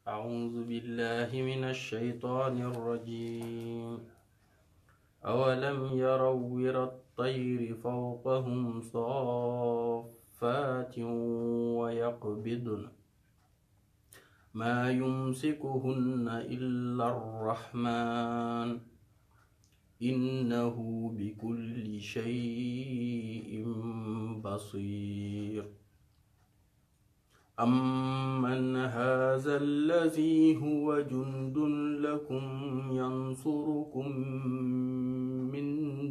أعوذ بالله من الشيطان الرجيم أولم يروا إلى الطير فوقهم صافات ويقبضن ما يمسكهن إلا الرحمن إنه بكل شيء بصير أمن هذا الذي هو جند لكم ينصركم من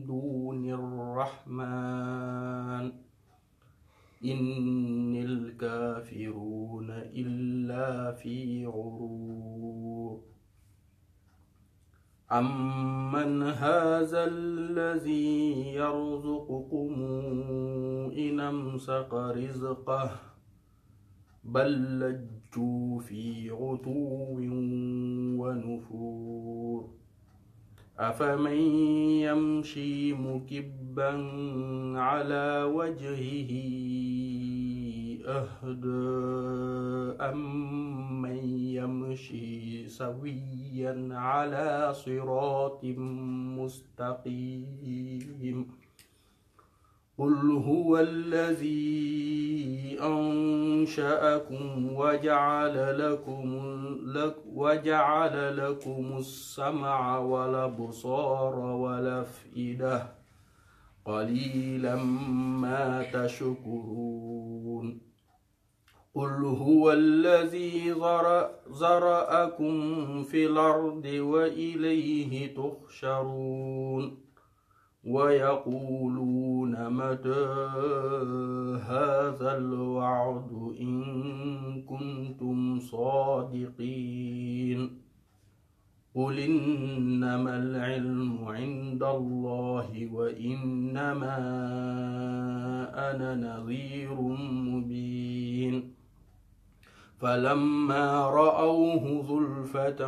دون الرحمن إن الكافرون إلا في غرور أمن هذا الذي يرزقكم إن أمسك رزقه بل لجوا في عتو ونفور أفمن يمشي مكبا على وجهه أهدى أمن يمشي سويا على صراط مستقيم قل هو الذي أنشأكم وجعل لكم السمع والأبصار والأفئدة قليلا ما تشكرون قل هو الذي ذرأكم في الأرض وإليه تحشرون ويقولون متى هذا الوعد إن كنتم صادقين قل إنما العلم عند الله وإنما أنا نذير مبين فلما رأوه زلفة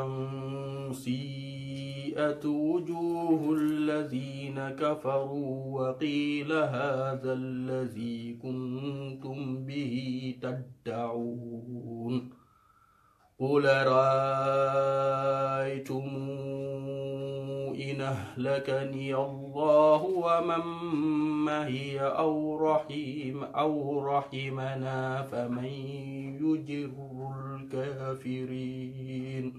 سيئت وجوه الذين كفروا وقيل هذا الذي كنتم به تدعون قل رأيتم إن أهلكني الله ومن معي أو رحمنا فمن يجر الكافرين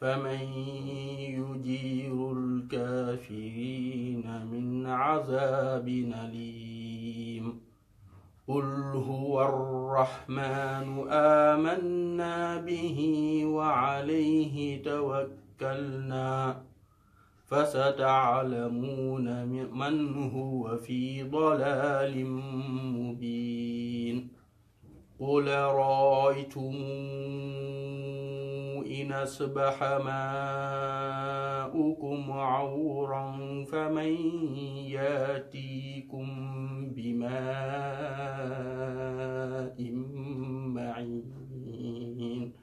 ومن يجير الكافرين من عذاب أليم قل هو الرحمن آمنا به وعليه توكلنا فستعلمون من هو في ضلال مبين قل رأيتم إن أصبح ماؤكم عورا فمن يأتيكم بماء معين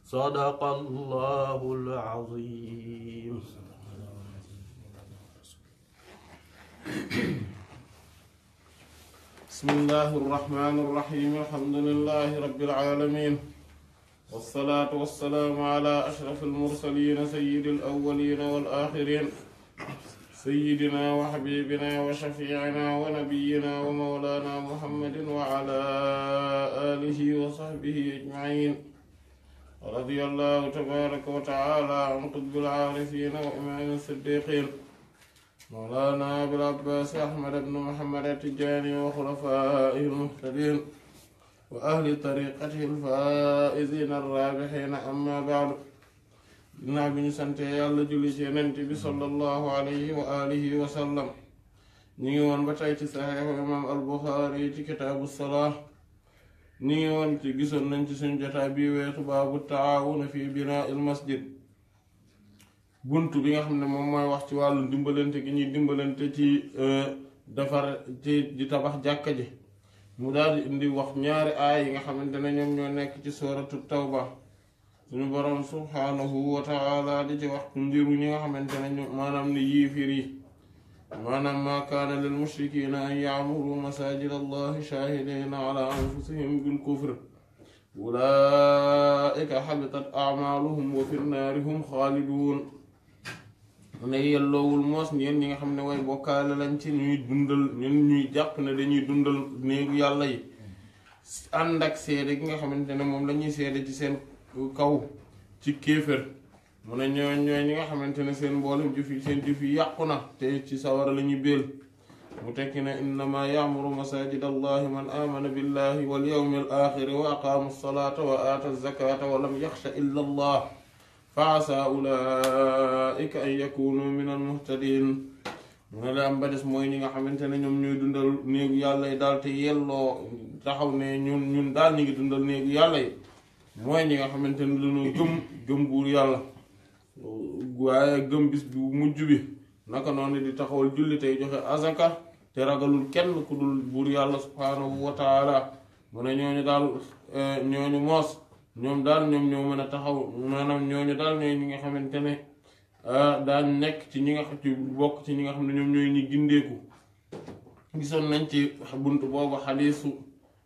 صدق الله العظيم. بسم الله الرحمن الرحيم الحمد لله رب العالمين والصلاة والسلام على أشرف المرسلين سيد الأولين والآخرين سيدنا وحبيبنا وشفيعنا ونبينا ومولانا محمد وعلى آله وصحبه أجمعين رضي الله تبارك وتعالى عن قطب العارفين وإمام الصديقين مولانا أبي العباس أحمد بن محمد التجاني وخلفائه المهتدين وأهل طريقته الفائزين الرابحين أما بعد ginnaaw bi ñu sante yàlla julli ci yonent bi sallallahu alayhi wa alihi wa sallam ñu ngi woon ba tey ci saxiixu imaam al-Buxaari ci kitaabu salaa ñu ngi woon ci gisoon nañ ci suñu jotaay bi weesu baabu taawun fi binaa il masjid buntu bi nga xam ne moom mooy wax ci wàllu dimbalante gi ñuy dimbalante ci defar ci di tabax jàkka ji mu daal di indi wax ñaari aay yi nga xamante ne ñoom ñoo nekk ci sooratu tawba suñu borom subhaanahu wa taala di ci wax mbiru ñi nga xamante ne ñu maanaam ne yéefir yi maanaam maa kaana lil mushrikiina an ya'muru masaajida allahi shaahidiina ala anfusihim bil kufr ulaa'ika habitat a'maaluhum wa fi nnaari hum xaaliduun ne yelloowul moos ñeen ñi nga xam ne way bokkaale lañ ci ñuy dundal ñun ñuy jàpp ne dañuy dundal néegu yàlla yi ànd ak seede gi nga xamante ne moom lañuy seede ci seen kaw ci kéefër mu ne ñooy ñi nga xamante ne seen mboolem jëf yi seen jëf yi yàqu na te ci sawara la ñuy béel mu tekki ne innama ya'muru masajida allahi man amana billahi wal yawmil axiri wa aqaamu salata wa aata zakata wa lam yaxsha illa allah fa asa ulaika an yakunu min al muhtadin mu ne la am ba des mooy ñi nga xamante ne ñoom ñooy dundal néegu yàlla yi daal te yelloo taxaw ne ñun daal ñi ngi dundal néegu yàlla yi mooy ñi nga xamante ne dañoo gëm buur yàlla waaye gëm bis bu mujj bi naka noonu di taxawal julli tey joxe azaka te ragalul kenn ku dul buur yàlla subhaanahu wa taala mu ne ñooñu daal ñooñu moos ñoom daal ñoom ñoo mën a taxaw maanaam ñooñu daal ñooy ñi nga xamante ne daañ nekk ci ñi nga xam ci bokk ci ñi nga xam ne ñoom ñooy ñi gindeeku gisoon nañ ci buntu boobu xadiisu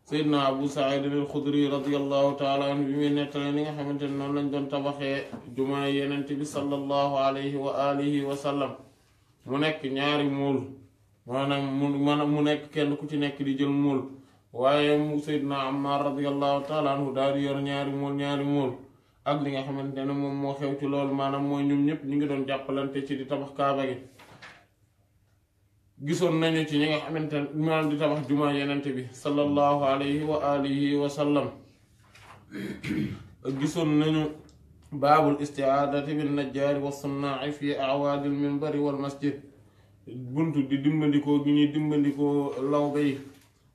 Seydina Abu Saïd al-Xudri radiyallahu taala anhu bi muy nettale ni nga xamante ne noonu lañ doon tabaxee jumaa yenente bi sallallahu alayhi wa alihi wa sallam mu nekk ñaari muul maanaam mu nekk kenn ku ci nekk di jël muul waaye mu Seydina Ammar radiyallahu taala anhu daal di yor ñaari muul ak li nga xamante ne moom moo xew ci loolu maanaam mooy ñoom ñëpp ñu ngi doon jàppalante ci di tabax kaaba gi gisoon nañu ci ñi nga xamante ne maanaam di tabax jumaa yenente bi sallallahu alayhi wa alihi wa sallam gisoon nañu baabul istiaadati bin najjaari wa sunnaa'i fi awaadil minbari wal masjid buntu di dimbandikoo gi ñuy dimbandikoo lawbe yi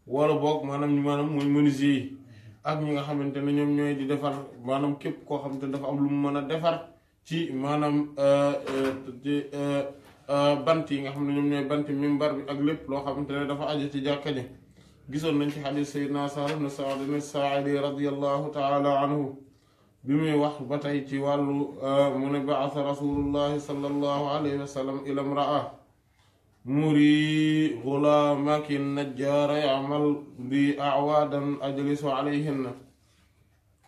wala boog maanaam mooy menuisier yi ak ñi nga xamante ne ñoom ñooy di defar maanaam képp koo xamante ne dafa am lu mu mën a defar ci maanaam bant yi nga xam ne ñoom ñooy bant mimbar bi ak lépp loo xamante ne dafa aju ci jàkka ji gisoon nañ ci xadiis sayyidina Sahl ibn Sa'd as-Saa'idi radiyallahu taala anhu bi muy wax ba tey ci wàllu mu ne ba'atha rasulullahi sallallahu alayhi wa sallam ila imra'a muri ghulaamaki najjaara ya'mal bi a'waadan ajlisu alayhinna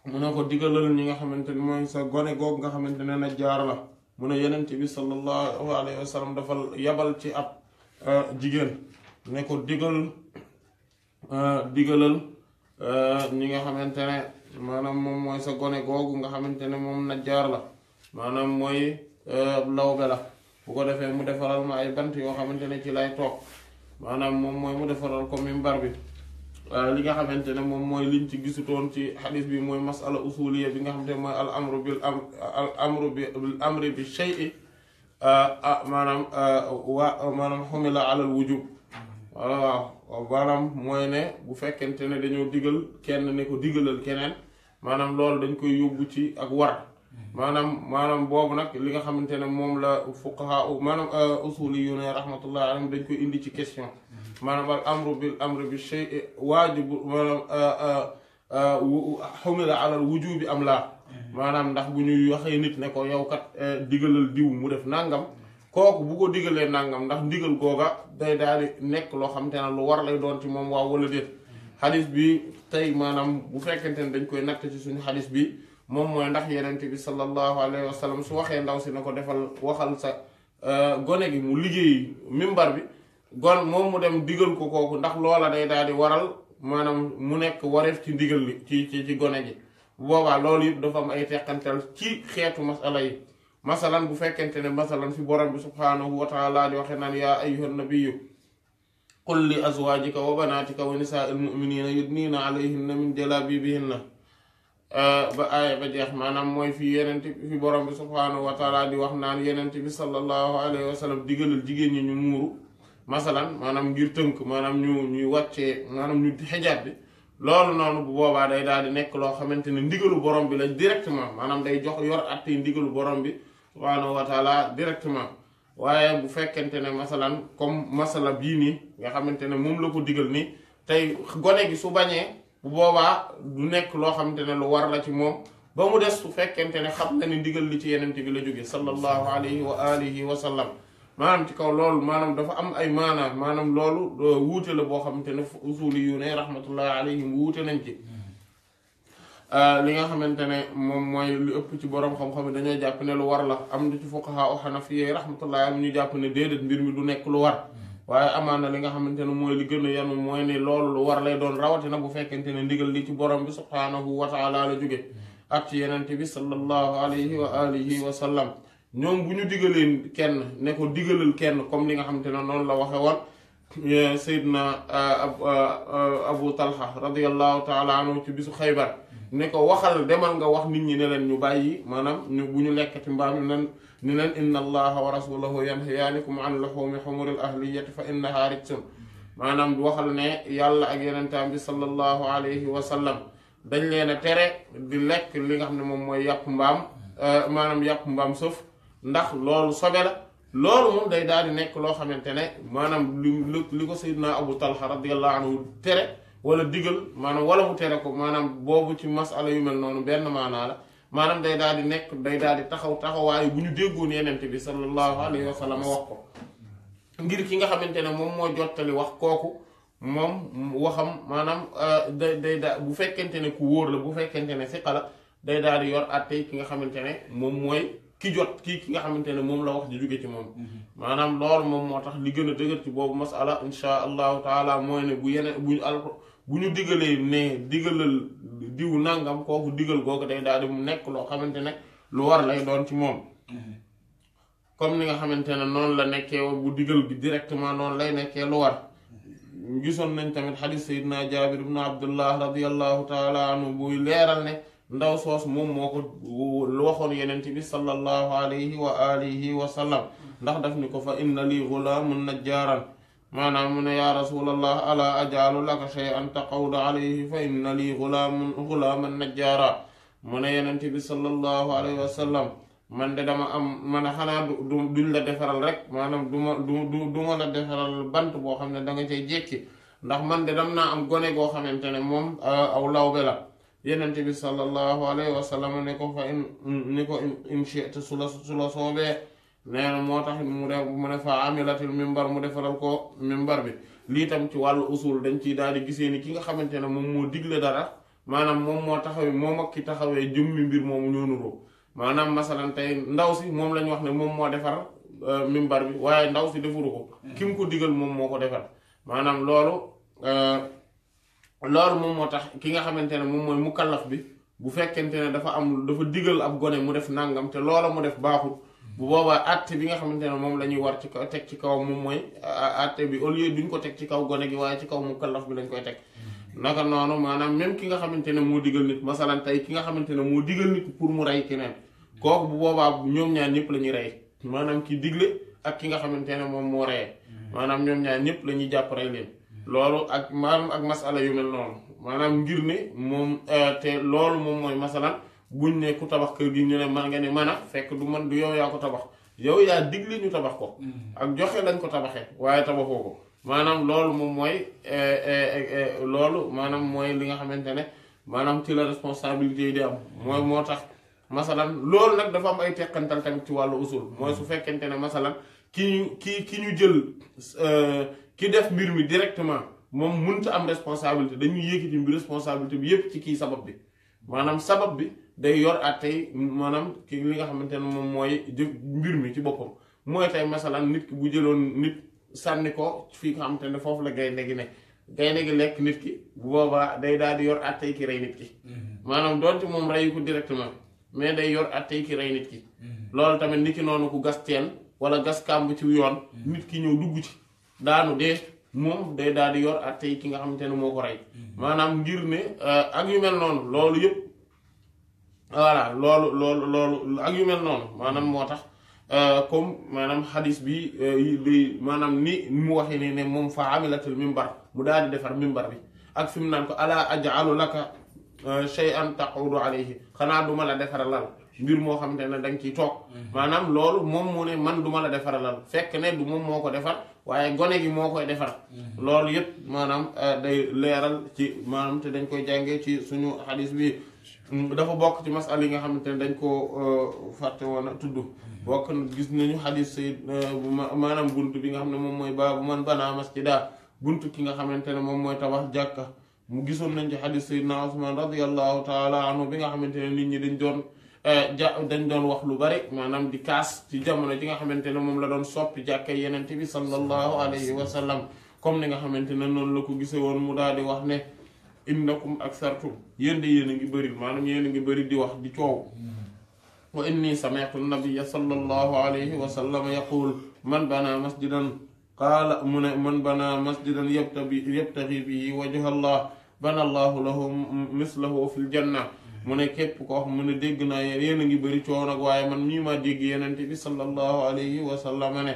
mu ne ko digalal ñi nga xamante ne mooy sa gone goog nga xamante ne najjaar la mu ne yenent bi sallallahu alayhi wa sallam dafa yabal ci ab jigéen ne ko digalal ñi nga xamante ne maanaam moom mooy sa gone googu nga xamante ne moom najjaar la maanaam mooy lawbe la bu ko defee mu defaral ma ay bant yoo xamante ne ci lay toog maanaam moom mooy mu defaral ko mimbar bi li nga xamante ne moom mooy liñ ci gisutoon ci xadis bi mooy masala usuliya bi nga xamante ne mooy al amri bi shay'i maanaam xumila alal wujub waaw maanaam mooy ne bu fekkente ne dañoo digal kenn ne ko digalal keneen maanaam loolu dañ koy yóbbu ci ak war maanaam boobu nag li nga xamante ne moom la fuqaha maanaam usuli yu ne rahmatullahi alayhim dañ koy indi ci question maanaam al amru bi shay'i waajibu maanaam xumila alal wujubi am laa maanaam ndax bu ñuy waxee nit ne ko yow kat digalal diw mu def nangam kooku bu ko digalee nangam ndax ndigal googa day daal di nekk loo xamante ne lu war lay doon ci moom waaw wala déet xadis bi tey maanaam bu fekkente ne dañ koy natt ci suñu xadis bi moom mooy ndax yenent bi sallallahu alayhi wa sallam su waxee ndaw si na ko defal waxal sa gone gi mu liggéey mimbar bi moom mu dem digal ko kooku ndax loola day daal di waral maanaam mu nekk wareef ci ndigal li ci gone gi bu boobaa loolu yëpp dafa am ay teqantal ci xeetu masala yi masalan bu fekkente ne masalan fi borom bi subhaanahu wa taala di waxe naan yaa ayyuhan nabiyyu qul li azwaajika wa banaatika wa nisaa'il mu'miniina yudniina alayhinna min jalaabiibihinna ba aaya ba jeex maanaam mooy fi yenente fi borom bi subhaanahu wa taala di wax naan yenente bi sallallahu alayhi wa sallam digalal jigéen ñi ñu muuru masalan maanaam ngir tënk maanaam ñuy wàccee maanaam ñu xijaab bi loolu noonu bu boobaa day daal di nekk loo xamante ne ndigalu borom bi la directement maanaam day jox yor at yi ndigalu borom bi subhaanahu wa taala directement waaye bu fekkente ne masalan comme masala bii nii nga xamante ne moom la ko digal nii tey gone gi su bañee bu boobaa du nekk loo xamante ne lu war la ci moom ba mu des su fekkente ne xam na ni ndigal li ci yenente bi la jóge sallallahu alayhi wa alihi wa sallam maanaam ci kaw loolu maanaam dafa am ay maanaam loolu wuute la boo xamante ne usuli yu ne rahmatullahi alayhim wuute nañ ci li nga xamante ne moom mooy lu ëpp ci borom xam-xam dañoo jàpp ne lu war la am na ci fuqaha o xanafiye rahmatullahi am ñu jàpp ne déedéet mbir mi du nekk lu war waaye amaana li nga xamante ne mooy li gën a yanu mooy ne loolu lu war lay doon rawatina bu fekkente ne ndigal li ci borom bi subhaanahu wa taala la jóge ak ci yenente bi sallallahu alayhi wa alihi wa sallam ñoom bu ñu digaleen kenn ne ko digalal kenn comme li nga xamante ne noonu la waxe woon Seydina Abu Talha radiyallahu taala anhu ci bisu Xaybar ne ko waxal demal nga wax nit ñi ne leen ñu bàyyi maanaam ñu bu ñu lekkati mbaam ni leen inna allaha wa rasulahu yanhayaanikum an luhumi humuril ahliyati fa innaha rijsun maanaam waxal ne yàlla ak yenentaam bi sallallahu alayhi wa sallam dañ leen a tere di lekk li nga xam ne moom mooy yàpp mbaam maanaam yàpp mbaam sëf ndax loolu sobe la loolu moom day daal di nekk loo xamante ne maanaam li ko Seydina Abu Talha radiyallahu anhu tere wala digal maanaam wala mu tere ko maanaam boobu ci masala yu mel noonu benn maanaa la maanaam day daal di nekk day daal di taxawaayu bu ñu déggoon yenente bi sallallahu alayhi wa sallam wax ko ngir ki nga xamante ne moom moo jottali wax kooku moom waxam maanaam day daal bu fekkente ne ku wóor la bu fekkente ne siqa la day daal di yor àtte ki nga xamante ne moom mooy ki jot ki nga xamante ne moom la wax di jóge ci moom maanaam loolu moom moo tax li gën a dëgër ci boobu masala insha allahu taala mooy ne bu ñu digalee ne digalal diw nangam kooku digal googu day daal di mu nekk loo xamante ne lu war lay doon ci moom comme ni nga xamante ne noonu la nekkee bu digal bi directement noonu lay nekkee lu war gisoon nañ tamit xadis Seydina Jaabir ibn Abdullah radiyallahu taala anhu buy leeral ne ndaw soos moom moo ko waxoon yenente bi sallallahu alayhi wa alihi wa sallam ndax daf ni ko fa inna lii gulaamun najjaaran maanaam mu ne yaa rasulallah ala ajaalu laka shay'an taqawdu alayhi fa inna lii gulaaman najjaara mu ne yenente bi sallallahu alayhi wa sallam man de dama am man a xanaa duñ la defaral rek maanaam du ma la defaral bant boo xam ne da nga cay jékki ndax man de dam naa am gone goo xamante ne moom aw lawbe la yenente bi sallallahu alayhi wa sallam ne ko fa in shi'ta su la soobee nee na moo tax mu ne fa amilatil mimbar mu defaral ko mimbar bi lii tam ci wàllu usul dañ ciy daal di gisee ni ki nga xamante ne moom moo digle dara maanaam moom moo taxawee moom ak ki taxawee jëmmi mbir moomu ñoo nuroo maanaam masalan tey ndaw si moom lañ wax ne moom moo defar mimbar bi waaye ndaw si defaru ko ki mu ko digal moom moo ko defar maanaam loolu moom moo tax ki nga xamante ne moom mooy mukallaf bi bu fekkente ne dafa digal ab gone mu def nangam te loola mu def baaxul bu boobaa àtte bi nga xamante ne moom la ñuy war ci kaw teg ci kaw moom mooy àtte bi au lieu duñ ko teg ci kaw gone gi waaye ci kaw mukallaf bi lañ koy teg naka noonu maanaam même ki nga xamante ne moo digal nit masalan tey ki nga xamante ne moo digal nit pour mu rey keneen kooku bu boobaa ñoom ñaar ñëpp la ñuy rey maanaam ki digle ak ki nga xamante ne moom moo reyee maanaam ñoom ñaar ñëpp la ñuy jàpp rey leen loolu ak maanaam ak masala yu mel noonu maanaam ngir ne moom te loolu moom mooy masalan buñ ne ku tabax kër gi ñu ne man nga ne man a fekk du man du yow yaa ko tabax yow yaa digle ñu tabax ko ak joxe lañ ko tabaxee waaye tabaxoo ko maanaam loolu moom mooy loolu maanaam mooy li nga xamante ne maanaam ci la responsabilité yi di am mooy moo tax masalan loolu nag dafa am ay teqantal tamit ci wàllu usul mooy su fekkente ne masalan ki ñu jël ki def mbir mi directement moom mënta am responsabilité dañuy yëkkati mbir responsabilité bi yépp ci kii sabab bi maanaam sabab bi day yor at tey maanaam ki li nga xamante ne moom mooy mbir mi ci boppam mooy tey masalan nit ki bu jëloon nit sànni ko fii nga xamante ne foofu la gaynde gi ne gaynde gi lekk nit ki bu boobaa day daal di yor at tey ki rey nit ki maanaam doonte moom reyu ko directement mais day yor at tey ki rey nit ki loolu tamit nit ki noonu ku gas teen wala gas kàmb ci yoon nit ki ñëw dugg ci daanu dee moom day daal di yor at tey ki nga xamante ne moo ko rey maanaam ngir ne ak yu mel noonu loolu yëpp voilà loolu ak yu mel noonu maanaam moo tax comme maanaam xadis bi li maanaam ni mu waxee ne moom fa amilatul mimbar mu daal di defar mimbar bi ak fi mu naan ko ala aj'alu laka shay'an taqudu alayhi xanaa duma la defaralal mbir moo xamante ne danga ciy toog maanaam loolu moom mu ne man duma la defaralal fekk ne du moom moo ko defar waaye gone gi moo koy defar loolu yëpp maanaam day leeral ci maanaam te dañ koy jàngee ci suñu xadis bi dafa bokk ci masal yi nga xamante ne dañ koo fàtte woon a tudd bokk na gis nañu xadis sayid maanaam buntu bi nga xam ne moom mooy baabu man banaa masjida buntu ki nga xamante ne moom mooy tabax jàkka mu gisoon nañ ci xadis sayidna Usmaan radiyallahu taala anhu bi nga xamante ne nit ñi dañ doon wax lu bari maanaam di kaas ci jamono ji nga xamante ne moom la doon soppi jàkka yenente bi sallallahu alayhi wa sallam comme ni nga xamante ne noonu la ko gise woon mu daal di wax ne innakum aksartum yéen de yéen a ngi bëri maanaam yéen a ngi bëri di wax di coow wa inni sami'tu nabiyya sallallahu alayhi wa sallam yaqul man bana masjidan qaala mu ne man bana masjidan yabtaghi bihi wajha allah bana allahu lahu mislahu fil janna mu ne képp koo xam mu ne dégg naa yéen a ngi bëri coow nag waaye man mii maa dégg yenente bi sallallahu alayhi wa sallam ne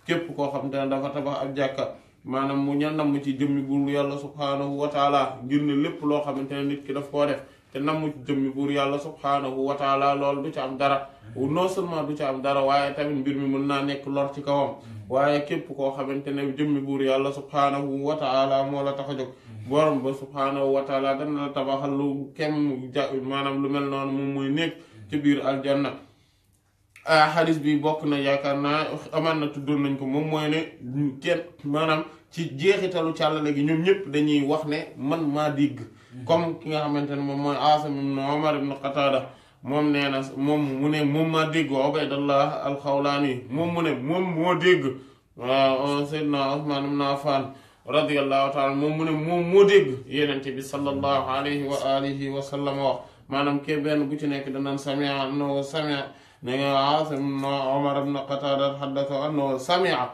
képp koo xam te ne dafa tabax ak jàkka maanaam mu ñannam ci jëmmi buur yàlla subhaanahu wa taala ngir ne lépp loo xamante ne nit ki daf koo def te namm ci jëmmi buur yàlla subhaanahu wa taala loolu du ci am dara non seulement du ci am dara waaye tamit mbir mi mën naa nekk lor ci kawam waaye képp koo xamante ne jëmmi buur yàlla subhaanahu wa taala moo la tax a jóg borom ba subhaanahu wa taala dana la tabaxal lu kem maanaam lu mel noonu moom mooy nekk ci biir aljanna xadis bi bokk na yaakaar naa amaan na tuddoon nañ ko moom mooy ne kenn maanaam ci jeexitalu càllale gi ñoom ñëpp dañuy wax ne man maa dégg comme ki nga xamante ne moom mooy Aasim ibn Umar ibn Qataada moom nee na moom mu ne moom maa dégg Ubaydullah al-Xawlaani moom mu ne moom moo dégg Seydina Usmaan ibn Affaan radiyallahu taala moom mu ne moom moo dégg yenente bi sallallahu alayhi wa alihi wa sallam wax maanaam ke benn bu ci nekk danaan samia no samia ne nga Aasim ibn Umar ibn Qataada haddatha annahu samia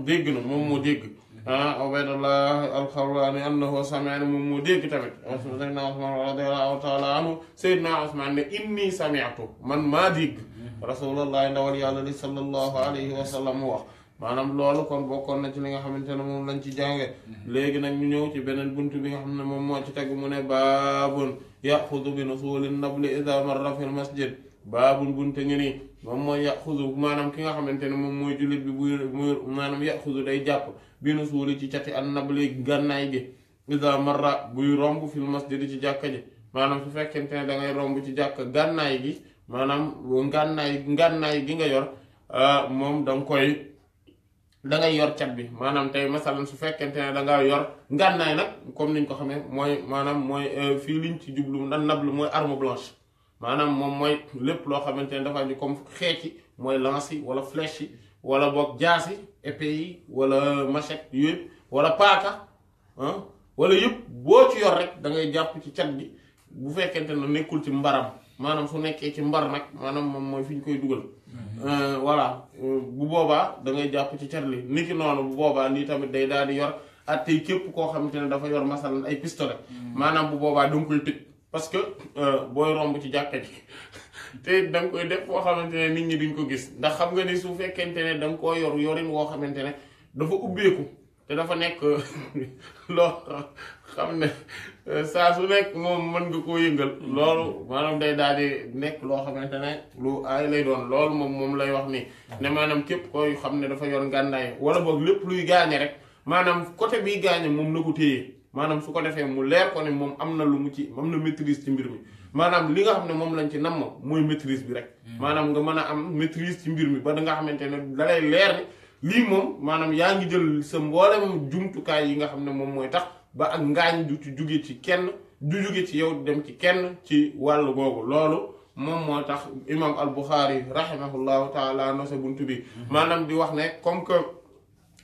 dégg na moom moo dégg Ubaydullah al-Xawlaani annahu samia ne moom moo dégg tamit Seydina Usmaan radiyallahu taala anhu Seydina Usmaan ne inni sami'tu man maa dégg rasulullah ndawal yàlla li sallallahu alayhi wa sallam wax maanaam loolu kon bokkoon na ci li nga xamante ne moom lañ ci jànge léegi nag ñu ñëw ci beneen buntu bi nga xam ne moom moo ci tegu mu ne baabun yaxudu bi nusuuli nabli ida marra fil masjid baabun bunte ngi nii moom mooy yaxudu maanaam ki nga xamante ne moom mooy jullit bi buy maanaam yaxudu day jàpp bi nusuuli ci cati an nabli gànnaay gi ida marra buy romb fil masjid ci jàkka ji maanaam su fekkente ne da ngay romb ci jàkka gànnaay gi maanaam ngànnaay gi nga yor moom da ngay yor cat bi maanaam tey masalan su fekkente ne da nga yor ngànnaay nag comme niñ ko xamee mooy maanaam mooy fii liñ ci jublu nan nablu mooy arme blanche maanaam moom mooy lépp loo xamante ne dafa ñu comme xeec yi mooy lance yi wala flèche yi wala boog jaasi épée yi wala machette yëpp wala paaka wala yëpp boo ci yor rek da ngay jàpp ci cat gi bu fekkente ne nekkul ci mbaram maanaam su nekkee ci mbar nag maanaam moom mooy fi ñu koy dugal voilà bu boobaa da ngay jàpp ci cat li niki noonu bu boobaa lii tamit day daal di yor at tey képp koo xamante ne dafa yor masalan ay pistolet maanaam bu boobaa da nga koy tëj parce que booy romb ci jàkka ji te da nga koy def foo xamante ne nit ñi duñ ko gis ndax xam nga ni su fekkente ne da nga koo yor yorin woo xamante ne dafa ubbeeku te dafa nekk loo xam ne saa su nekk moom mën nga koo yëngal loolu maanaam day daal di nekk loo xamante ne lu aay lay doon loolu moom lay wax nii ne maanaam képp koy xam ne dafa yor ngànnaay wala boog lépp luy gaañe rek maanaam côté biy gaañe moom na ko téye maanaam su ko defee mu leer ko ne moom am na lu mu ci am na maîtrise ci mbir mi maanaam li nga xam ne moom lañ ci namm mooy maîtrise bi rek maanaam nga mën a am maîtrise ci mbir mi ba da nga xamante ne da lay leer ni lii moom maanaam yaa ngi jël sa mboolem jumtukaay yi nga xam ne moom mooy tax ba ak ngaañ du ci jóge ci kenn du jóge ci yow dem ci kenn ci wàllu googu loolu moom moo tax imam al Buxaari rahimahullahu taala no sa buntu bi maanaam di wax ne comme que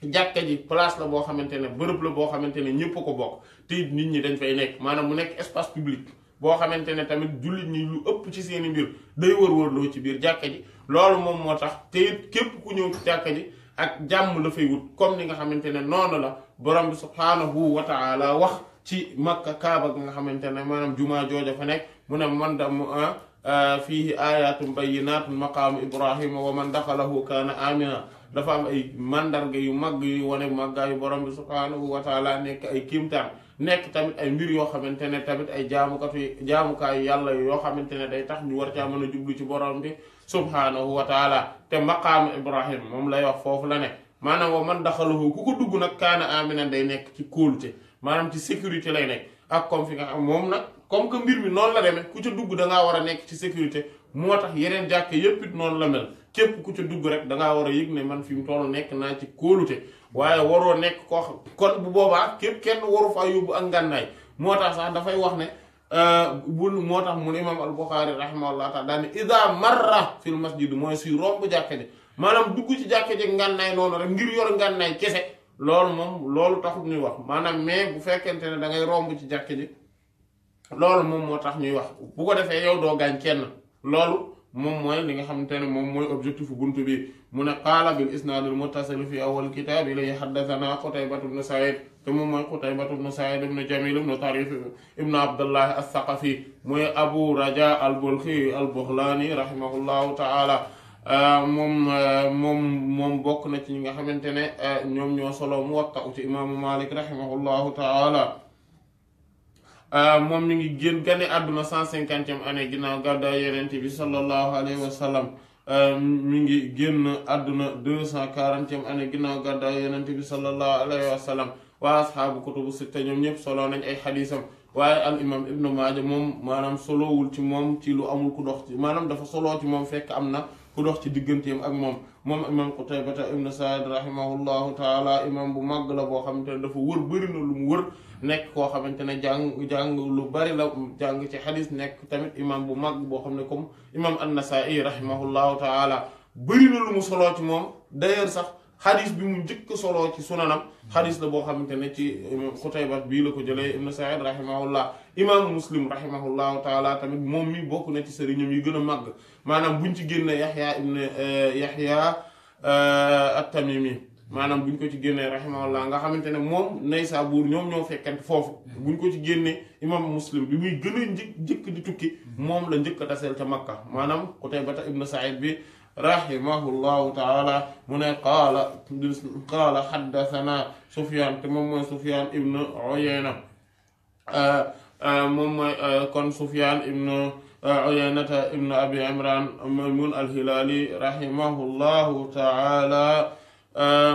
jàkka ji place la boo xamante ne bërëb la boo xamante ne ñëpp a ko bokk te nit ñi dañ fay nekk maanaam mu nekk espace public boo xamante ne tamit jullit ñi lu ëpp ci seeni mbir day wër-wërloo ci biir jàkka ji loolu moom moo tax te it képp ku ñëw ci jàkka ji ak jàmm la fay wut comme ni nga xamante ne noonu la borom bi subhaanahu wa taala wax ci Makka Kaaba nga xamante ne maanaam jumaa jooja fa nekk mu ne man da fiihi ayatum bayyinatun maqaamu Ibrahima wa man daxalahu kaana amina dafa am ay mandarga yu mag yu wane màggaayu borom bi subhaanahu wa taala nekk ay kiimtaan nekk tamit ay mbir yoo xamante ne tamit ay jaamukaayu yàlla yoo xamante ne day tax ñu war caa mën a jublu ci borom bi subhaanahu wa taala te maqaamu Ibrahim moom lay wax foofu la ne maanaam wa man daxalahu ku ko dugg nag kaana aminan day nekk ci kóolute maanaam ci sécurité lay nekk ak comme fi nga xam moom nag comme que mbir mi noonu la demee ku ca dugg da ngaa war a nekk ci sécurité moo tax yeneen jàkk yépp it noonu la mel képp ku ca dugg rek da ngaa war a yëg ne man fi mu toll nekk naa ci kóolute waaye waroo nekk koo xam kon bu boobaa képp kenn waru faa yóbbu ak ngànnaay moo tax sax dafay wax ne moo tax mu ne imaam al-Bukhari rahimahullah taala daal ne ida marra fil masjid mooy suy romb jàkke ji maanaam dugg ci jàkke ji ngànnaay noonu rek ngir yor ngànnaay kese loolu moom loolu taxut ñuy wax maanaam mais bu fekkente ne da ngay romb ci jàkke ji loolu moom moo tax ñuy wax bu ko defee yow doo gaañ kenn loolu moom mooy li nga xamante ne moom mooy objectif buntu bi mu ne qaala bil isnaad al muttasil fi awwal kitaab ilayhi haddathana Qutaybatu bnu Sa'iid te moom mooy Qutaybatu bnu Sa'iid ibnu Jamiil ibnu Tariif ibnu Abdullah as-Saqafi mooy Abu Rajaa al-Balkhi al-Baghlaani rahimahullahu ta'ala moom bokk na ci ñi nga xamante ne ñoom ñoo solo Muwatta ci imaamu Maalik rahimahullahu ta'ala moom mi ngi gane àdduna 150e année ginnaaw gàddaay Yonent bi sallallahu alayhi wa sallam mi ngi génn àdduna 240e année ginnaaw gàddaay Yonent bi sallallahu alayhi wa sallam waa asxaabu kutubu sitta ñoom ñëpp solo nañ ay xadiisam waaye al imam ibnu Maaja moom maanaam solowul ci moom ci lu amul ku dox ci maanaam dafa soloo ci moom fekk am na ku dox ci digganteem ak moom imam Qutaybata ibnu Sa'iid rahimahullahu taala imam bu màgg la boo xamante ne dafa wër bëri na lu mu wër nekk koo xamante ne jàng lu bari la jàng ci xadis nekk tamit imam bu màgg boo xam ne comme imam an-Nasaa'i rahimahullahu taala bëri na lu mu soloo ci moom d'ailleurs sax xadis bi mu njëkk soloo ci sunanam xadis la boo xamante ne ci Qutaybat bii la ko jëlee ibnu Sa'iid rahimahullah imaamu Muslim rahimahullahu taala tamit moom mi bokk na ci sëriñam yi gën a màgg maanaam buñ ci génne Yaxya at-Tamimi maanaam buñ ko ci génnee rahimahullah nga xamante ne moom Naysaabuur ñoom ñoo fekkante foofu buñ ko ci génnee imam Muslim bi muy gën a njëkk di tukki moom la njëkk a taseel ca Makka maanaam Qutaybata ibnu Sa'iid bi rahimahullahu taala mu ne qaala haddathana Sufyaan te moom mooy Sufyaan ibnu Uyayna moom mooy kon Sufyaan ibnu Uyaynata ibnu Abi Imraan Maymuun al-Hilaali rahimahullahu taala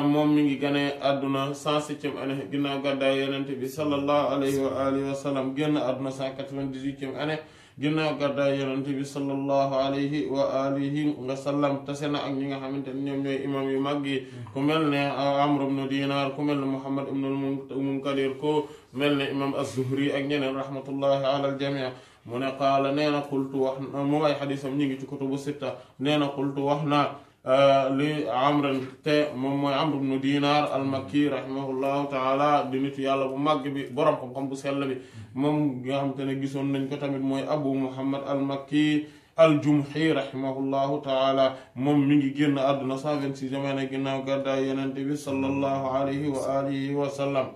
moom mi ngi gane àdduna 107e année ginnaaw gàddaay Yonent bi sallallahu alayhi wa alihi wa sallam génn àdduna 198e année ginnaaw gàddaay Yonent bi sallallahu alayhi wa alihi wa sallam tase na ak ñi nga xamante ne ñoom ñooy imam yu mag yi ku mel ne Amr ibn Dinar ku mel ne Muhammad ibn al-Munkadir ku mel ne imam az-Zuhri ak ñeneen rahmatullahi ala al-jami' mu ne qaala nee na qultu wax moom ay xadiisam ñi ngi ci kutubu sitta nee na qultu wax naa li amran te moom mooy Amr ibn Dinar al-Makki rahimahullahu taala di nitu yàlla bu màgg bi borom xam-xam bu sell bi moom nga xamante ne gisoon nañ ko tamit mooy Abu Muhammad al-Makki al-Jumhi rahimahullahu taala moom mi ngi génn àdduna 126 année ginnaaw gàddaay Yonent bi sallallahu alayhi wa alihi wa sallam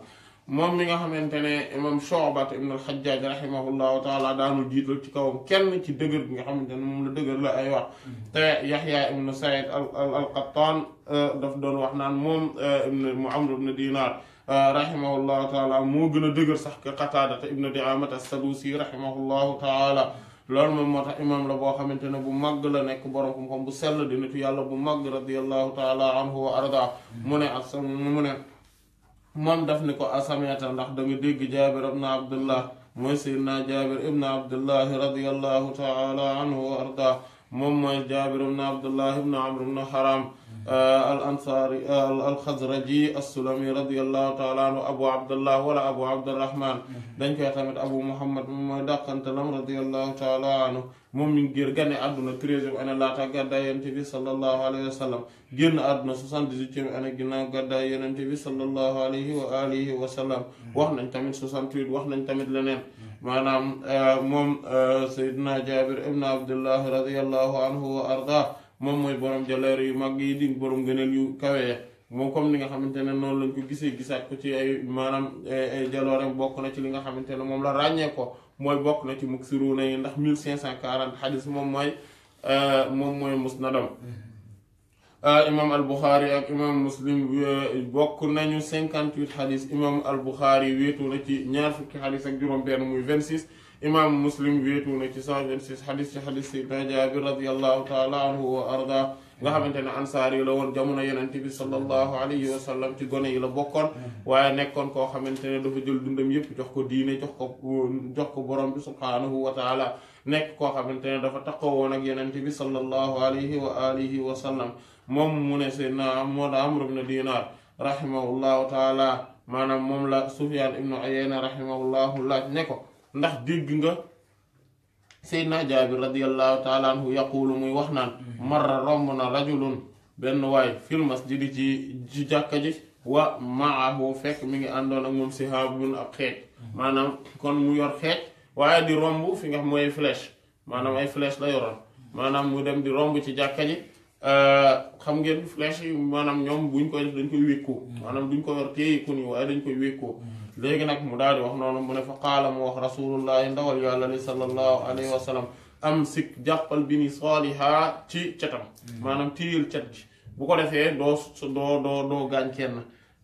moom mi nga xamante ne imam Shu'ba ibn al-Hajjaj rahimahullahu taala daanul jiital ci kawam kenn ci dëgër bi nga xamante ne moom la dëgër la ay wax te Yahya ibn Sa'id al-Qattan daf doon wax naan moom mu Amr ibn Dinar rahimahullahu taala moo gën a dëgër sax ka Qatada ibn Di'amat as-Sadusi rahimahullahu taala loolu moom moo tax imam la boo xamante ne bu màgg la nekk borom xam-xam bu sell di nitu yàlla bu màgg radiyallahu taala anhu wa arda mu ne moom daf ni ko asameta ndax da nga dégg Jaabir ibn Abdullah mooy sayyidina Jaabir ibn Abdullah radiyallahu taala anhu wa arda moom mooy Jaabir ibn Abdullah ibn Amr ibn Haram al-Ansari al-Khazraji as-Sulami radiyallahu taala anhu Abu Abdullah wala Abu Abdurrahman dañ koy tamit Abu Muhammad moom mooy dàqantalam radiyallahu taala anhu moom mi ngi gane àdduna 13e année laata gàddaay Yonent bi sallallahu alayhi wa sallam génn àdduna 78e année ginnaaw gàddaay Yonent bi sallallahu alayhi wa alihi wa sallam wax nañ tamit 68 wax nañ tamit leneen maanaam moom Seydina Jaabir ibn Abdullah radiyallahu anhu wa arda moom mooy borom jaleer yu mag yi di borom gëneel yu kawe moom comme ni nga xamante ne noonu lañ ko gisaat ko ci ay maanaam ay jaloorem bokk na ci li nga xamante ne moom la ràññee ko mooy bokk na ci muksiruuna yi ndax 1540 xadis moom mooy musnadam imam al-Bukhari ak imam Muslim bokk nañu 58 xadis imam al-Bukhari wéetu na ci ñaar fukki xadis ak juróom-benn muy 26 imam Muslim wéetu na ci 126 xadis ci xadis sayyidina Jaabir radiyallahu taala anhu wa arda nga xamante ne ansaar yi la woon jamono yenente bi sallallahu alayhi wa sallam ci gone yi la bokkoon waaye nekkoon koo xamante ne dafa jël dundam yépp jox ko diine jox ko borom bi subhaanahu wa taala nekk koo xamante ne dafa taqoo woon ak yenente bi sallallahu alayhi wa alihi wa sallam moom mu ne seydna moo da Amr ibn Dinar rahimahullahu taala maanaam moom la Sufyaan ibnu Uyayna rahimahullahu laaj ne ko ndax dégg nga seydna Jaabir radiyallahu taala anhu yaqulu muy wax naan marra romb na rajulun benn waay fil masjidi ci jàkka ji wa maahu fekk mi ngi àndoon ak moom sihaabun ab xeej maanaam kon mu yor xeej waaye di romb fi nga xam mooy flèche maanaam ay flèche la yoroon maanaam mu dem di romb ci jàkka ji xam ngeen flèche yi maanaam ñoom buñ koy def dañ koy wékkoo maanaam duñ ko yor téye ku ni waaye dañ koy wékkoo léegi nag mu daal di wax noonu mu ne fa qaala mu wax rasulullahi ndawal yàlla li sallallahu alayhi wa sallam am sik jàppal bi ni saaliha ci catam maanaam téyel cat gi bu ko defee doo gaañ kenn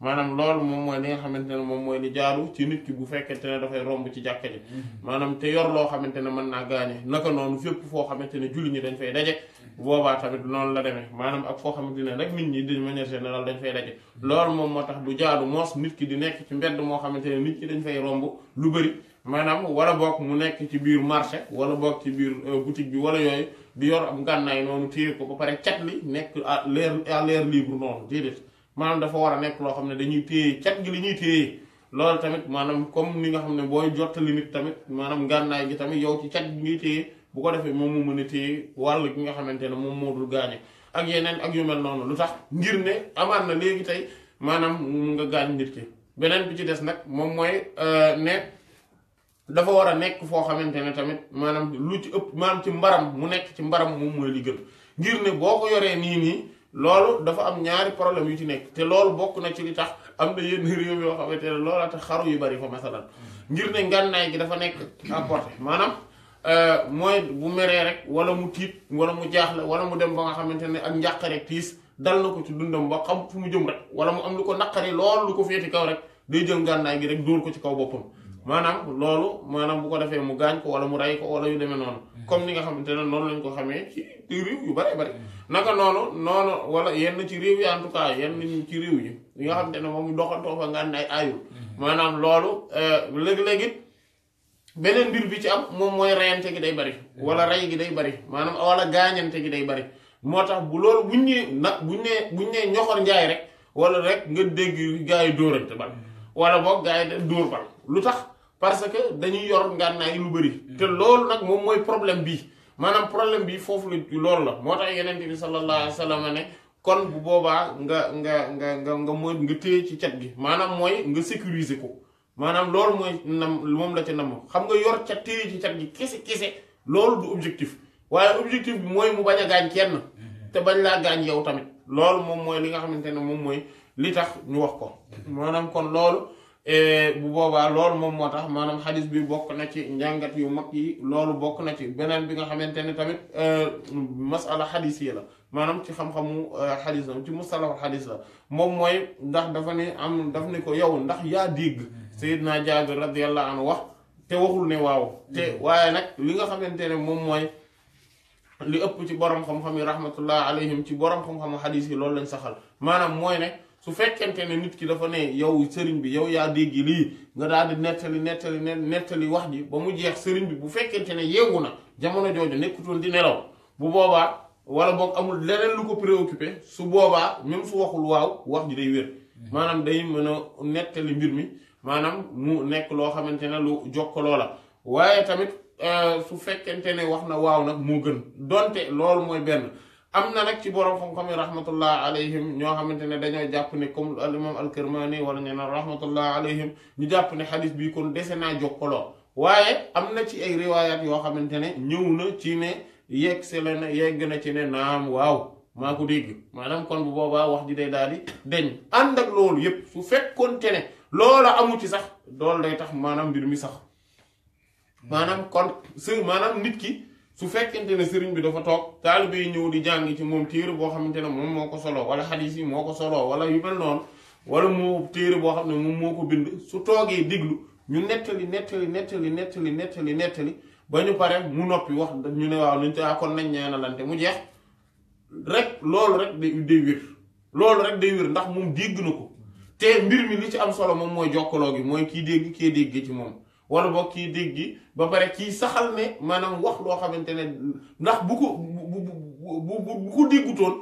maanaam loolu moom mooy li nga xamante ne moom mooy li jaaru ci nit ki bu fekkente ne dafay romb ci jàkka ji maanaam te yor loo xamante ne mën naa gaañe naka noonu fépp foo xamante ne julli ñi dañ fay daje boobaa tamit noonu la demee maanaam ak foo xamante ne rek nit ñi de manière générale dañ fay daje loolu moom moo tax du jaadu moos nit ki di nekk ci mbedd moo xamante ne nit ñi dañ fay romb lu bëri maanaam wala boog mu nekk ci biir marché wala boog ci biir boutique bi wala yooyu di yor am gànnaay noonu téye ko ba pare cat li nekk à l'air libre noonu déedéet maanaam dafa war a nekk loo xam ne dañuy téye cat gi li ñuy téye loolu tamit maanaam comme ni nga xam ne booy jottali nit tamit maanaam gànnaay gi tamit yow ci cat gi ngay téye bu ko defee moom mu mën a téye wàll gi nga xamante ne moom moo dul gaañe ak yeneen ak yu mel noonu lu tax ngir ne amaat na léegi tey maanaam nga gaañ nit ki beneen bi ci des nag moom mooy ne dafa war a nekk foo xamante ne tamit maanaam lu ci ëpp maanaam ci mbaram mu nekk ci mbaram moom mooy li gën ngir ne boo ko yoree nii loolu dafa am ñaari problème yu ci nekk te loolu bokk na ci li tax am na yenn réew yoo xamante ne loola tax xaru yu bari fa masalan ngir ne ngànnaay gi dafa nekk à portée maanaam mooy bu meree rek wala mu tiit wala mu jaaxle wala mu dem ba nga xamante ne ak njàqare tiis dal na ko ci dundam ba xam fu mu jëm rek wala mu am lu ko naqari loolu lu ko féeti kaw rek day jël ngànnaay gi rek dóor ko ci kaw boppam maanaam loolu maanaam bu ko defee mu gaañ ko wala mu rey ko wala yu demee noonu comme ni nga xamante ne noonu lañ ko xamee ci réew yu bari bari naka noonu wala yenn ci réew yi en tout cas yenn ci réew yi yi nga xamante ne moom doxantoo fa ngànnaay aayul maanaam loolu léegi-léegi beneen mbir bi ci am moom mooy reyante gi day bari wala rey gi day bari maanaam wala gaañante gi day bari moo tax bu loolu buñ nee ñoxor njaay rek wala rek nga dégg gaa yi dóorante bal wala boog gaa yi dóor bal lu tax parce que dañuy yor ngànnaay lu bari te loolu nag moom mooy problème bii maanaam problème bi foofu la loolu la moo tax yeneen bi sallallahu alayhi wa sallam ne kon bu boobaa nga mooy nga téye ci cat gi maanaam mooy nga sécuriser ko maanaam loolu mooy moom la ca nam xam nga yor cat téye ci cat gi kese loolu du objectif waaye objectif bi mooy mu bañ a gaañ kenn te bañ laa gaañ yow tamit loolu moom mooy li nga xamante ne moom mooy li tax ñu wax ko maanaam kon loolu bu boobaa loolu moom moo tax maanaam xadis bi bokk na ci njàngat yu mag yi loolu bokk na ci beneen bi nga xamante ne tamit masala xadis yi la maanaam ci xam-xamu xadis la ci mustalahu xadis la moom mooy ndax dafa ne ko yow ndax yaa dégg Seydina Jaabir radiyallahu anhu wax te waxul ne waaw te waaye nag li nga xamante ne moom mooy li ëpp ci borom xam-xam yi rahmatullah alayhim ci borom xam-xamu xadis yi loolu lañ saxal maanaam mooy ne su fekkente ne nit ki dafa ne yow sëriñ bi yow yaa dégg lii nga daal di nettali wax ji ba mu jeex sëriñ bi bu fekkente ne yeewu na jamono jooju nekkutoon di nelaw bu boobaa wala boog amul leneen lu ko préoccupé su boobaa même su waxul waaw wax ji day wér maanaam day mën a nettali mbir mi maanaam mu nekk loo xamante ne lu jokkaloo la waaye tamit su fekkente ne wax na waaw nag moo gën donte loolu mooy benn am na nag ci borom xam-xam yi rahmatullah alayhim ñoo xamante ne dañoo jàpp ne comme al imam al-Kirmani wala ñeneen rahmatullah alayhim ñu jàpp ne xadis bi kon dese naa jokkaloo waaye am na ci ay riwaayaat yoo xamante ne ñëw na ci ne yegg na ci ne naam waaw maa ko dégg maanaam kon bu boobaa wax ji day daal di deñ ànd ak loolu yépp su fekkoonte ne loola amu ci sax doolu day tax maanaam mbir mi sax maanaam kon maanaam nit ki su fekkente ne sëriñ bi dafa toog taalibe yi ñëw di jàng ci moom téere boo xamante ne moom moo ko solo wala xadiis yi moo ko solo wala yu mel noonu wala mu téere boo xam ne moom moo ko bind su toogee diglu ñu nettali ba ñu pare mu noppi wax ñu ne waaw luñu te kon nañ ñaanalante mu jeex rek loolu rek day wér loolu rek day wér ndax moom dégg na ko te mbir mi li ci am solo moom mooy jokkaloo gi mooy kii dégg kii dégg ci moom wala boog kii dégg gi ba pare kii saxal ne maanaam wax loo xamante ne ndax bu ko déggutoon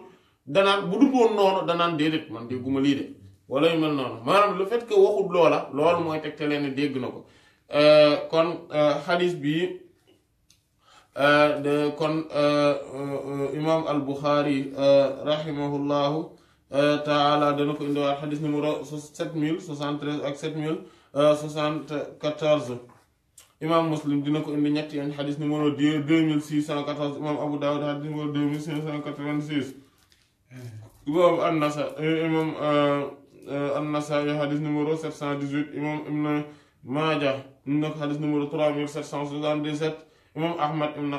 danaan bu duggoon noonu danaan déedéet man dégguma lii de wala yu mel noonu maanaam le fait que waxut loola loolu mooy tegtale ne dégg na ko kon xadis bi kon imam al Buxaari rahimahullahu taala dana ko indiwaat xadis numéro 7073 ak 7074 imam Muslim dina ko indi ñetti yoon xadis numéro 2614 imam Abu Dawud xadis numéro 2586 imam An-Nasaa'i xadis numéro 718 imam Ibn Maaja indi na ko xadis numéro 3777 imam Ahmad ibn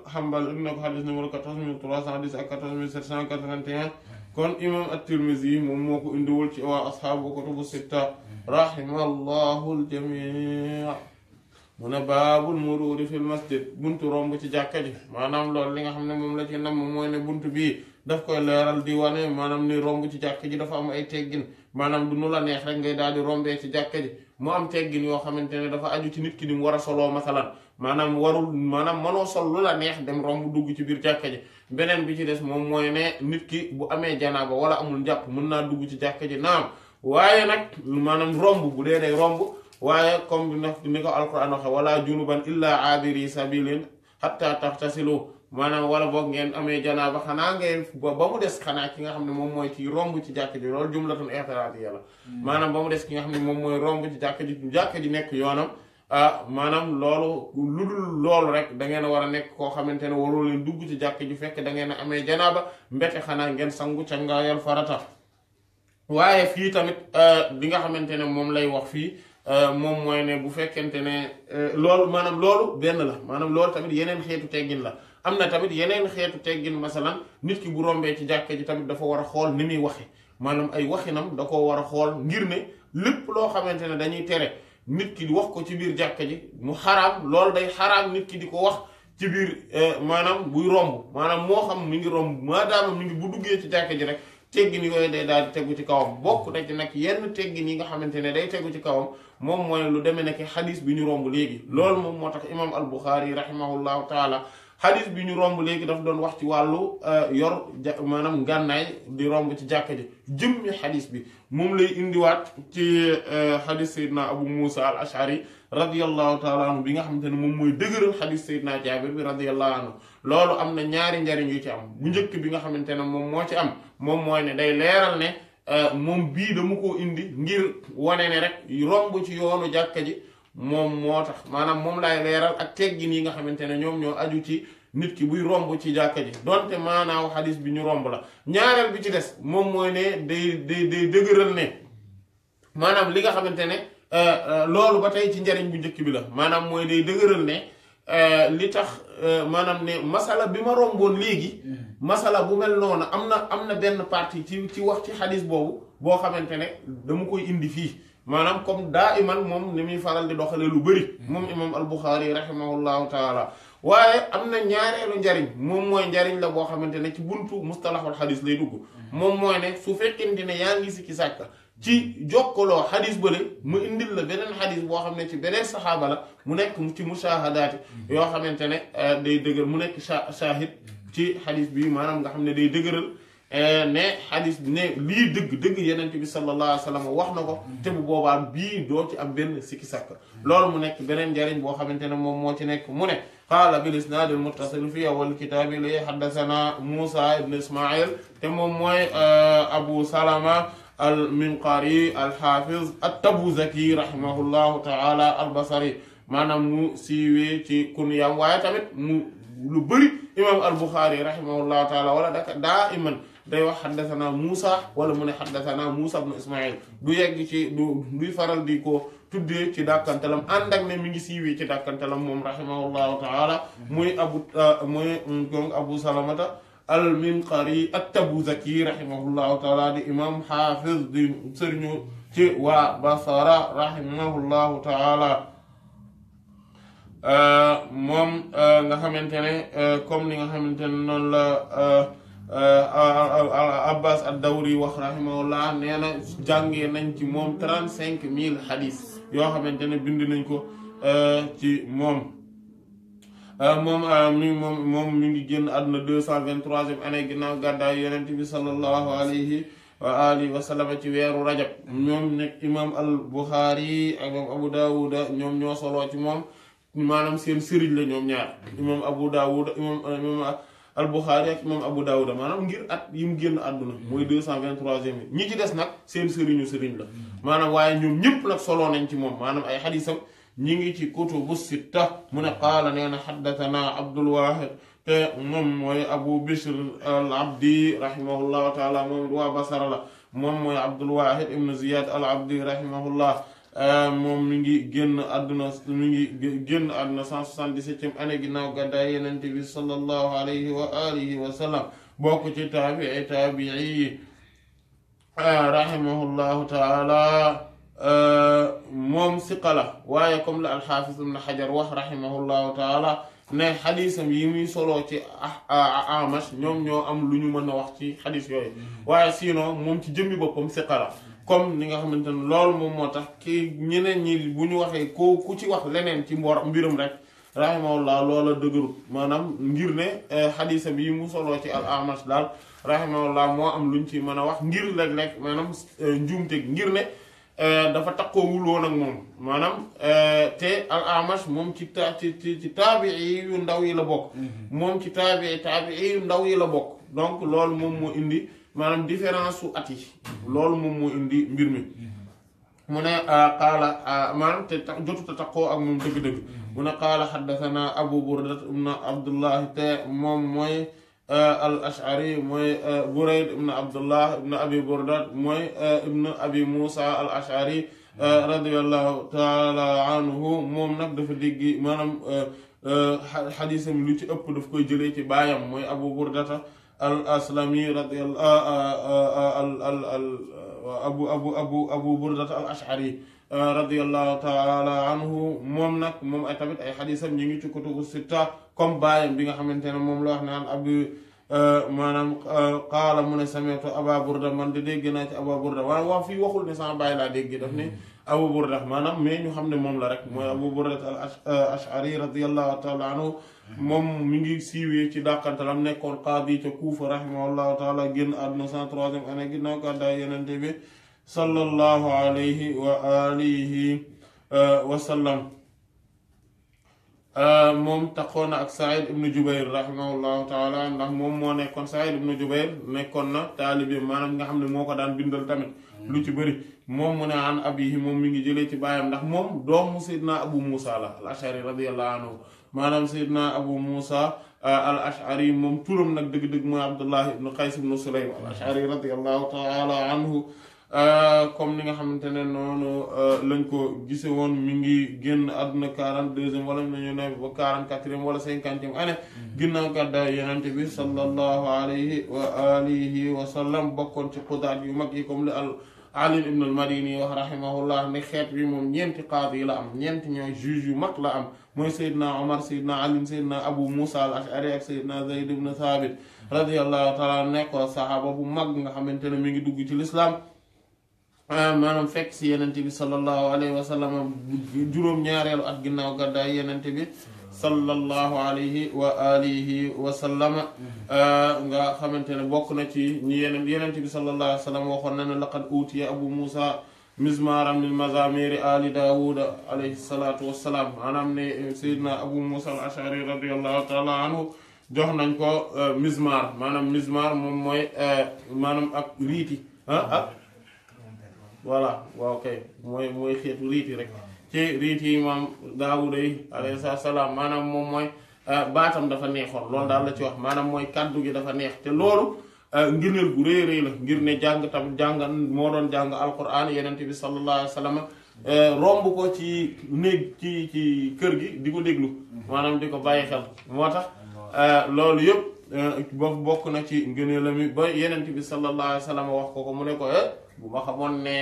Hanbal indi na ko xadis numéro 14310 ak 14781 kon imam at-Tirmidhi moom moo ko indiwul ci waa asxaabu kutubu sitta rahimallahu al-jamii mu ne baabul muruuri fil masjid buntu romb ci jàkka ji maanaam loolu li nga xam ne moom la ci nam mooy ne buntu bii daf koy leeral di wane maanaam ni romb ci jàkka ji dafa am ay teggin maanaam du nu la neex rek ngay daal di rombee ci jàkka ji mu am teggin yoo xamante ne dafa aju ci nit ki ni mu war a soloo masalan maanaam mënoo sol lu la neex dem romb dugg ci biir jàkka ji beneen bi ci des moom mooy ne nit ki bu amee janaaba wala amul njàpp mën naa dugg ci jàkka ji naam waaye nag maanaam romb bu dee day romb waaye comme ni ko alquran waxe wala junuban illa abiri sabilin hatta taxtasilu maanaam wala boog ngeen amee janaaba xanaa ngeen ba mu des xanaa ki nga xam ne moom mooy ci romb ci jàkka ji loolu jumlatun i'tiradiyya la maanaam ba mu des ki nga xam ne moom mooy romb ci jàkka ji nekk yoonam maanaam loolu lu dul loolu rek da ngeen a war a nekk koo xamante ne waroo leen dugg ci jàkk ju fekk da ngeen a amee janaaba mbete xanaa ngeen sangu cangaayal farata waaye fii tamit bi nga xamante ne moom lay wax fii moom mooy ne bu fekkente ne loolu maanaam loolu benn la maanaam loolu tamit yeneen xeetu teggin la am na tamit yeneen xeetu teggin masalan nit ki bu rombee ci jàkk ji tamit dafa war a xool ni muy waxe maanaam ay waxinam da koo war a xool ngir ne lépp loo xamante ne dañuy tere nit ki di wax ko ci biir jàkka ji mu xaraam loolu day xaraam nit ki di ko wax ci biir maanaam buy romb maanaam moo xam mi ngi romb maadaama mi ngi bu duggee ci jàkka ji rek teggin yooyu day daal di tegu ci kawam bokk na ci nag yenn teggin yi nga xamante ne day tegu ci kawam moom mooy lu demee nekk xadis bi ñu romb léegi loolu moom moo tax imam al Buxaari rahimahullahu taala xadis bi ñu romb léegi daf doon wax ci wàllu yor maanaam ngànnaay di romb ci jàkka ji jëmmi xadis bi moom lay indiwaat ci xadis Seydina Abu Musa al Ashari radiyallahu taala anhu bi nga xamante ne moom mooy dëgëral xadis Seydina Jaabir bi radiyallahu anhu loolu am na ñaari njariñ yu ci am bu njëkk bi nga xamante ne moom moo ci am moom mooy ne day leeral ne moom bii dama koo indi ngir wane ne rek romb ci yoonu jàkka ji moom moo tax maanaam moom laay leeral ak teggin yi nga xamante ne ñoom ñoo aju ci nit ki buy romb ci jàkka ji donte maanaaw xadis bi ñu romb la ñaareel bi ci des moom mooy ne day dëgëral ne maanaam li nga xamante ne loolu ba tey ci njariñ bu njëkk bi la maanaam mooy day dëgëral ne li tax maanaam ne masala bi ma romboon léegi masala bu mel noonu am na benn partie ci wax ci xadis boobu boo xamante ne dama koy indi fii maanaam comme daa iman moom ni muy faral di doxale lu bëri moom imam al Buxaari rahimahullahu taala waaye am na ñaareelu njariñ moom mooy njariñ la boo xamante ne ci buntu mustalahul xadis lay dugg moom mooy ne su fekkente ne yaa ngi sikki sàkka ci jokkaloo xadis bële mu indil la beneen xadis boo xam ne ci beneen saxaaba la mu nekk ci mushahadaati yoo xamante ne day dëgër mu nekk shahid ci xadis bi maanaam nga xam ne day dëgëral ne xadis bi ne lii dëgg yenente bi sallallahu alayhi wa sallam wax na ko te bu boobaa bii doo ci am benn sikki sàkk loolu mu nekk beneen njariñ boo xamante ne moom moo ci nekk mu ne qaala bil isnaad al muttasil fi awwal kitaabi li haddasana Muusa ibn Ismail te moom mooy Abu Salama al Minqari al Hafiz at-Tabuzaki rahimahullahu taala al Basri maanaam mu siiwee ci kunyam waaye tamit mu lu bëri imam al Buxaari rahimahullahu taala wala daka daa iman day wax xaddasana Muusa wala mu ne xaddasana Muusa ibn Ismail du yegg ci duy faral di ko tuddee ci dàkkantalam ànd ak ne mi ngi siiwee ci dàkkantalam moom rahimahullahu taala muy Abu Salamata al Minqari at-Tabuzaki rahimahullahu taala di imam xaafiz di sëriñu ci waa Basra rahimahullahu taala moom nga xamante ne comme ni nga xamante ne noonu la Abbas ad-Dawri wax rahimahullah nee na jàngee nañ ci moom 35,000 xadis yoo xamante ne bind nañ ko ci moom moom mi ngi génn àdduna 223e année ginnaaw gàddaay Yonent bi sallallahu alayhi wa alihi wa sallam ci weeru rajab ñoom nekk imam al Bukhari ak imam Abu Dawud ñoom ñoo soloo ci moom maanaam seen sëriñ la ñoom ñaar imam Abu Dawud imam al Bukhari ak imam Abu Dawud maanaam ngir at yi mu génn àdduna mooy 223e ñi ci des nag seen sëriñ la maanaam waaye ñoom ñëpp nag soloo nañ ci moom maanaam ay xadisam ñi ngi ci kutubu sitta mu ne qaala nee na xaddathana Abdul Wahid te moom mooy Abu Bishr al Abdi rahimahullahu taala moom waa Basra la moom mooy Abdul Wahid ibn Ziyad al Abdi rahimahullah moom mi ngi génn àdduna 177e année ginnaaw gàddaay Yonent bi sallallahu alayhi wa alihi wa sallam bokk ci taabii rahimahullahu taala moom siqa la waaye comme la al-Hafiz ibn Hajar wax rahimahullahu taala ne xadisam yi muy soloo ci Amash ñoom ñoo am lu ñu mën a wax ci xadis yooyu waaye sinon moom ci jëmmi boppam siqa la comme ni nga xamante ne loolu moom moo tax ki ñeneen ñi bu ñu waxee ku ci wax leneen ci mbirum rek rahimahullah loola dëgërut maanaam ngir ne xadisam yi mu soloo ci al-Amash daal rahimahullah moo am luñ ci mën a wax ngir léeg-léeg maanaam njuumte ngir ne dafa takkoowul woon ak moom maanaam te al-Amash moom ci taabii yu ndaw yi la bokk moom ci taabii yu ndaw yi la bokk donc loolu moom moo indi maanaam différence su at yi loolu moom moo indi mbir mi mu ne qaala maanaam te jotuta takkoo ak moom dëgg-dëgg mu ne qaala xaddathana Abu Burda ibn Abdullah te moom mooy al-Ash'ari mooy Burayd ibn Abdullah ibn Abi Burda mooy ibn Abi Musa al-Ash'ari radiyallahu taala anhu moom nag dafa dégg maanaam xadisam lu ci ëpp daf koy jëlee ci baayam mooy Abu Burdata al-Aslami Abu Burdata al-Ash'ari radiyallahu taala anhu moom nag moom ay tamit ay xadisam ñu ngi ci kutubu sitta comme baayam bi nga xamante ne moom la wax naan maanaam qaala mu ne sami'tu Aba Burda man de dégg naa ci Aba Burda waaye wax fii waxul ne sama baay laa dégg daf ne Abu Burda maanaam mais ñu xam ne moom la rek mooy Abu Burda al-Ash'ari radiyallahu taala anhu moom mi ngi siiwee ci dàqantalam nekkoon qaadi ca Kuufa rahimahullahu taala génn àdduna 103e année ginnaaw gàddaay Yonent bi sallallahu alayhi wa alihi wa sallam moom taxoon na ak Saïd ibn Jubayr rahimahullahu taala ndax moom moo nekkoon Saïd ibn Jubayr nekkoon na taalibe maanaam nga xam ne moo ko daan bindal tamit lu ci bëri moom mu ne an abihi moom mi ngi jëlee ci baayam ndax moom doomu Seydina Abu Musa la al-Ash'ari radiyallahu anhu maanaam Seydina Abu Musa al-Ash'ari moom turam nag dëgg-dëgg mooy Abdullah ibn Qays ibn Sulaym al-Ash'ari radiyallahu taala anhu comme ni nga xamante ne noonu lañ ko gise woon mi ngi génn àdduna 42e wala nañu ne ba 44e wala 50e année ginnaaw gàddaay Yonent bi sallallahu alayhi wa alihi wa sallam bokkoon ci xudaat yu mag yi comme li Ali ibn al-Madini wax rahimahullah ne xeet bi moom ñeenti qaadi yi la am ñeenti ñooy juge yu mag la am mooy Seydina Omar Seydina Ali Seydina Abu Musa al-Ash'ari ak Seydina Zayd ibn Thabit radiyallahu taala nekkoon saxaaba bu mag nga xamante ne mi ngi dugg ci lislaam maanaam fekk si Yonent bi sallallahu alayhi wa sallam juróom-ñaareelu at ginnaaw gàddaay Yonent bi sallallahu alayhi wa alihi wa sallama nga xamante ne bokk na ci ñi Yonent bi sallallahu alayhi wa sallam waxoon na ne laqad utiya Abu Musa mizmaran min mazamiri ali Daawud alayhi salaatu wassalaam maanaam ne Seydina Abu Musa al-Ash'ari radiyallahu taala anhu jox nañ ko mizmar maanaam mizmar moom mooy maanaam ak riiti voilà waaw kay mooy xeetu riiti rek ci riiti maam Daawuda yi alayhi salaam maanaam moom mooy baatam dafa neexoon loolu daal la ci wax maanaam mooy kàddu gi dafa neex te loolu ngëneel gu rëy rëy la ngir ne jàng tamit moo doon jàng alquran Yonent bi sallallahu alayhi wa sallam romb ko ci néeg ci kër gi di ko déglu maanaam di ko bàyyi xel moo tax loolu yëpp bokk na ci ngëneelam mi ba Yonent bi sallallahu alayhi wa sallam wax ko mu ne ko bu ma xamoon ne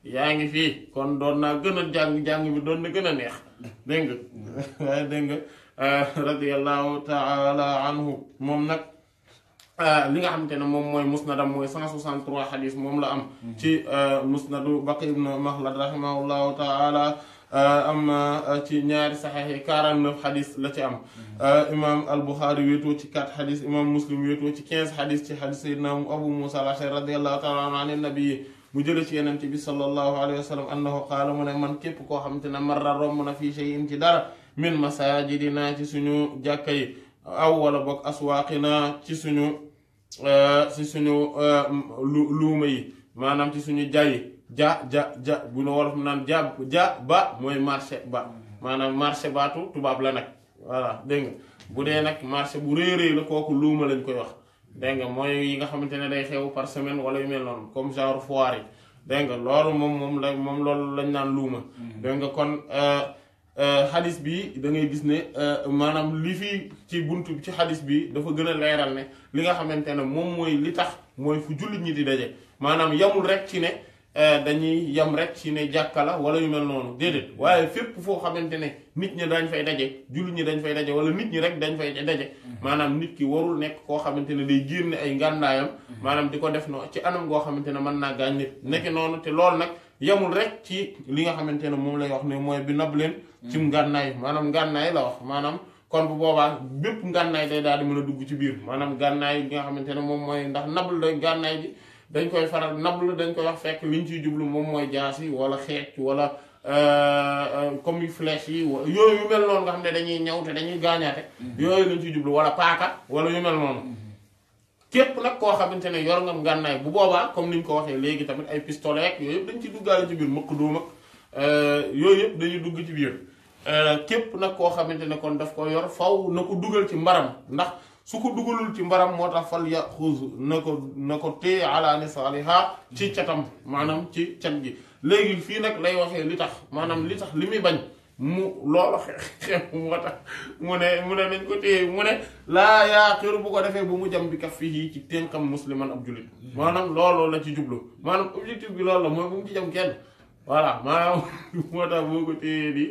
yaa ngi fii kon doon naa gën a jàng bi doon na gën a neex dégg nga waaye dégg nga radiyallahu taala anhu moom nag li nga xamante ne moom mooy musnadam mooy 163 xadis moom la am ci musnadu Baqi ibn Makhlad rahimahullahu taala am ci ñaari saxiix yi 49 xadis la ci am imam al-Bukhari wéetoo ci 4 xadis imam Muslim wéetoo ci 15 xadis ci xadis sayyidina Abu Musa al-Ash'ari radiyallahu taala anhu an nabi mu jële ci yeneen bi sallallahu alayhi wa sallam annahu qaala mu ne man képp koo xamante ne marra romb na fii shay'in ci dara min masajidina ci suñu jàkka yi aw wala boog aswaaqina ci suñu luuma yi maanaam ci suñu jayi ja bu ñu wolof naan ja ba mooy marché ba maanaam marché baatu tubaab la nag voilà dégg nga bu dee nag marché bu réeréy la kooku luuma lañ koy wax dégg nga mooy yi nga xamante ne day xew par semaine wala yu mel noonu comme genre foire yi dégg nga loolu moom loolu lañ naan luuma dégg nga kon xadis bi da ngay gis ne maanaam li fii ci buntu ci xadis bi dafa gën a leeral ne li nga xamante ne moom mooy li tax mooy fu jullit ñi di daje maanaam yamul rek ci ne dañuy yam rek ci ne jàkka la wala yu mel noonu déedéet waaye fépp foo xamante ne nit ñi dañ fay daje jullit ñi dañ fay daje wala nit ñi rek dañ fay daje maanaam nit ki warul nekk koo xamante ne day génne ay ngàndaayam maanaam di ko def no ci anam goo xamante ne mën naa gaañ nit nekk noonu te loolu nag yamul rek ci li nga xamante ne moom lay wax ne mooy bi nab leen ci ngànnaay maanaam ngànnaay la wax maanaam kon bu boobaa bépp ngànnaay day daal di mën a dugg ci biir maanaam ngànnaay gi nga xamante ne moom mooy ndax nabl day ngànnaay ji dañ koy faral nabl dañ koy wax fekk liñ ciy jublu moom mooy jaas yi wala xeec wala comme yu flèche yi yooyu yu mel noonu nga xam ne dañuy ñëw te dañuy gaañaate yooyu lañ ciy jublu wala paaka wala yu mel noonu képp nag koo xamante ne yor nga ngànnaay bu boobaa comme niñ ko waxee léegi tamit ay pistolet ak yooyu yëpp dañ ci duggaale ci biir mëq dóom ak yooyu yëpp dañuy dugg ci biir képp nag koo xamante ne kon daf ko yor faw na ko dugal ci mbaram ndax su ko dugalul ci mbaram moo tax fal yaxuzu na ko téye ala nisaliha ci catam maanaam ci cat gi léegi fii nag lay waxee li tax maanaam li tax li muy bañ mu loolu xew moo tax mu ne nañ ko téye mu ne laa yaaqiru bu ko defee bu mu jam bi kaf fii ci ténqam musliman ab jullit maanaam looloo la ci jublu maanaam objectif bi loolu la mooy bu mu ci jam kenn voilà maanaam moo tax boo ko téyee di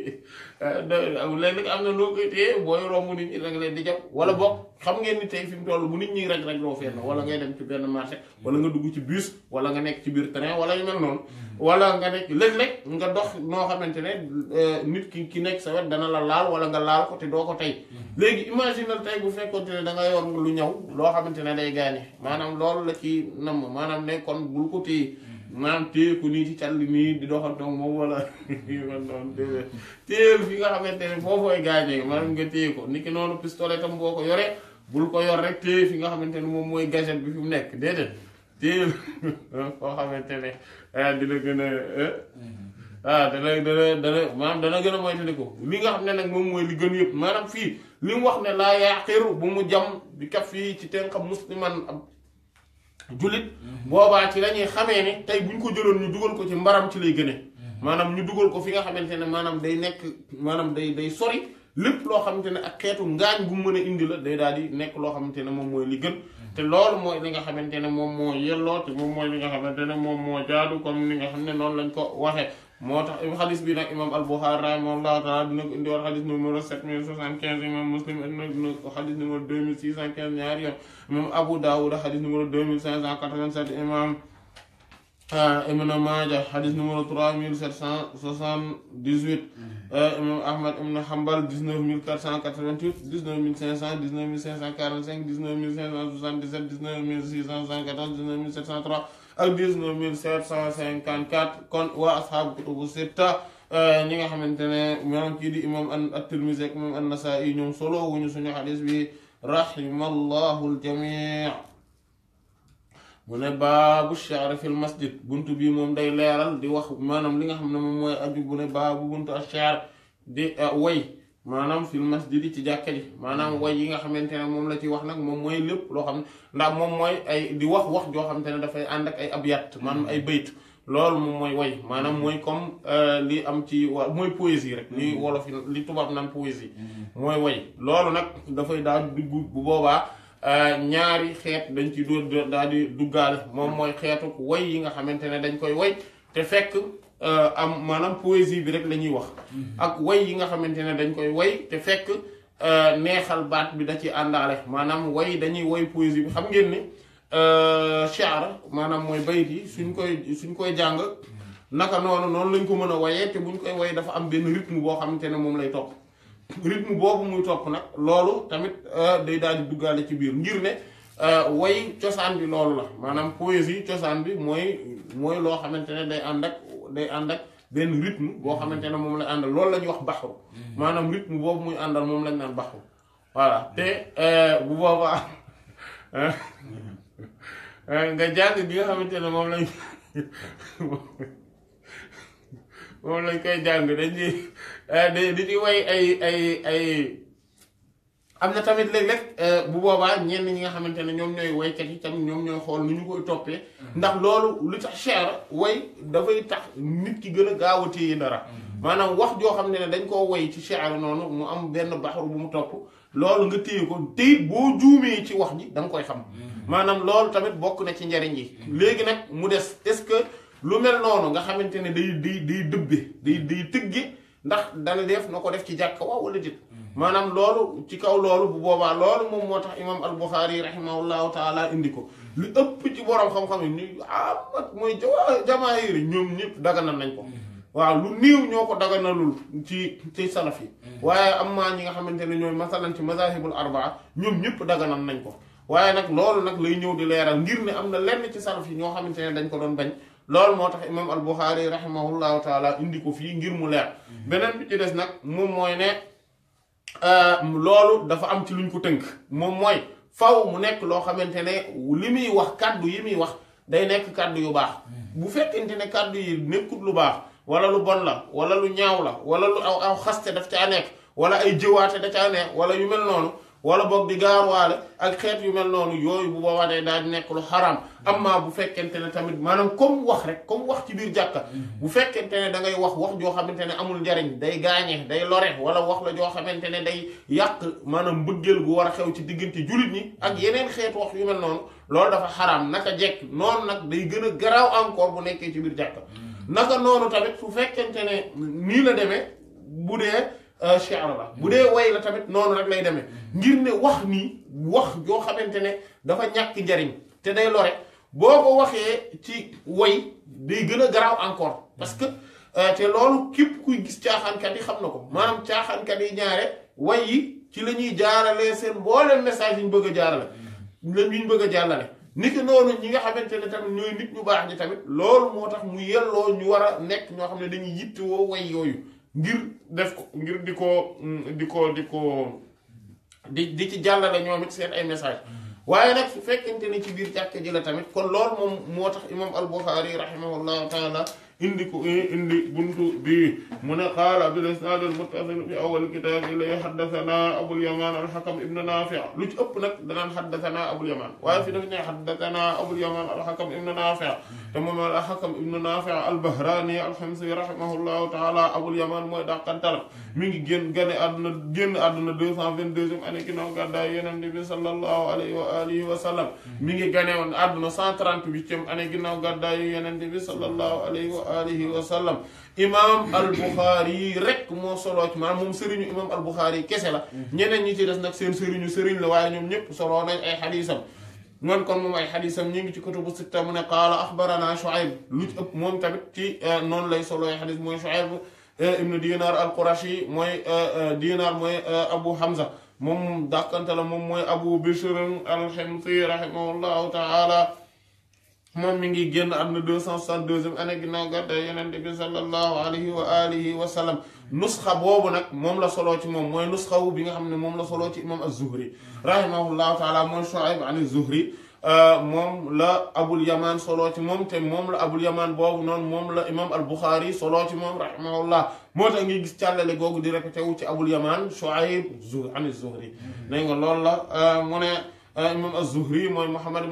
léeg-léeg am na loo koy téye booy romb nit ñi danga leen di jàpp wala boog xam ngeen ni tey fi mu toll bu nit ñi rek loo fenn wala ngay dem ci benn marché wala nga dugg ci bus wala nga nekk ci biir train wala yu mel noonu wala nga nekk léeg-léeg nga dox noo xamante ne nit ki nekk sa wet dana la laal wala nga laal ko te doo ko tey léegi imaginal tey bu fekkoonte ne da nga yor lu ñaw loo xamante ne day gaañe maanaam loolu la ci namm maanaam ne kon bul ko téye maanaam téye ko nii ci càll nii di doxantoog moom wala man noonu téye fi nga xamante ne foofooy gaañee maanaam nga téye ko niki noonu pistolet tam boo ko yoree bul ko yor rek téye fi nga xamante ne moom mooy gâchette bi fi mu nekk déedéet téye koo xamante ne dina gën a dana maanaam dana gën a moytandiku li nga xam ne nag moom mooy li gën yëpp maanaam fii li mu wax ne laa yaaqiru bu mu jam bi kaf fii ci teen xam musliman ab jullit boobaa ci lañuy xamee ne tey buñ ko jëloon ñu dugal ko ci mbaram ci lay gëne maanaam ñu dugal ko fi nga xamante ne maanaam day nekk maanaam day sori lépp loo xamante ne ak xeetu ngaañ bu mu mën a indi la day daal di nekk loo xamante ne moom mooy li gën te loolu mooy li nga xamante ne moom moo yelloo te moom mooy li nga xamante ne moom moo jaadu comme li nga xam ne noonu lañ ko waxee moo tax xadis bi nag imam al-Bukhari rahimahullahu taala dina ko indi woon xadis numéro 7075 imam Muslim dina ko xadis numéro 2615 ñaari yoon imam Abu Dawud xadis numéro 2587 imam Ibn Maaja xadis numéro 3778 imam Ahmad ibn Hanbal 19488 19500 19545 19577 19674 19703 ak 19754 kon waa ashaabu kutubu sitta ñi nga xamante ne maanaam kii di imam at-Tirmidhi ak imam an-Nasa'i ñoom solo wuñu suñu xadis bi rahimallahu al-jamii' mu ne baabu shi'r fil masjid buntu bii moom day leeral di wax maanaam li nga xam ne moom mooy aju bu ne baabu buntu ash-shi'r di way maanaam fil masjid ci jàkka ji maanaam way yi nga xamante ne moom la ci wax nag moom mooy lépp loo xam ne ndax moom mooy ay di wax joo xamante ne dafay ànd ak ay abyat maanaam ay bayt loolu moom mooy way maanaam mooy comme li am ci mooy poésie rek li wolof li tubaab naan poésie mooy way loolu nag dafay daal dugg bu boobaa ñaari xeet dañ ci daal di duggaale moom mooy xeetu way yi nga xamante ne dañ koy way te fekk am maanaam poésie bi rek la ñuy wax ak way yi nga xamante ne dañ koy way te fekk neexal baat bi da ci àndaale maanaam way dañuy woy poésie bi xam ngeen ni shi'r maanaam mooy bayit yi suñ koy jàng naka noonu lañ ko mën a wayee te buñ koy way dafa am benn rythme boo xamante ne moom lay topp rythme boobu muy topp nag loolu tamit day daal di duggaale ci biir ngir ne way cosaan bi loolu la maanaam poésie cosaan bi mooy loo xamante ne day ànd ak benn rythme boo xamante ne moom lay àndal loolu la ñuy wax baxru maanaam rythme boobu muy àndal moom lañ naan baxru voilà te bu boobaa nga jàng gi nga xamante ne moom lañ koy jàng dañ di way ay am na tamit léeg-léeg bu boobaa ñenn ñi nga xamante ne ñoom ñooy waykat yi tamit ñoom ñooy xool nu ñu koy toppee ndax loolu lu tax shi'r way dafay tax nit ki gën a gaaw a téye dara maanaam wax joo xam ne dañ koo way ci shi'r noonu mu am benn baxru bu mu topp loolu nga téye ko te boo juumee ci wax ji da nga koy xam maanaam loolu tamit bokk na ci njariñ yi léegi nag mu des est-ce que lu mel noonu nga xamante ne day dëbbe day tëgge ndax dana def na ko def ci jàkka waaw wala dit maanaam loolu ci kaw loolu bu boobaa loolu moom moo tax imam al-Bukhari rahimahullahu taala indi ko lu ëpp ci boroom xam-xam yi ni amat mooy jamaahir ñoom ñëpp daganal nañ ko waaw lu néew ñoo ko daganalul ci salaf yi waaye am maa ñi nga xamante ne ñooy masalan ci mazahibul arbaa ñoom ñëpp daganal nañ ko waaye nag loolu nag lay ñëw di leeral ngir ne am na lenn ci salaf yi ñoo xamante ne dañ ko doon bañ loolu moo tax imam al-Bukhari rahimahullahu taala indi ko fii ngir mu leer beneen bi ci des nag moom mooy ne loolu dafa am ci luñ ko tënk moom mooy faw mu nekk loo xamante ne li muy wax kàddu yi muy wax day nekk kàddu yu baax bu fekkente ne kàddu yi nekkut lu baax wala lu bon la wala lu ñaaw la wala lu aw xaste daf caa nekk wala ay jëwaate da caa nekk wala yu mel noonu wala boog di gaarwaale ak xeet yu mel noonu yooyu bu boobaa day daal di nekk lu xaraam amma bu fekkente ne tamit maanaam comme wax ci biir jàkka bu fekkente ne da ngay wax joo xamante ne amul njariñ day gaañe day lore wala wax la joo xamante ne day yàq maanaam mbëggeel gu war a xew ci diggante jullit ñi ak yeneen xeetu wax yu mel noonu loolu dafa xaraam naka jekk noonu nag day gën a garaaw encore bu nekkee ci biir jàkka naka noonu tamit su fekkente ne nii la demee bu dee shi'r la bu dee way la tamit noonu rek lay demee ngir ne wax joo xamante ne dafa ñàkk njariñ te day lore boo ko waxee ci way day gën a garaaw encore parce que te loolu képp kuy gis caaxaankat yi xam na ko maanaam caaxaankat yi ñaare way yi ci la ñuy jaarale seen mboolem message yi ñu bëgg a jaarale ñu bëgg a jàllale ni ki noonu ñi nga xamante ne tamit ñooy nit ñu baax ñi tamit loolu moo tax mu yelloo ñu war a nekk ñoo xam ne dañuy yittewoo way yooyu ngir def ko ngir di ci jàllale ñoom it seen ay message waaye nag su fekkente ni ci biir jàkka ji la tamit kon loolu moom moo tax imam al-Bukhari rahimahullahu taala indi buntu bi mu ne qaala bil isnaad al muttasil fi awwal kitaab ilay haddathana Abul Yamaan al-Hakam ibn Naafi' lu ci ëpp nag danaan haddathana Abul Yamaan waaye fi dafa ne haddathana Abul Yamaan al-Hakam ibn Naafi' te moom al-Hakam ibn Naafi' al-Bahraani al-Himsi rahimahullahu taala Abul Yamaan mooy dàqantalam mi ngi génn àdduna 222e année ginnaaw gàddaay Yonent bi sallallahu alayhi wa alihi wa sallam mi ngi gane woon àdduna 138e année ginnaaw gàddaay Yonent bi sallallahu alayhi wa alihi wa sallam imam al-Bukhari rek moo soloo ci maanaam moom sëriñu imam al-Bukhari kese la ñeneen ñi ci des nag seen sëriñ la waaye ñoom ñëpp soloo nañ ay xadiisam noonu kon moom ay xadiisam ñu ngi ci kutubu sitta mu ne qaala axbarana Shu'ayb lu ci ëpp moom tamit ci noonu lay soloo ay xadiis mooy Shu'ayb ibnu Dinar al-Qurashi mooy Dinar mooy Abu Hamza moom dàkkante la moom mooy Abu Bishr al-Himsi rahimahullahu ta'ala moom mi ngi génn àdduna 262e année ginnaaw gàddaay Yonent bi sallallahu alayhi wa alihi wa sallam nusxa boobu nag moom la soloo ci moom mooy nusxa wu bi nga xam ne moom la soloo ci imam az-Zuhri rahimahullahu taala mooy Shu'ayb an az-Zuhri moom la Abul Yamaan soloo ci moom te moom la Abul Yamaan boobu noonu moom la imam al-Bukhari soloo ci moom rahimahullah moo tax ngi gis càllale googu di répété wu ci Abul Yamaan Shu'ayb an az-Zuhri dégg nga loolu la mu ne imam az-Zuhri mooy Muhammad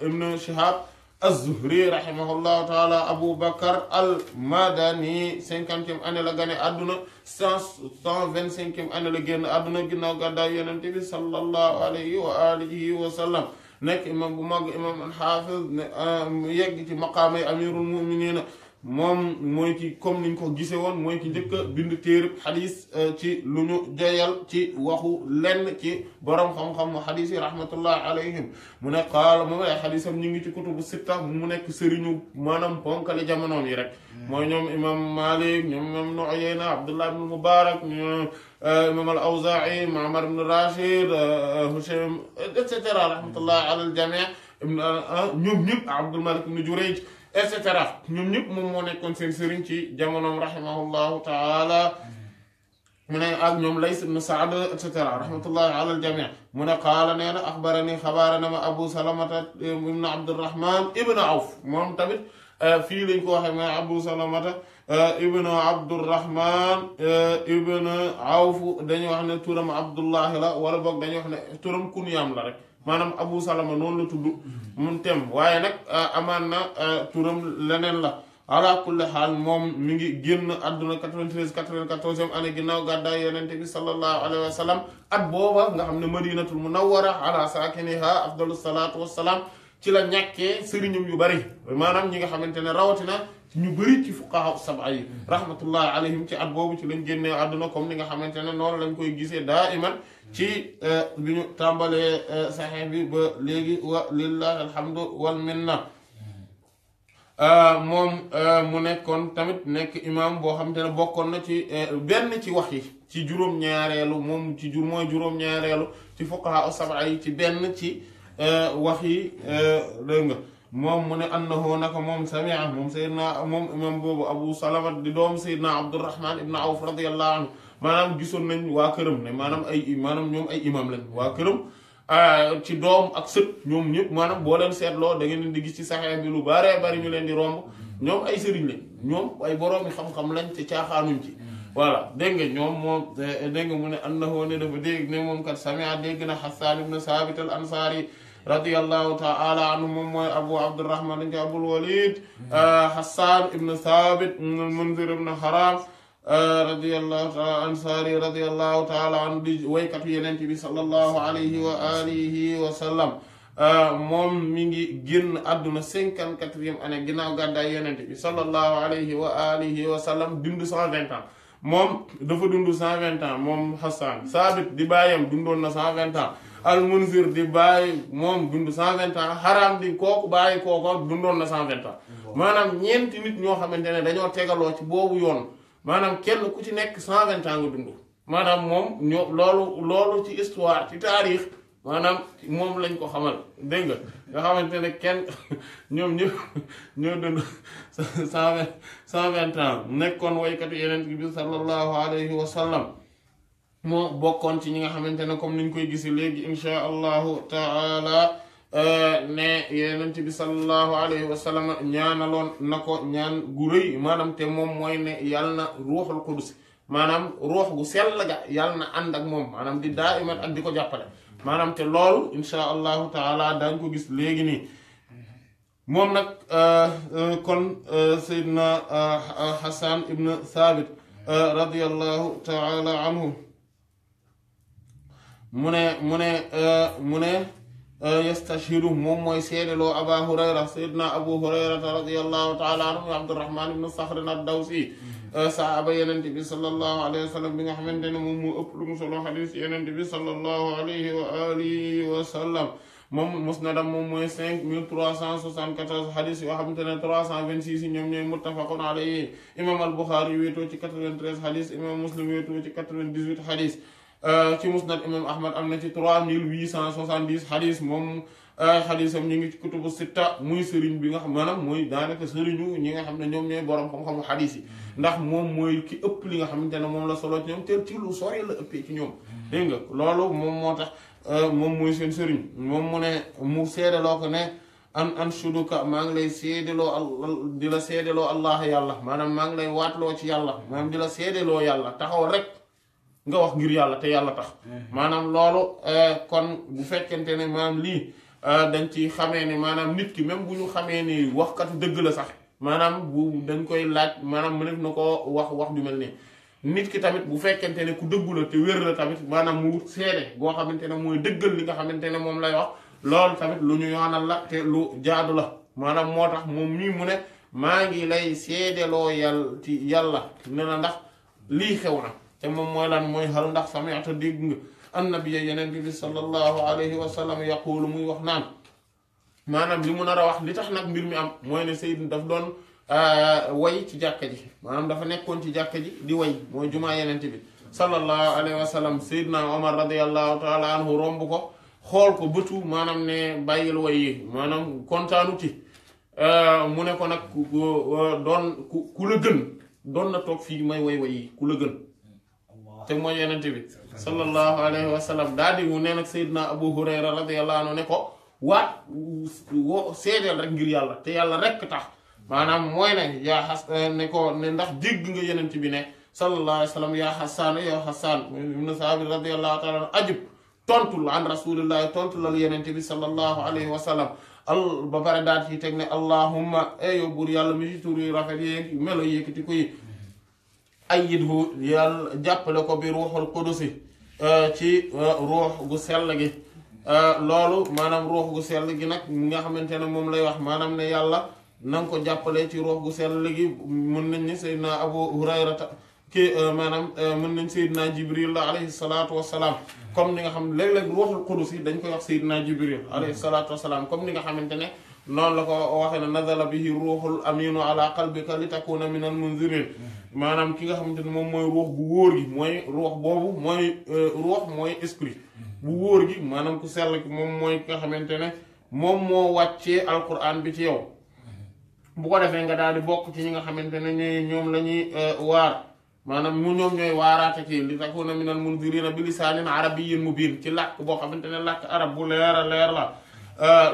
ibn Shihab az-Zuhri rahimahullahu taala Abu Bakr al-Madani 50e année la gane àdduna 125e année la génn àdduna ginnaaw gàddaay Yonent bi sallallahu alayhi wa alihi wa sallam nekk imam bu mag imam al-Hafiz yegg ci maqaamay amirul mu'minin moom mooy ki comme niñ ko gisee woon mooy ki njëkk a bind téereb xadis ci lu ñu joyal ci waxu lenn ci borom xam-xam mu xadis yi rahmatullah alayhim mu ne qaala moom ay xadisam ñu ngi ci kutubu sitta mu nekk sëriñu maanaam ponkale jamonoom yi rek mooy ñoom imam Malik ñoom imam Ibn Uyayna Abdullah ibn Mubarak ñoom imam al-Awzaa'i Ma'mar ibn Rashid Hushaym et cetera rahmatullah ala al-jami' ñoom ñëpp Abdul Malik ibn Jurayj et cetera ñoom ñëpp moom moo nekkoon seen sëriñ ci jamonoom rahimahullahu taala mu ne ak ñoom Lays ibn Sa'd et cetera rahmatullahi ala al-jami' mu ne qaala nee na axbarani xabaarana ma Abu Salamata ibn Abdurrahman ibn Awf moom tamit fii lañ ko waxee ma Abu Salamata ibn Abdurrahman ibn Awf dañuy wax ne turam Abdullahi la wala boog dañuy wax ne turam kunyaam la rek maanaam Abu Salama noonu la tudd mun tem waaye nag amaan na turam leneen la ala kulli xaal moom mi ngi génn àdduna 93 94e année ginnaaw gàddaay Yonent bi sallallahu alayhi wa sallam at booba nga xam ne Madinatul Munawwara ala saakiniha afdalu salaatu wassalaam ci la ñàkkee sëriñum yu bari maanaam ñi nga xamante ne rawatina ñu bëri ci fuqaha sab'a yi rahmatullahi alayhim ci at boobu ci lañ génnee àdduna comme ni nga xamante ne noonu lañ koy gisee daa iman ci bi ñu tàmbalee saxiix bi ba léegi wa lillahi alhamdu wal minna moom mu nekkoon tamit nekk imam boo xamante ne bokkoon na ci benn ci wax yi ci juróom-ñaareelu moom ci mooy juróom-ñaareelu ci fuqaha sab'a yi ci benn ci wax yi dégg nga moom mu ne annahu naka moom samia moom sayyidna moom imam boobu Abu Salama di doom sayyidna Abdurrahman ibn Awf radiyallahu anhu maanaam gisoon nañ waa këram ne maanaam ñoom ay imam lañ waa këram ci doom ak sët ñoom ñëpp maanaam boo leen seetloo da ngeen di gis ci Sahih bi lu bare bari ñu leen di romb ñoom ay sëriñ lañ ñoom ay boroomi xam-xam lañ te caaxaanuñ ci voilà dégg nga ñoom moom dégg nga mu ne annahu ne dafa dégg ne moom kat samia dégg na Hassan ibn Sabit al Ansari radiyallahu ta'ala anhu moom mooy Abu Abdurrahman dañ ko Abul Walid Hassan ibn Sabit Munzir ibn Haram radiyallahu ta'ala Ansari radiyallahu ta'ala anhu di waykatu Yonent bi sallallahu alayhi wa alihi wa sallam moom mi ngi génn àdduna 54e année ginnaaw gàddaay Yonent bi sallallahu alayhi wa alihi wa sallam dund 120 ans moom dafa dund 120 ans moom Hassan Sabit di bàyyam dundoon na 120 ans al-Munzir di bàyyi moom dund 120 ans Haram di kooku bàyyi kooko dundoon na 120 ans maanaam ñeenti nit ñoo xamante ne dañoo tegaloo ci boobu yoon maanaam kenn ku ci nekk 120 ans nga dund maanaam moom ñoo loolu ci histoire ci taarix maanaam moom lañ ko xamal dégg nga xamante ne kenn ñoom ñëpp ñoo dund 120 ans nekkoon waykatu Yonent bi sallallahu alayhi wa sallam moo bokkoon ci ñi nga xamante ne comme niñ koy gisi léegi insha allahu taala ne Yonent bi sallallahu alayhi wa sallam ñaanaloon na ko ñaan gu rëy maanaam te moom mooy ne yàlla na ruuxul qudus maanaam ruux gu sell ga yàlla na ànd ak moom maanaam di daa iman ak di ko jàppale maanaam te loolu insha allahu taala daañ ko gis léegi nii moom nag kon Seydina Hassan ibn Thabit radiyallahu taala anhu mu ne yastashhidu moom mooy seedeloo Aba Hurayra Seydina Abu Hurayrata radiyallahu taala anhu Abdurrahman ibn Sakhr ad-Dawsi sahaaba Yonent bi sallallahu alayhi wa sallam bi nga xamante ne moom moo ëpp lu mu solo xadiis Yonent bi sallallahu alayhi wa alihi wa sallam moom musnadam moom mooy 5374 xadiis yoo xamante ne 326 yi ñoom ñooy muttafaqun alayhi imam al-Bukhari wéetoo ci 93 xadiis imam Muslim wéetoo ci 98 xadiis ci musnad imam Ahmad am na ci 3870 xadiis moom xadiisam ñu ngi ci kutubu sitta muy sëriñ bi nga xam maanaam mooy daanaka sëriñu ñi nga xam ne ñoom ñooy borom xam-xamu xadiis yi ndax moom mooy ki ëpp li nga xamante ne moom la solo ci ñoom te ci lu sori la ëppee ci ñoom dégg nga loolu moom moo tax moom mooy seen sëriñ moom mu ne mu seedaloo ko ne an shuduka maa ngi lay seedaloo di la seedaloo allah yàlla maanaam maa ngi lay waatloo ci yàlla maanaam di la seedaloo yàlla taxaw rek nga wax ngir yàlla te yàlla tax maanaam loolu kon bu fekkente ne maanaam lii dañ ci xamee ne maanaam nit ki même bu ñu xamee ni waxkatu dëgg la sax maanaam bu dañ koy laaj maanaam mënef na ko wax ju mel nii nit ki tamit bu fekkente ne ku dëggu la te wér la tamit maanaam mu wut seede boo xamante ne mooy dëggal li nga xamante ne moom lay wax loolu tamit lu ñu yoonal la te lu jaadu la maanaam moo tax moom mii mu ne maa ngi lay seedeloo yàlla ci yàlla ne na ndax lii xew na te moom mooy lan mooy hal ndax sami'ta dégg nga annabiyya yeneen bi sallallahu alayhi wa sallam yaqulu muy wax naan maanaam li mu nar a wax li tax nag mbir mi am mooy ne Seydina daf doon way ci jàkka ji maanaam dafa nekkoon ci jàkka ji di way mooy jumaa yeneen bi sallallahu alayhi wa sallam Seydina Omar radiyallahu taala anhu romb ko xool ko bëtu maanaam ne bàyyil way yi maanaam kontaanu ci mu ne ko nag ku la gën doon na toog fii may way yi ku la gën te mooy yeneen bi sallallahu alayhi wa sallam daal di mu ne nag Seydina Abu Hurayra radiyallahu anhu ne ko waat seedeel rek ngir yàlla te yàlla rek tax maanaam mooy ne yaa xas ne ko ne ndax dégg nga yeneen bi ne sallallahu alayhi wa sallam yaa xasaan yow xasaan ibn Saabit radiyallahu taala anhu ajib tontul an rasulillahi tontu lal yeneen bi sallallahu alayhi wa sallam ba pare daal ci teg ne allahumma yow buur yàlla mi ci tur yi rafet yi melo yëkkati ko yi ayyidhu yàlla jàppale ko bi ruuxul qudusi ci ruux gu sell gi loolu maanaam ruux gu sell gi nag nga xamante ne moom lay wax maanaam ne yàlla na nga ko jàppale ci ruux gu sell gi mën nañ ni Seydina Abu Hurayrata ki maanaam mën nañ Seydina Jibril la alayhi salaatu wassalaam comme ni nga xam léeg-léeg ruuxul qudus yi dañ koy wax Seydina Jibril alayhi salaatu wassalaam comme ni nga xamante ne noonu la ko waxee ne nazala bihi ruuxul aminu ala qalbika li takuna min al munzirin maanaam ki nga xamante ne moom mooy ruux bu wóor gi mooy ruux boobu mooy ruux mooy esprit bu wóor gi maanaam ku sell ki moom mooy ki nga xamante ne moom moo wàccee alquran bi ci yow bu ko defee nga daal di bokk ci ñi nga xamante ne ñoom la ñuy waar maanaam mu ñoom ñooy waaraate ci li takuna min al munzirina bi lisaanin arabiyyin mubiin ci làkk boo xamante ne làkk arab bu leer a leer la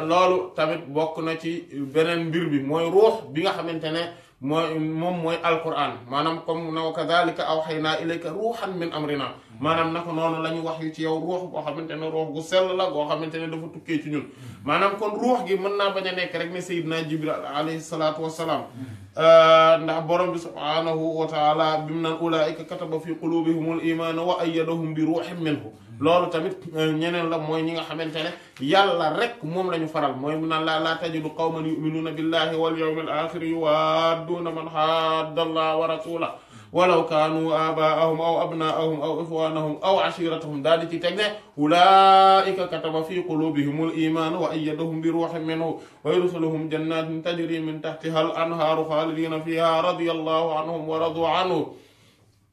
loolu tamit bokk na ci beneen mbir bi mooy ruux bi nga xamante ne moom mooy alquran maanaam comme na wa kadhalika awhaynaa ilayka ruuhan min amrina maanaam naka noonu la ñu wax yu ci yow ruux boo xamante ne ruux gu sell la goo xamante ne dafa tukkee ci ñun maanaam kon ruux gi mën naa bañ a nekk rek ne Seydina Jibril alayhi salaatu wassalaam ndax borom bi subhaanahu wa taala bi mu naan ulaa'ika kataba fi qulubihimul iimaana wa ayyadahum bi ruuhin minhu loolu tamit ñeneen la mooy ñi nga xamante ne yàlla rek moom la ñu faral mooy mu naan laa tajidu qawman yu'minuuna billahi wal yawmil aaxiri yuwaadduuna man haadda allaha wa rasuulahu walaw kaanu aabaa'ahum aw abnaa'ahum aw ixwaanahum aw ashiiratahum daal di ci teg ne ulaa'ika kataba fi quluubihimul iimaana wa ayyadahum bi ruuhin minhu wa yudxiluhum jannaatin tajrii min tahtihaa al-anhaaru xaalidiina fiihaa radiyallaahu anhum wa raduu anhu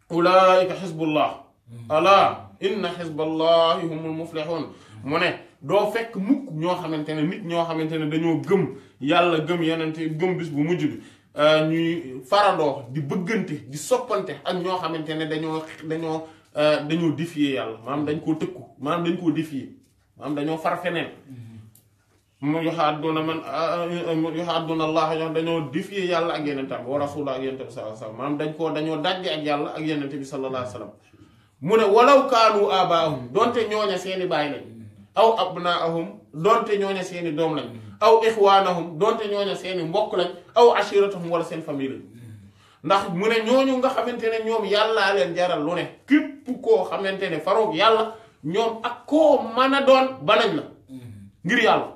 ulaa'ika xizbullah alaa inna xizballahi humul muflixuun mu ne doo fekk mukk ñoo xamante ne nit ñoo xamante ne dañoo gëm yàlla gëm yeneen gëm bis bu mujj bi ñuy farandoo di bëggante di soppante ak ñoo xamante ne dañoo défier yàlla maanaam dañ koo tëkku maanaam dañ koo défier maanaam dañoo far feneen mu yuhadduna Allah ñoo dañoo défier yàlla ak yeneen tam wa rasuula ak yeneen bi sallallahu alayhi wasallam maanaam dañoo dajje ak yàlla ak yeneen bi sallallahu alayhi wasallam mu ne walaw kaanu abaahum donte ñooña seeni baay lañ aw abnaahum donte ñooña seeni doom lañ aw ixwaanahum donte ñooña seeni mbokk lañ aw ashiratahum wala seen famille lañ ndax mu ne ñooñu nga xamante ne ñoom yàllaa leen jaral lu ne képp koo xamante ne faroog yàlla ñoom ak koo mën a doon banañ la ngir yàlla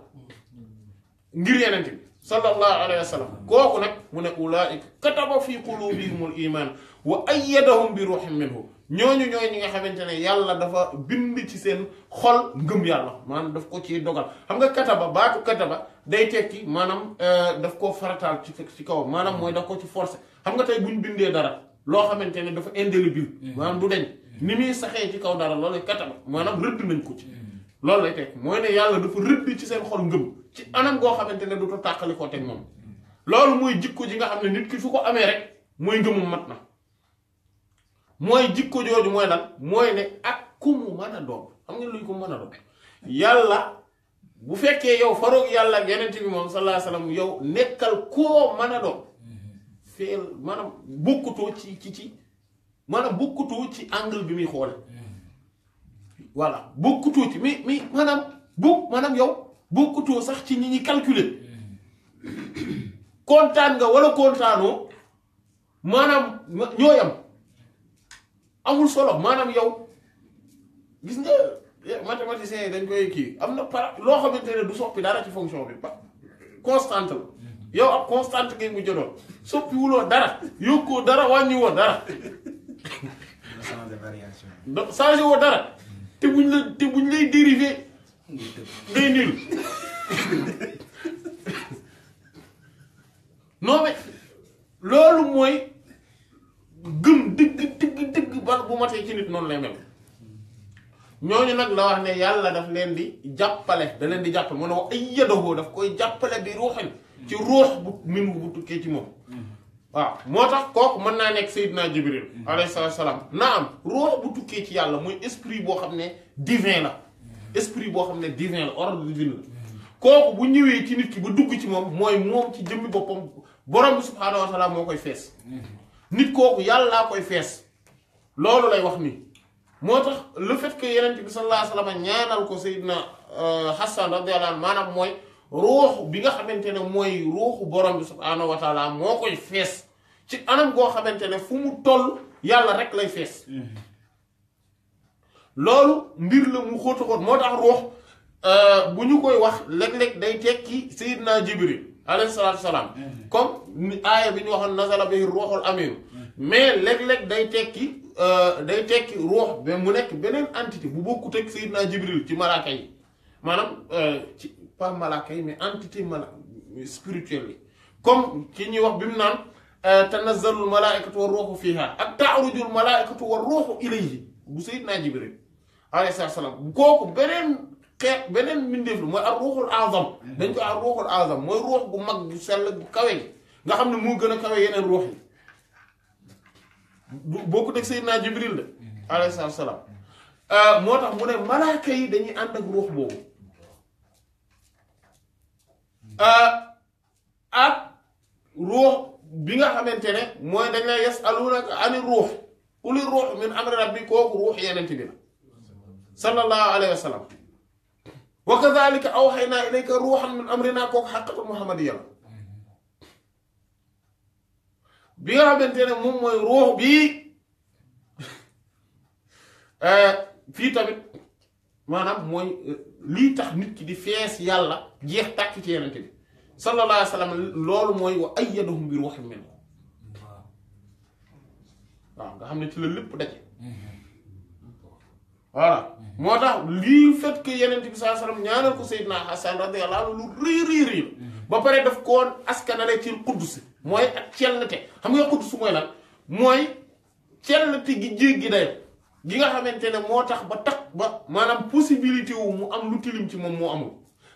ngir yenente bi sallallahu alayhi wa sallam kooku nag mu ne ulaa'ika kataba fi qulubihimul iman wa ayyadahum bi ruuhin minhu ñooñu ñooy ñi nga xamante ne yàlla dafa bind ci seen xol ngëm yàlla maanaam daf ko ci dogal xam nga kataba baatu kataba day tekki maanaam daf koo farataal ci kaw maanaam mooy daf ko ci forcé xam nga tey buñ bindee dara loo xamante ne dafa indélébile maanaam du deñ ni muy saxee ci kaw dara loolu kataba maanaam rëdd nañ ko ci loolu lay tekki mooy ne yàlla dafa rëdd ci seen xol ngëm ci anam goo xamante ne du ko tàqali koo teg moom loolu mooy jikko ji nga xam ne nit ki su ko amee rek mooy ngëmum mat na mooy jikko jooju mooy lan mooy ne ak ku mu mën a doon xam nga luy ko mën a doon yàlla bu fekkee yow faroog yàlla ak yeneen bi moom sallallahu alayhi wasallam yow nekkal koo mën a doon feel maanaam bokkutoo ci maanaam bokkutoo ci angle bi muy xoole voilà bokkutoo ci mi maanaam yow bokkutoo sax ci ñi ñuy calculer kontaan nga wala kontaanoo maanaam ñooy am amul solo maanaam yow gis nga mathématiciens yi dañ koy kii am na loo xamante ne du soppi dara ci fonction bi constante la yow ab constante ngay mujj doon soppiwuloo dara yokkoo dara wàññiwoo dara changé woo dara te buñ lay dérivé ngay nul non mais loolu mooy gëm dëgg ba bu matee ci nit noonu lay mel ñooñu nag la wax ne yàlla daf leen di jàppale da leen di jàppale mu ne wax ay yadahoo daf koy jàppale bi ruuxin ci ruux bu min bu tukkee ci moom waaw moo tax kooku mën naa nekk Seydina Jibril alayhi salaam naa am ruux bu tukkee ci yàlla mooy esprit boo xam ne divin la esprit boo xam ne divin la ordre divin la kooku bu ñëwee ci nit ki ba dugg ci moom mooy moom ci jëmmi boppam borom bi subhaanahu wa taala moo koy fees nit kooku yàllaa koy fees loolu lay wax nii moo tax le fait que yeneen bi sallallahu alayhi wa sallam ñaanal ko Seydina Hassan radiyallahu anhu maanaam mooy ruux bi nga xamante ne mooy ruuxu borom bi subhaanahu wa taala moo koy fees ci anam goo xamante ne fu mu toll yàlla rek lay fees loolu mbir la mu xóotu xóot moo tax ruux bu ñu koy wax léeg-léeg day tekki Seydina Jibril alayhi salaatu salaam comme ni aaya bi ñu waxoon nazala bihi ruuxul amiin mais léeg-léeg day tekki ruux ba mu nekk beneen entité bu bokkut ak Seydina Jibril ci malaaka yi maanaam ci pas malaaka yi mais entité spirituelle yi comme ki ñuy wax bi mu naan tanazzalul malaaikatu war ruuxu fiihaa ak ta'rujul malaaikatu war ruuxu ilayhi bu Seydina Jibril alayhi salaam kooku beneen mbindeef la mooy ar ruuxul azam dañ ko ar ruuxul azam mooy ruux bu mag bu sell bu kawe gi nga xam ne moo gën a kawe yeneen ruux yi boo ko teg Seydina Jibril la alayhi salaam moo tax mu ne malaaka yi dañuy ànd ak ruux boobu ak ruux bi nga xamante ne mooy dañ lay yasalunaka ani ruux uli ruux min amri rabbi kooku ruux yeneen bi la sallallahu alayhi wa sallam wa kadhalika awhaynaa ilayka ruuhan min amrinaa kooku xaqiiqatu muhammadiyya la bi nga xamante ne moom mooy ruux bii fii tamit maanaam mooy lii tax nit ki di fees yàlla jeex tàkk ci yenente bi sallallahu alayhi wa sallam loolu mooy wa ayyadahum bi ruuhin minhu waaw nga xam ne ci la lépp daje voilà moo tax lii fait que yenente bi sallallahu alayhi wa sallam ñaanal ko Seydina Hasan radiyallahu anhu lu rii ba pare daf koon askanale ci Quddus mooy ak cellte xam nga Quddus mooy lan mooy cellte gi jéggi day gi nga xamante ne moo tax ba maanaam possibilité wu mu am lu tilim ci moom moo amul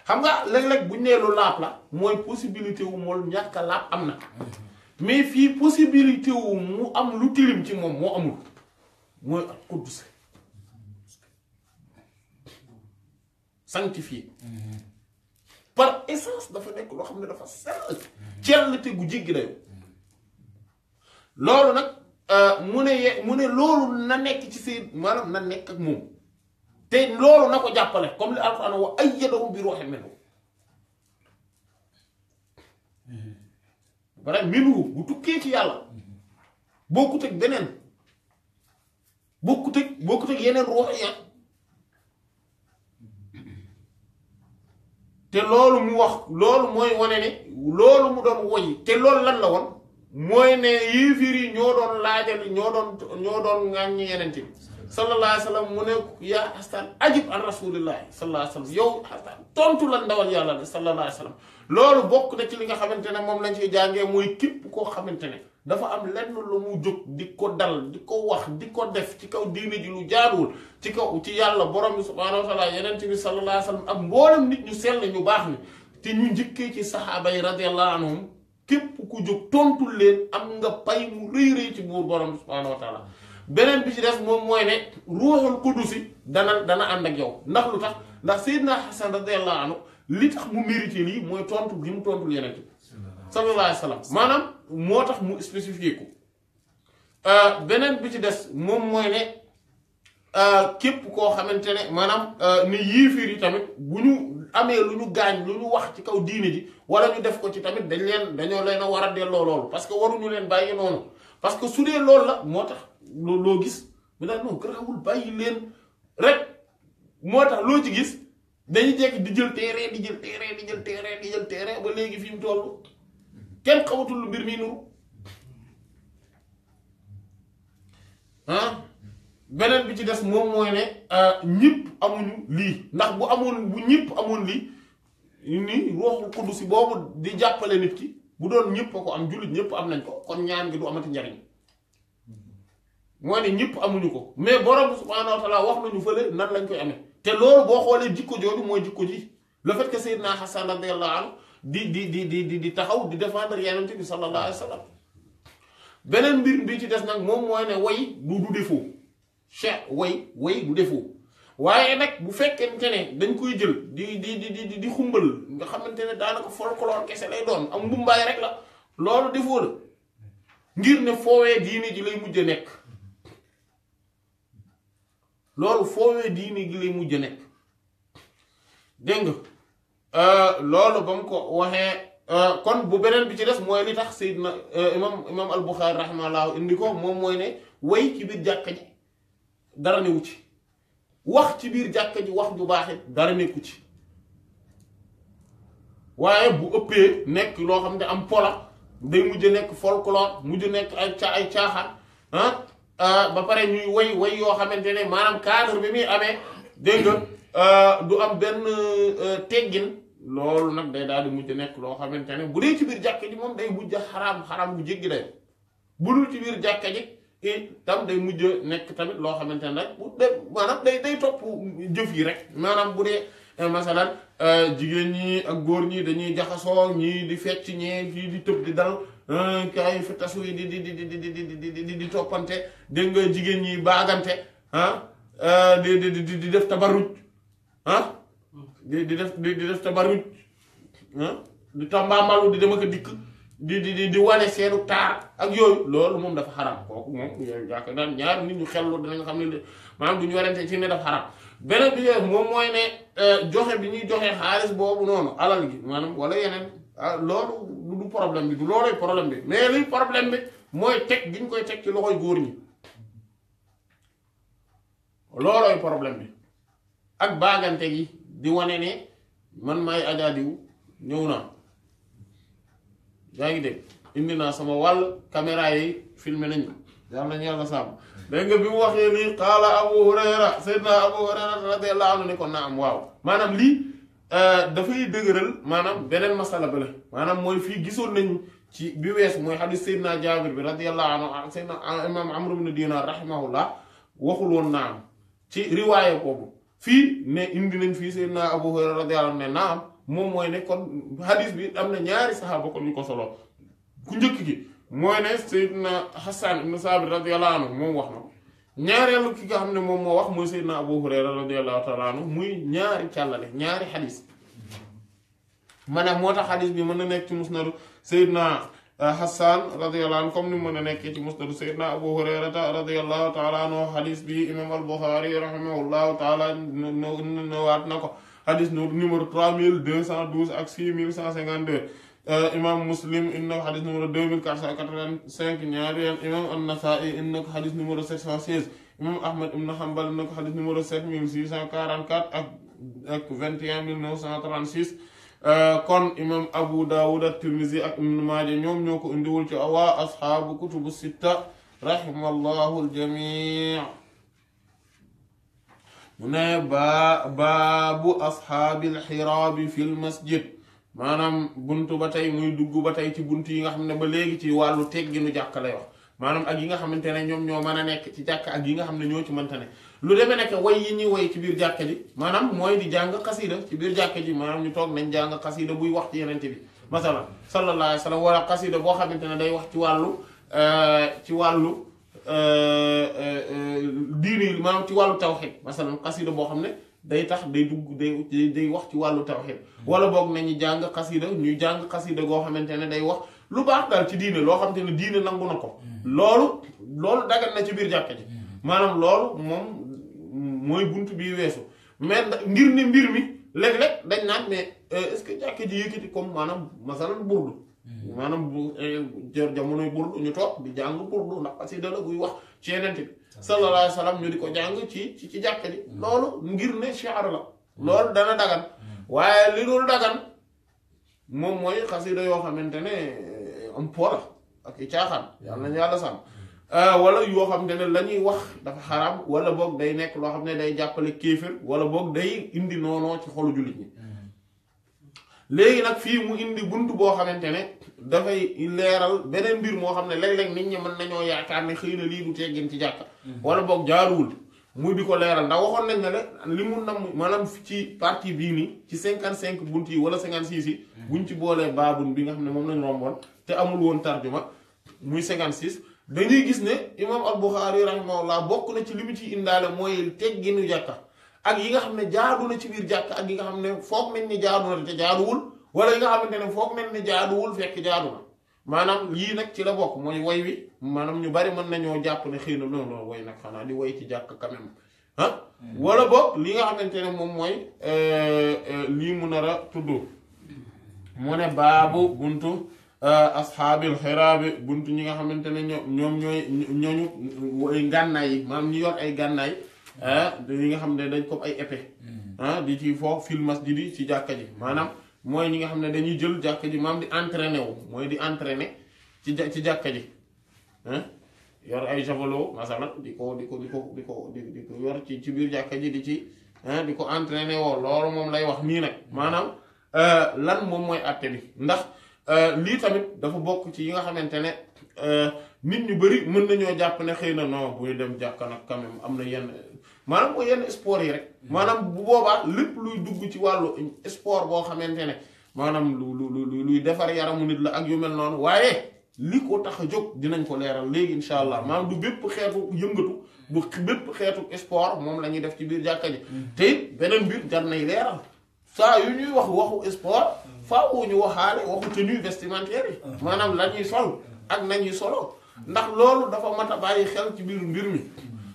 xam nga léeg-léeg bu ñu nee lu laab la mooy possibilité wu mool ñàkk a laab am na mais fii possibilité wu mu am lu tilim ci moom moo amul mooy ak Quddus sanctifié par essence dafa nekk loo xam ne dafa sell cellte gu jéggi dayo loolu nag mu ne loolu na nekk ci seen maanaam na nekk ak moom te loolu na ko jàppale comme li alquran wa ayyadahu bi ruuhin minhu bare minhu bu tukkee ci yàlla bokkut ak beneen bokkut ak yeneen ruux yi te loolu mu wax loolu mooy wane ne loolu mu doon woy te loolu lan la woon mooy ne yéefir yi ñoo doon laajal ñoo doon ŋàññi yeneen bi sallallahu alayhi wa sallam mu ne yaa Hassan ajib an rasulillahi sallallahu alayhi wa sallam yow Hassan tontu la ndawal yàlla de sallallahu alayhi wa sallam loolu bokk na ci li nga xamante ne moom lañ ciy jàngee mooy képp koo xamante ne dafa am lenn lu mu jóg di ko dal di ko wax di ko def ci kaw diine ji lu jaaduwul ci kaw ci yàlla borom bi subhaanahu wa taala yeneen bi sallallahu alayhi wa sallam ak mboolem nit ñu sell ñu baax ni te ñu njëkkee ci saxaaba yi radiyallahu anhum képp ku jóg tontul leen am nga pay mu rëy rëy ci buur borom bi subhaanahu wa taala beneen bi ci des moom mooy ne ruuxul qudusi dana ànd ak yow ndax lu tax ndax Seydina Hasan radiyallahu anhu li tax mu mérité lii mooy tontu gi mu tontul yeneen bi sallallahu alayhi wa sallam maanaam moo tax mu spécifié ko beneen bi ci des moom mooy ne képp koo xamante ne maanaam ni yéefir yi tamit bu ñu amee lu ñu gaañ lu ñu wax ci kaw diine ji wala ñu def ko ci tamit dañoo leen a war a delloo loolu parce que waruñu leen bàyyi noonu parce que su dee loolu la moo tax loo gis mu daal non garaawul bàyyi leen rek moo tax loo ci gis dañuy jekk di jël téere di jël téere ba léegi fi mu toll kenn xamatul lu mbir mi nuru beneen bi ci des moom mooy ne ñëpp amuñu lii ndax bu ñëpp amoon lii ni ruuxul qudus boobu di jàppale nit ki bu doon ñëpp a ko am jullit ñëpp am nañ ko kon ñaan gi du amati njariñ mooy ne ñëpp amuñu ko mais borom subhaanahu wa taala wax nañu fële nan lañ koy amee te loolu boo xoolee jikko jooju mooy jikko ji le fait que Seydina Hassan radiyallahu anhu di taxaw di défendre Yonent bi sallallahu alayhi wa sallam beneen mbir bi ci des nag moom mooy ne way du défaut cheikh way du défaut waaye nag bu fekkente ne dañ koy jël di xumbal nga xamante ne daanaka folklore kese lay doon am mbumbaay rek la loolu défaut la ngir ne foowee diine ji lay mujj a nekk loolu foowee diine gi lay mujj a nekk dégg nga loolu ba mu ko waxee kon bu beneen bi ci des mooy li tax Seydina imam al-Bukhari rahimahullah indi ko moom mooy ne way ci biir jàkka ji dara newu ci wax ci biir jàkka ji wax ju baax it dara nekku ci waaye bu ëppee nekk loo xam ne am pola day mujj nekk folklore mujj nekk ay caaxaan ba pare ñuy way yoo xamante ne maanaam cadre bi muy amee dégg nga du am benn teggin loolu nag day daal di mujj nekk loo xamante ne bu dee ci biir jàkka ji moom day mujj xaraam bu jéggi day bu dul ci biir jàkka ji tam day mujj nekk tamit loo xamante ne rek bu dee maanaam day topp jëf yi rek maanaam bu dee masalan jigéen ñi ak góor ñi dañuy jaxasoo ñii di fecc ñee fii di tëb di dal kay fi tasu yi di toppante dégg nga jigéen ñi baagante di def tabarruj di def tabarruj di tambaamalu di dem ak a dikk di wane seenu taar ak yooyu loolu moom dafa xaram kooku moom yaakaar naa ñaar nit ñu xellu dinañ xam ne maanaam du ñu warante ci ne dafa xaram beneen bi moom mooy ne joxe bi ñuy joxe xaalis boobu noonu alal gi maanaam wala yeneen loolu du problème bi du loolooy problème bi mais liy problème bi mooy teg gi ñu koy teg ci loxoy góor ñi loolooy problème bi ak baagante gi di wane ne man maay ajaadiw ñëw naa yaa ngi dégg indi naa sama wàll caméra yi filmé nañu yàlla nañu yàlla sàmm dégg nga bi mu waxee lii qaala Abu Hurayra Seydina Abu Hurayra radiyallahu anhu ne ko naam waaw maanaam lii dafay dëgëral maanaam beneen masala ba la maanaam mooy fii gisoon nañ ci bi wees mooy xadiis Seydina Jaabir bi radiyallahu anhu Seydina imaam Amr ibn Dinar rahimahullah waxul woon naam ci riwaaya boobu fii ne indi nañ fii Seydina Abu Hurayra radiyallahu anhu ne naam moom mooy ne kon hadis bi am na ñaari saxaaba kon ñu ko solo ku njëkk gi mooy ne Seydina Hassan ibn Saabit radiyallahu anhu moom wax na ñaareelu ki nga xam ne moom moo wax mooy Seydina Abu Hurayra radiyallahu ta'ala anhu muy ñaari càllale ñaari hadis maanaam moo tax hadis bi mën na nekk ci musnadu Seydina Hassan radiyallahu anhu comme ni mën a nekkee ci musnadu Seydina Abu Hurayrata radiyallahu ta'ala anhu hadis bi imam al-Bukhari rahimahullahu ta'ala nëwaat na ko hadis numéro 3212 ak 6152 imam Muslim indi na ko hadis numéro 2485 ñaari yoon imam An-Nasa'i indi na ko hadis numéro 716 imam Ahmad ibn Hanbal indi na ko hadis numéro 7644 ak 21936 kon imam Abu Dawud at-Tirmidhi ak Ibn Maaja ñoom ñoo ko indiwul ci waa ashaabu kutubu sitta rahimallahu al-jamii' mu ne baabu ashaabil xiraabi fil masjid maanaam buntu ba tey muy dugg ba tey ci buntu yi nga xam ne ba léegi ci wàllu tegginu jàkk lay wax maanaam ak yi nga xamante ne ñoom ñoo mën a nekk ci jàkk ak yi nga xam ne ñoo ci mënta ne lu demee nekk way yi ñuy way ci biir jàkka ji maanaam mooy di jàng xasida ci biir jàkka ji maanaam ñu toog nañ jàng xasida buy wax ci yenente bi masalan sallallahu alayhi wa sallam wala xasida boo xamante ne day wax ci wàllu diini maanaam ci wàllu tawxid masalan xasida boo xam ne day tax day dugg day wax ci wàllu tawxid wala boog nañu jàng xasida ñuy jàng xasida goo xamante ne day wax lu baax daal ci diine loo xamante ne diine nangu na ko loolu dagan na ci biir jàkka ji maanaam loolu moom mooy buntu bii weesu mais ngir ne mbir mi léeg-léeg dañ naan mais est-ce que jàkka ji yëkkati comme maanaam masalan burdu maanaam bu jamonoy burdu ñu toog di jàng burdu ndax xasida la buy wax ci yeneen bi sallallahu alayhi wa sallam ñu di ko jàng ci jàkka ji loolu ngir ne shi'ar la loolu dana dagan waaye li dul dagan moom mooy xasida yoo xamante ne am pola ak i caaxaan yàlla nañu yàlla sàmm wala yoo xam ne la ñuy wax dafa xaraam wala boog day nekk loo xam ne day jàppale kéefër wala boog day indi noonoo ci xolu jullit ñi léegi nag fii mu indi bunt boo xamante ne dafay leeral beneen mbir moo xam ne léeg-léeg nit ñi mën nañoo yaakaar ne xëy na lii du teggin ci jàkka wala boog jaaruwul muy di ko leeral ndax waxoon nañ ne la li mu nam maanaam ci partie bii nii ci 55 bunt yi wala 56 yi buñ ci boolee baabun bi nga xam ne moom lañ romboon te amul woon tarjuma muy 56 dañuy gis ne imam al-Bukhari rahimahullah bokk na ci li mu ciy indaale mooy tegginu jàkka ak yi nga xam ne jaadu na ci biir jàkka ak yi nga xam ne foog nañ ne jaadu na te jaaduwul wala yi nga xamante ne foog nañ ne jaaduwul fekk jaadu na maanaam lii nag ci la bokk mooy woy wi maanaam ñu bari mën nañoo jàpp ne xëy na non non woy nag xanaa di woy ci jàkk quand même ah wala boog li nga xamante ne moom mooy lii mu nar a tudd mu ne baabu buntu ashaabil xiraabi buntu ñi nga xamante ne ñoom ñooñu ay gànnaay yi maanaam ñu yor ay gànnaay yi nga xam ne dañ ko ay épée di ci foofu fil masjidi ci jàkka ji maanaam mooy ñi nga xam ne dañuy jël jàkka ji maam di entraîner wu mooy di entraîner ci jàkka ji yor ay javelot masalan di ko yor ci biir jàkka ji di ko entraîner woo loolu moom lay wax nii nag maanaam lan moom mooy àtte bi ndax lii tamit dafa bokk ci yi nga xamante ne nit ñu bari mën nañoo jàpp ne xëy na non buy dem jàkka nag quand même am na yenn maanaam mooy yenn sport yi rek maanaam bu boobaa lépp luy dugg ci wàllu sport boo xamante ne maanaam luy defar yaramu nit la ak yu mel noonu waaye li ko tax a jóg dinañ ko leeral léegi insha allah maanaam du bépp xeetu yëngatu du bépp xeetu sport moom la ñuy def ci biir jàkka ji te it beneen biir jar nay leeral saa yu ñuy wax waxu sport faaw ñu waxaale waxu tenue vestimentaire yi maanaam la ñuy sol ak nañuy solo ndax loolu dafa mat a bàyyi xel ci biir mbir mi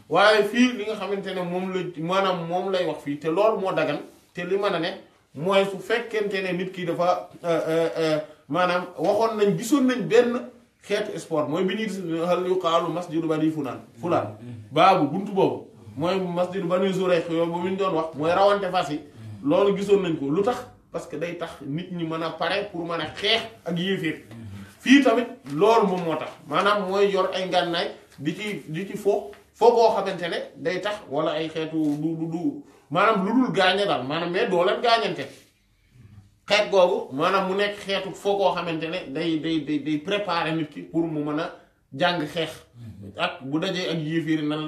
waaye fii li nga xamante ne moom la maanaam moom lay wax fii te loolu moo dagan te li mën a ne mooy su fekkente ne nit ki dafa maanaam waxoon nañ gisoon nañ benn xeetu sport mooy bi ñuy hal yuqaalu masjidu bani fulaan baabu buntu boobu mooy masjidu bani Zurayq yooyu ba mu ñu doon wax mooy rawante fas yi loolu gisoon nañ ko lu tax parce que day tax nit ñi mën a pare pour mën a xeex ak yéeféer fii tamit loolu moom moo tax maanaam mooy yor ay ngànnaay di ci foo boo xamante ne day tax wala ay xeetu du maanaam lu dul gaañe daal maanaam mais doo leen gaañante xeet googu maanaam mu nekk xeetu foo koo xamante ne day préparer nit ki pour mu mën a jàng xeex ak bu dajee ak yéeféer nan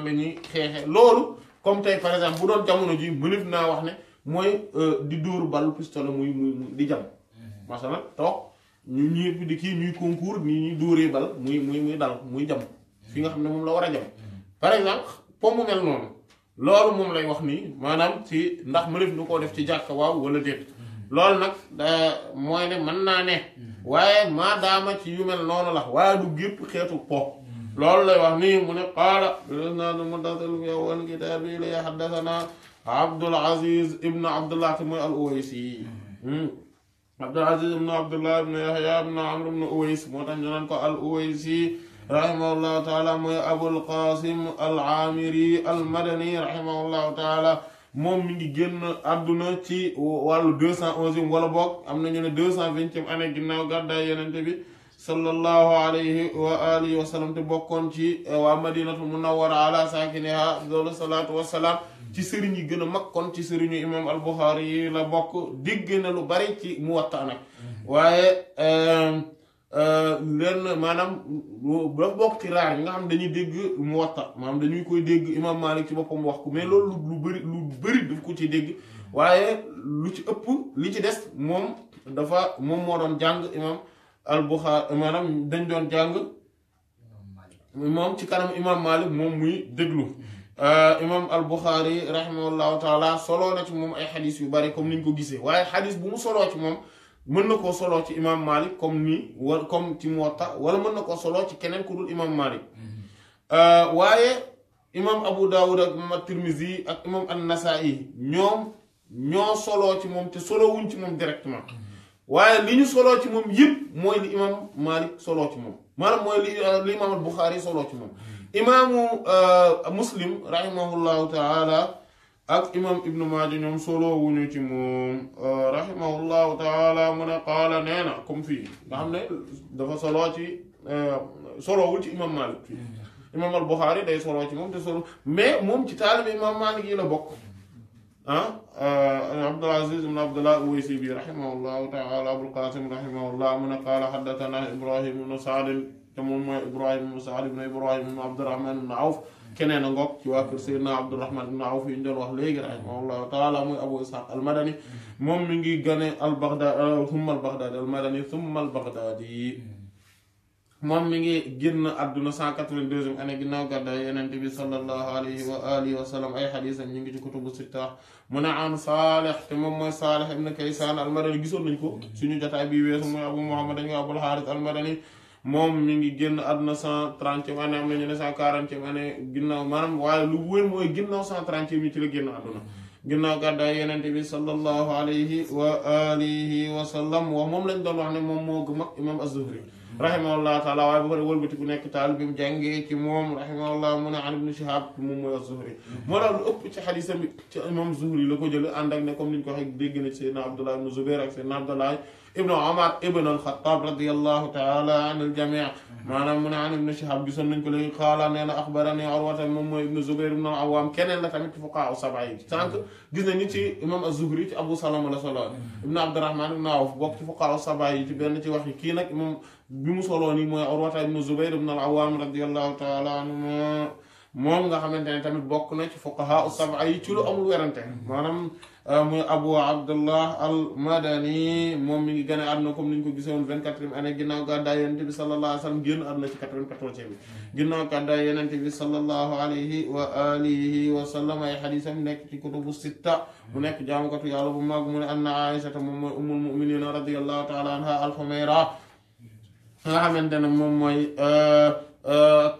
la ñuy xeexe loolu comme tey par exemple bu doon jamono ji mënef naa wax ne mooy di dóoru bal pistolet muy di jam masalan toog ñu ñëpp di kii ñuy concours ni ñuy dóoree bal muy dal muy jam fi nga xam ne moom la war a jam par exemple pomme mu mel noonu loolu moom lay wax nii maanaam ci ndax mënef nu koo def ci jàkka waaw wala déet loolu nag mooy ne mën naa ne waaye maadaama ci yu mel noonu la waaye du gépp xeetu po loolu lay wax nii mu ne qaala bilisnaad muttasil fi awwal kitaab li haddathana Abdul Aziz ibn Abdullah te mooy al-Uwaysi Abdul Aziz ibn Abdullah ibn Yahya ibn Amr ibn Uways moo tax ñu naan ko al-Uwaysi rahimahullahu taala mooy Abul Qasim al-Amiri al-Madani rahimahullahu taala moom mi ngi génn àdduna ci wàllu 211 wala boog am nañu ne 220e année ginnaaw gàddaay Yonent bi sallallahu alayhi wa alihi wa sallam te bokkoon ci waa Madinatul Munawwara ala saakiniha afdalu salaatu wa salaam ci sëriñ yi gën a mag kon ci sëriñu imam al-Bukhari yi la bokk dégg na lu bari ci Muwatta nag waaye leen maanaam dafa bokk ci raar yi nga xam dañuy dégg Muwatta maanaam dañuy koy dégg imam Malik ci boppam wax ko mais loolu lu bari daf ko ci dégg waaye lu ci ëpp li ci des moom moo doon jàng imam al-Bukhari maanaam dañ doon jàng moom ci kanam imam Malik moom muy déglu imam al-Bukhari rahimahullahu taala soloo na ci moom ay xadis yu bari comme niñ ko gisee waaye xadis bu mu soloo ci moom mën na koo soloo ci imam Malik comme nii wala comme ci Muwatta wala mën na koo soloo ci keneen ku dul imam Malik waaye imam Abu Dawud ak imam at-Tirmidhi ak imam an-Nasa'i ñoo soloo ci moom te solowuñ ci moom directement waaye li ñu soloo ci moom yëpp mooy li imam Malik soloo ci moom maanaam mooy li imam al-Bukhari soloo ci moom imaamu Muslim rahimahullahu taala ak imam ibnu maaja ñoom solo wuñu ci moom rahimahullahu taala mu ne qaala nee na comme fii nga xam ne dafa solo ci solowul ci imam malik fii imam al buxaari day solo ci moom te solo mais moom ci taalibe imam malik yi la bokk abdul aziz ibn abdullah uwaysi bi rahimahullahu taala abul qasim rahimahullah mu ne qaala xaddatana ibrahim ibnu saad te moom mooy ibrahim ibnu saad ibnu ibrahim ibnu abdurrahman ibnu awf keneen a ngoog ci waa kër Seydina Abdurrahman ibn Awf yi ñu doon wax léegi rahimahullahu taala muy Abu Ishaq al-Madani moom mi ngi gane al-Baghdadi thumma al-Baghdadi al-Madani thumma al-Baghdadi moom mi ngi génn àdduna 182e année ginnaaw gàddaay Yonent bi sallallahu alayhi wa alihi wa sallam ay xadiisam ñu ngi ci kutubu sitta mu ne an Saalih te moom mooy Saalih ibn Kaysaan al-Madani gisoon nañ ko suñu jotaay bi weesu mooy Abu Muhammad dañu Abul Haaris al-Madani moom mi ngi génn àdduna 130e année am na ñu ne 140e année ginnaaw maanaam waaye lu wér mooy ginnaaw 130e yi ci la génn àdduna ginnaaw gàddaay Yonent bi sallallahu alayhi wa alihi wa sallam wax moom lañ doon wax ne moom moo mag imam az-Zuhri rahimahullah taala waaye bu ko wëlbati ku nekk taal bi mu jàngee ci moom rahimahullah mu ne an ibn Shihab moom mooy az-Zuhri moo tax lu ëpp ci xadiisam bi ci imam Zuhri la ko jële ànd ak ne comme niñ ko waxee dégg na ci Seydina Abdullah ibn Zubair ak Seydina Abdullah ibnu Umar ibn al-Khattab radiyallahu taala an al-jami' maanaam mu ne an ibn Shihab gisoon nañ ko léegi qaala nee na axbarani Urwata moom mooy ibnu Zubair ibn al-Awwam keneen la tamit ci fuqahaa sab'a yi sànq gis nañ ni ci imam az-Zuhri ci Abu Salama la solo ibnu Abdurrahman ibn Awf bokk ci fuqahaa sab'a yi ci benn ci wax yi kii nag moom bi mu soloo nii mooy Urwata ibnu Zubair ibn al-Awwam radiyallahu taala anhu moom nga xamante ne tamit bokk na ci fuqahaa sab'a yi ci lu amul werante maanaam muy Abu Abdullah al-Madani moom mi ngi gën a àdduna comme ni ñu ko gisoon 24e année ginnaaw gàddaay Yonent bi sallallahu alayhi wa sallam génn àdduna ci 94e bi ginnaaw gàddaay Yonent bi sallallahu alayhi wa alihi wa sallam ay xadiisam nekk ci kutubu sitta mu nekk jaamukatu yàlla bu mag mu ne anna Aysata moom mooy ummul mu'miniina radiyallahu ta'ala anha al-Humayra nga xamante ne moom mooy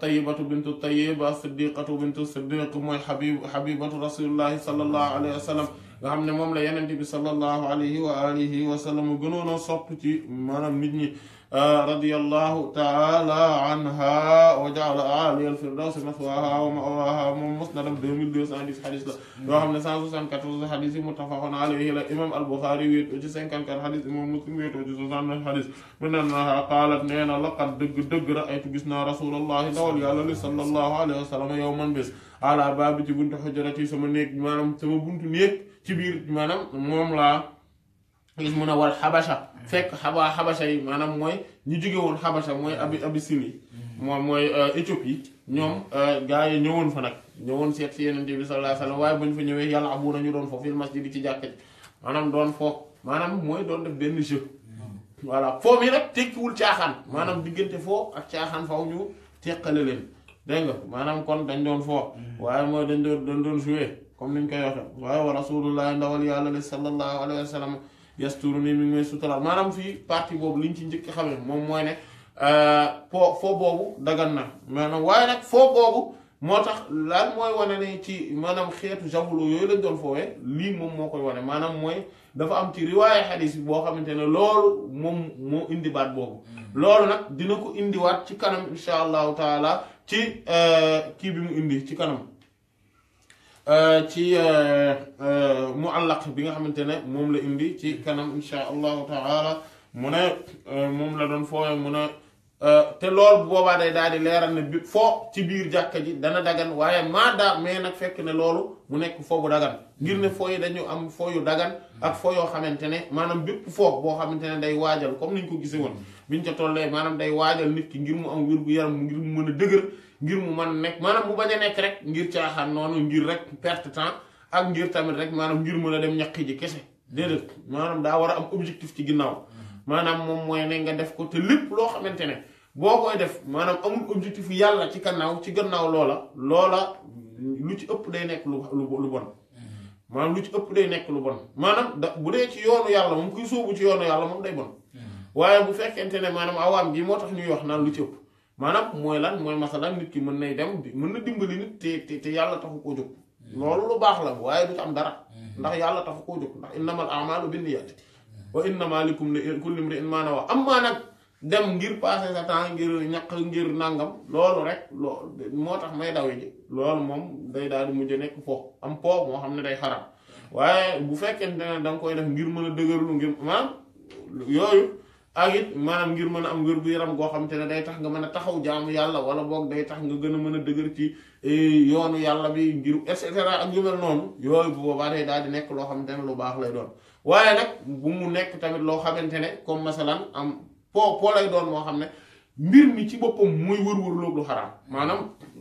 Tayyibatu bintu Tayyib as-Siddiqatu bintu Siddiq mooy xabibatu rasulillahi sallallahu alayhi wa sallam nga xam ne moom la Yonent bi sallallahu alayhi wa alihi wa sallam gënoon a sopp ci maanaam nit ñi radiyallahu ta'ala anha wa ja'ala a'la al-firdawsi mathwaha wa ma'waha moom musnadam 2210 xadis la yoo xam ne 174 xadis yi muttafaqun alayhi la imam al-Bukhari wéetoo ci 54 xadis imam Muslim wéetoo ci 69 xadis mu ne na qaalat nee na laqad dëgg ra'aytu gis naa rasulallahi ndawal yàlla li sallallahu alayhi wa sallam yawman bés ala baabi ci buntu xujrati sama néeg maanaam sama buntu néeg ci biir maanaam moom laa gis mun a wal xabasha fekk xabasha yi maanaam mooy ñu jóge woon xabasha mooy Abyssinie moom mooy Éthiopie ñoom gaa yi ñëwoon fa nag ñëwoon seet si Yonent bi sallallahu alayhi wa sallam waaye bu ñu fa ñëwee yàlla abu nañu doon foofu fil masjid di ci jàkka ji maanaam doon foofu maanaam mooy doon def benn jeu voilà foo mi nag tekkiwul caaxaan maanaam diggante foo ak caaxaan faw ñu teqale leen dégg nga maanaam kon dañ doon foo waaye mooy dañ doon jouer comme niñ koy waxe waaye wa rasulullah ndawal yàlla li sallallahu alayhi wa sallam yasturu nii mi ngi may sutural maanaam fii partie boobu liñ ci njëkk xamee moom mooy ne foo boobu dagan na maanaam waaye nag foo boobu moo tax lan mooy wane ne ci maanaam xeetu jamono yooyu lañ doon foowee lii moom moo koy wane maanaam mooy dafa am ci riwaaye xadiis bi boo xamante ne loolu moom moo indi baat boobu loolu nag dina ko indiwaat ci kanam insha allahu taala ci kii bi mu indi ci kanam ci muallaq bi nga xamante ne moom la indi ci kanam insha allahu taala mu ne moom la doon foowe mu ne te loolu boobaa day daal di leeral ne bi foo ci biir jàkka ji dana dagan waaye maada mais nag fekk ne loolu mu nekk foo bu dagan ngir ne foo yi dañu am foo yu dagan ak foo yoo xamante ne maanaam bépp foo boo xamante ne day waajal comme niñ ko gisee woon biñ ca tollee maanaam day waajal nit ki ngir mu am wér-gu-yaram ngir mu mën a dëgër ngir mu mën a nekk maanaam mu bañ a nekk rek ngir caaxaan noonu ngir rek perte temps ak ngir tamit rek maanaam ngir mën a dem ñaqi ji kese déedéet maanaam daa war a am objectif ci ginnaaw maanaam moom mooy ne nga def ko te lépp loo xamante ne boo koy def maanaam amul objectif yàlla ci gannaaw loola lu ci ëpp day nekk lu bon maanaam lu ci ëpp day nekk lu bon maanaam bu dee ci yoonu yàlla moom kuy sóobu ci yoonu yàlla moom day bon waaye bu fekkente ne maanaam awaam gi moo tax ñuy wax naan lu ci ëpp maanaam mooy lan mooy masalan nit ki mën nay dem mën na dimbali nit te yàlla taxu koo jóg loolu lu baax la waaye du ci am dara ndax yàlla taxu koo jóg ndax innamal a'malu binniyaati wa innamaa likulli imri'in maa nawaa am maa nag dem ngir passer sa temps ngir ñaq ngir nangam loolu rek moo tax may daw ji loolu moom day daal di mujj nekk po am po moo xam ne day xaram waaye bu fekkente ne da nga koy def ngir mën a dëgërlu ngir maanaam yooyu ak it maanaam ngir mën a am wér gu yaram goo xam te ne day tax nga mën a taxaw jaamu yàlla wala boog day tax nga gën a mën a dëgër ci yoonu yàlla bi ngir et cetera ak yu mel noonu yooyu bu boobaa day daal di nekk loo xamante ne lu baax lay doon waaye nag bu mu nekk tamit loo xamante ne comme masalan am po lay doon moo xam ne mbir mi ci boppam muy wër-wër loolu lu xaraam maanaam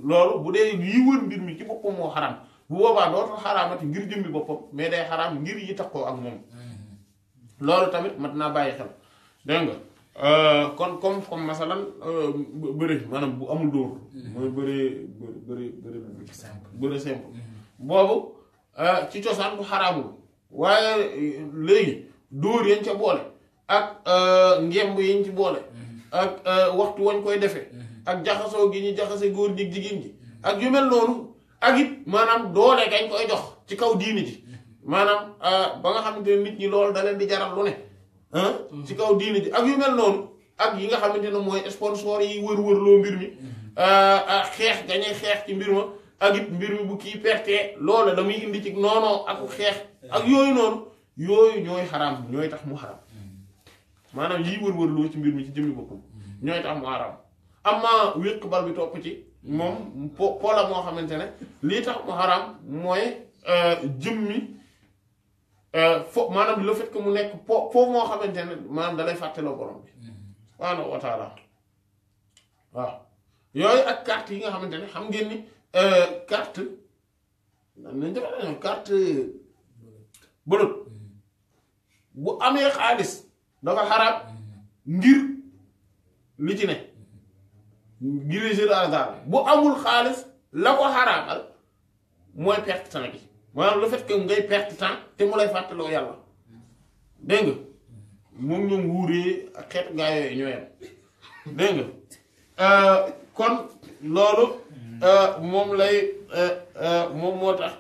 loolu bu dee yi wër mbir mi ci boppam moo xaraam bu boobaa dootul xaraamati ngir jëmmi boppam mais day xaraam ngir yi taxoo ak moom loolu tamit mat naa bàyyi xel dégg nga kon comme masalan bëri maanaam bu amul dóor mooy bëri simple boobu ci cosaan bu xaraamul waaye léegi dóor yañ ca boole ak ngemb yiñ ci boole ak waxtu wañ koy defee ak jaxasoo gi ñu jaxase góor ñi jigéen ji ak yu mel noonu ak it maanaam doole gañ koy jox ci kaw diini ji maanaam ba nga xamante ne nit ñi loolu da leen di jaral lu ne ci kaw diini ji ak yu mel noonu ak yi nga xamante ne mooy sponsor yi wër-wërloo mbir mi xeex gañuy xeex ci mbir ma ak it mbir mi bu kii pertee loolu la muy indi ci noonoo ak xeex ak yooyu noonu yooyu ñooy xaraam ñooy tax mu xaraam maanaam yiy wër-wërloo ci mbir mi ci jëmmi boppam ñooy tax mu xaraam amma wéq bal bi topp ci moom po la moo xamante ne lii tax mu xaraam mooy jëmmi maanaam le fait que mu nekk po moo xamante ne maanaam dalay fàtteloo borom bi subhaanahu wa taala waaw yooyu ak carte yi nga xamante ne xam ngeen ni carte nañ def carte bëlët bu amee xaalis dafa xaraam ngir li ci ne ngir jeu de hasard bu amul xaalis la ko xaraamal mooy perte temps gi maanaam le fait que ngay perte temps te mu lay fàttaloo yàlla dégg nga moom ñoom wuuree ak xeet gaa yooyu ñoo yem dégg nga kon loolu moom lay moom moo tax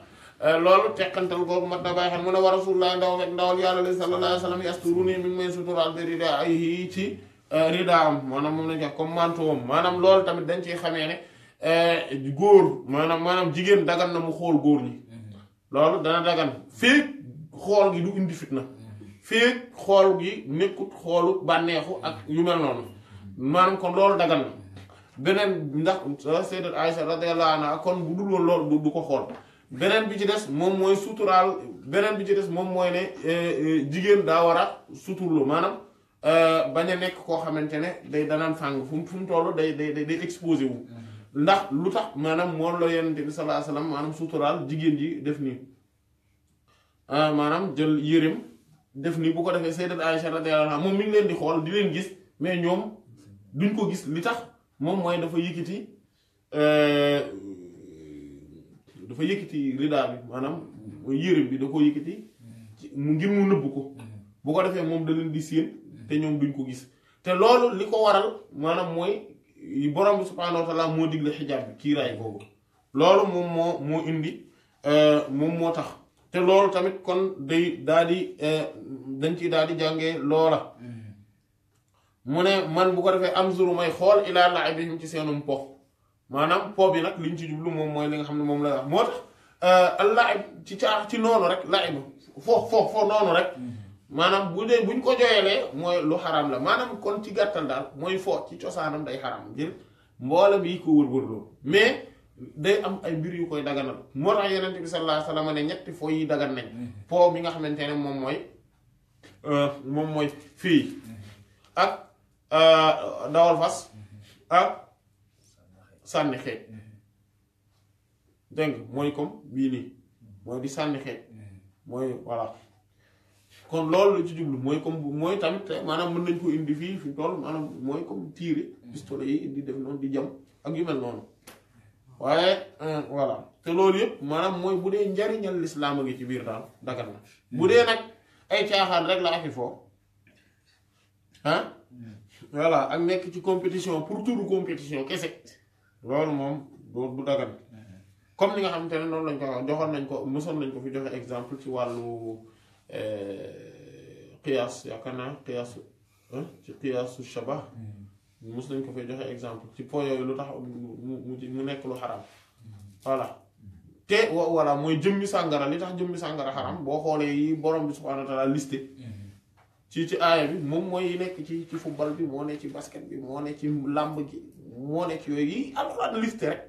loolu teqantal googu mat na bàyyi xel mu ne wa rasulullah ndawal yàlla li sallallahu alayhi wa sallam yasturuni mi ngi may suturaal bi rida ay ci ridaam maanaam moom lañ koy comme mantoom maanaam loolu tamit dañ ciy xamee ne góor maanaam jigéen dagan na mu xool góor ñi loolu dana dagan féeg xool gi du indi fitna féeg xool gi nekkut xoolu bànneexu ak yu mel noonu maanaam kon loolu dagan na beneen ndax sayyidat Aïcha radiyallahu anha kon bu dul woon loolu du ko xool beneen bi ci des moom mooy suturaal beneen bi ci des moom mooy ne jigéen daa war a suturlu maanaam bañ a nekk koo xamante ne day danaan fàng fu mu toll day exposé wu ndax lu tax maanaam moom la Yonent bi sallallahu alayhi wasallam maanaam suturaal jigéen ji def nii maanaam jël yéreem def nii bu ko defee sayyidat Aïcha radiyallahu anha moom mi ngi leen di xool di leen gis mais ñoom duñ ko gis li tax moom mooy dafa yëkkati ridaa bi maanaam yéreem bi da ko yëkkati mu ngir mu nëbb ko bu ko defee moom da leen di séen te ñoom duñ ko gis te loolu li ko waral maanaam mooy borom bi subhaanahu wa taala moo digle xijaab bi kiiraay boobu loolu moom moo indi moom moo tax te loolu tamit kon day daal di dañ ciy daal di jàngee loola mu ne man bu ko defee am zuru may xool ilaa la'ibihim ci seenum po maanaam po bi nag liñ ci jublu moom mooy li nga xam ne moom la wax moo tax al-la'ib ci noonu rek la'ib fo noonu rek maanaam bu dee buñ ko jooyalee mooy lu xaraam la maanaam kon ci gàttal daal mooy fo ci cosaanam day xaraam ngir mboolem yi ko wër-wër mais day am ay mbir yu koy daganal moo tax Yonent bi sallallahu alayhi wa sallam ne ñetti fo yi dagan nañ po mi nga xamante ne moom mooy fii ak dawal fas ak sànni xeej dégg nga mooy comme bii nii mooy di sànni xeej mooy voilà kon loolu la ci jublu mooy comme mooy tamit maanaam mën nañ ko indi fii fi toll maanaam mooy comme tiire pistolet yi di def noonu di jam ak yu mel noonu waaye voilà te loolu yëpp maanaam mooy bu dee njariñal lislaam a ngi ci biir daal dagan na bu dee nag ay caaxaan rek la afi foofu voilà ak nekk ci compétition pour turu compétition kese loolu moom du dagan comme ni nga xamante ne noonu lañ ko wax joxoon nañ ko mosoon nañ ko fi joxe exemple ci wàllu qiyaas yaakaar naa qiyaas ci qiyaasu shabah mos nañ ko fay joxe exemple ci po yooyu lu tax mu nekk lu xaram voilà te voilà mooy jëmmi sàngara li tax jëmmi sàngara xaram boo xoolee yi borom bi subhaanahu wa taala listé ci aaya bi moom mooy nekk ci football bi moo ne ci basket bi moo ne ci làmb gi moo ne ci yooyu yi alxuraan listé rek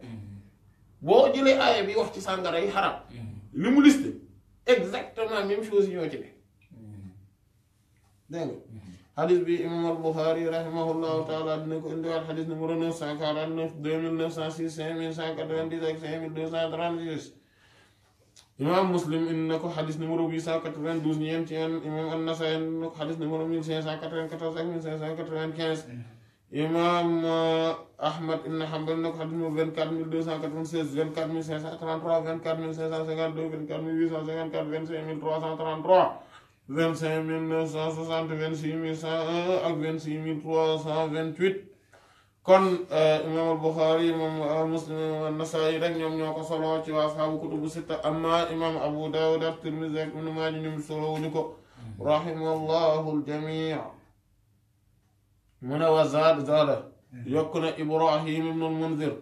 boo jëlee aaya bi wax ci sàngara yi xaram li mu listé exactement même chose yi ñoo ci ne dégg nga xadis bi imam al-Bukhari rahimahullahu taala dina ko indiwaat xadis numéro 949 2906 5190 ak 5236 imam Muslim indi na ko xadis numéro 892 ñeenti yoon imam an-Nasa'i indi na ko xadis numéro 1594 ak 1595 imam Ahmad ibn Hanbal indi na ko xadis numéro 24296 24533 24552 24854 25333 25960 26101 ak 26328 kon imam al-Bukhari imam Muslim imam an-Nasa'i rek ñoom ñoo ko solo ci waa ashaabu kutubu sitta amma imam Abu Dawud ak Tirmidhi ak Ibn Maaja ñoom solo wuñu ko rahimallahu al-jamii' mu ne wa zaada yokk na Ibrahim ibn al-Munzir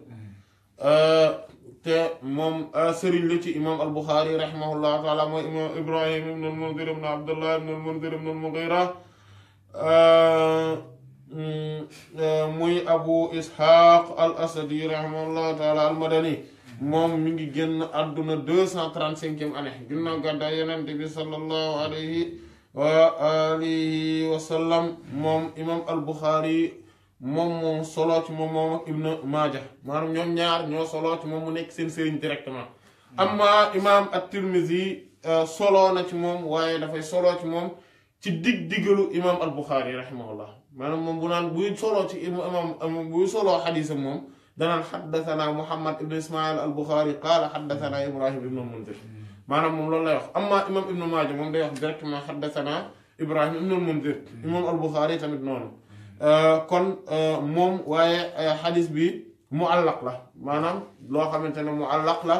te moom sëriñ la ci imam al-Bukhari rahimahullahu taala mooy imam Ibrahim ibn al-Munzir ibn Abdullah ibn al-Munzir ibn al-Mughira muy Abu Ishaq al-Asadi rahimahullahu taala al-Madani moom mi ngi génn àdduna 235e année ginnaaw gàddaay Yonent bi sallallahu alayhi wa alihi wa sallam moom imam al-Bukhari moom solo ci moom ak Ibn Maaja maanaam ñoom ñaar ñoo solo ci moom mu nekk seen sëriñ directement amma imam at-Tirmidhi solo na ci moom waaye dafay solo ci moom ci diggalu imam al-Bukhari rahimahullah maanaam moom bu naan buy solo ci imam buy solo xadiisam moom danaan xaddathana Muhammad ibn Ismail al-Bukhari qaala xaddathana Ibrahim ibn al-Munzir maanaam moom loolu lay wax amma imam Ibn Maaja moom day wax directement xaddathana Ibrahim ibn al-Munzir imam al-Bukhari tamit noonu kon moom waaye xadis bi muallaq la maanaam loo xamante ne muallaq la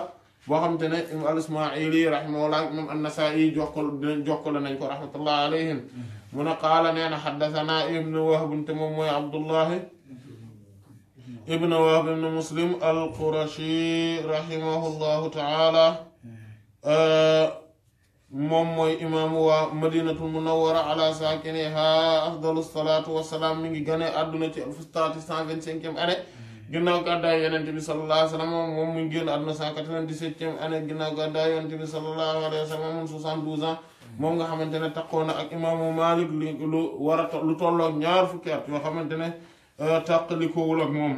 boo xamante ne imam al-Ismaili rahimahullah imam an-Nasa'i jokkale nañ ko rahmatullah alayhim mu ne qaala nee na xaddathana ibn Wahb te moom mooy Abdullahi ibn Wahb ibn Muslim al-Qurashi rahimahullahu taala moom mooy imaamu waa madinatul munawwara ala saakiniha afdalu salaatu wassalaam mi ngi gane àdduna ci alfustaati 125e année ginnaaw gàddaay yonent bi sallallahu alayhi wa sallam moom mu ngi génn àdduna 197e année ginnaaw gàddaay yonent bi sallallahu alayhi wa sallam moom 72 ans moom nga xamante ne taqoon na ak imaamu Maalik lu war a lu tolloog ñaar fukki at yoo xamante ne tàqalikoowul ak moom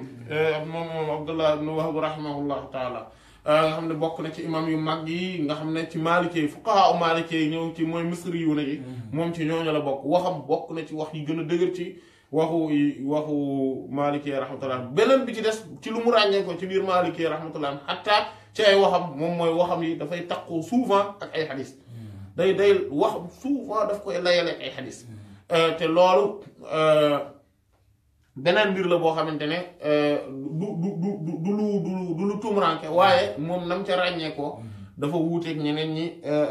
moom Abdullah ibn Wahb rahimahullahu taala nga xam ne bokk na ci imam yu mag yi nga xam ne ci maalikee yi fuqahaa u maalikee yi ñëw ci mooy misri yu ne yi moom ci ñooñu la bokk waxam bokk na ci wax yi gën a dëgër ci waxu maalikee rahmatullah beneen bi ci des ci lu mu ràññee ko ci biir maalikee rahmatullah xatta ci ay waxam moom mooy waxam yi dafay taqoo souvent ak ay xadis day wax souvent daf koy layale ak ay xadis te loolu beneen mbir la boo xamante ne du lu tumuranke waaye moom nam ca ràññee ko dafa wuuteeg ñeneen ñi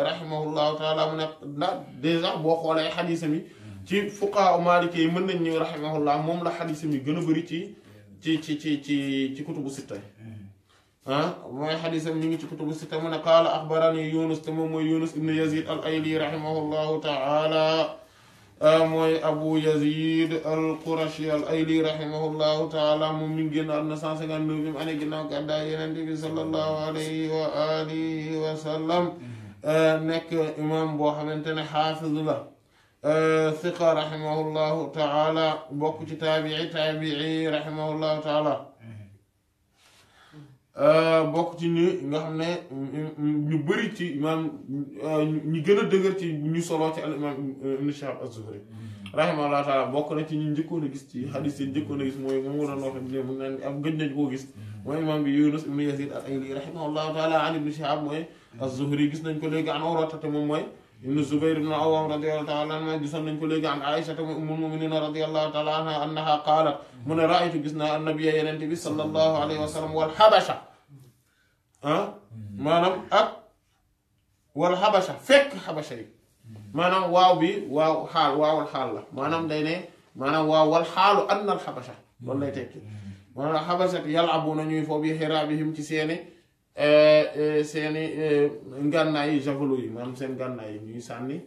rahimahullahu taala mu ne ndax dèjà boo xoolee xadisam yi ci fuqahaa maliki yi mën nañ ñu rahimahullah moom la xadisam yi gën a bëri ci kutubu sitta mooy xadisam ñu ngi ci kutubu sitta mu ne qaala axbarani Yunus te moom mooy Yunus ibn Yazid al Ayli rahimahullahu taala mooy Abu Yazid al-Qurashi al-Ayli rahimahullahu taala moom mi ngi génn àdduna 159 année ginnaaw gàddaay Yonent bi sallallahu alayhi wa alihi wa sallam nekk imam boo xamante ne xaafiz la thiqa rahimahullahu taala bokk ci taabii rahimahullahu taala bokk ci ñi nga xam ne ñu bëri ci imam ñu gën a dëgër ci ñu solo ci al imam Ibn Shihab az-Zuhri rahimahullah taala bokk na ci ñu njëkkoon a gis ci xadis yi njëkkoon a gis mooy moom nga doon wax ne mu naan am gëj nañ koo gis mooy imam bi Yunus ibn Yazid al-Ayli rahimahullahu taala an Ibn Shihab mooy az-Zuhri gis nañ ko léegi an Urwata te moom mooy ibn Zubayr ibn Awwam radiyallahu taala anhu gisoon nañ ko léegi an Aisha mooy ummul mu'minin radiyallahu taala anha annaha qaalat mu ne ra'aytu gis naa an-nabiyya Yonent bi sallallahu alayhi wa sallam wal habasha maanaam ak wal habasha fekk habasha yi maanaam waaw bi waaw xaal waawal xaal la maanaam day ne maanaam waaw wal xaalu anna al xabasha loolu lay tekki maanaam xabasat yal'abuna ñuy foofu bi xiraabihim ci seeni ngànnaay yi javelot yi maanaam seen ngànnaay yi ñuy sànni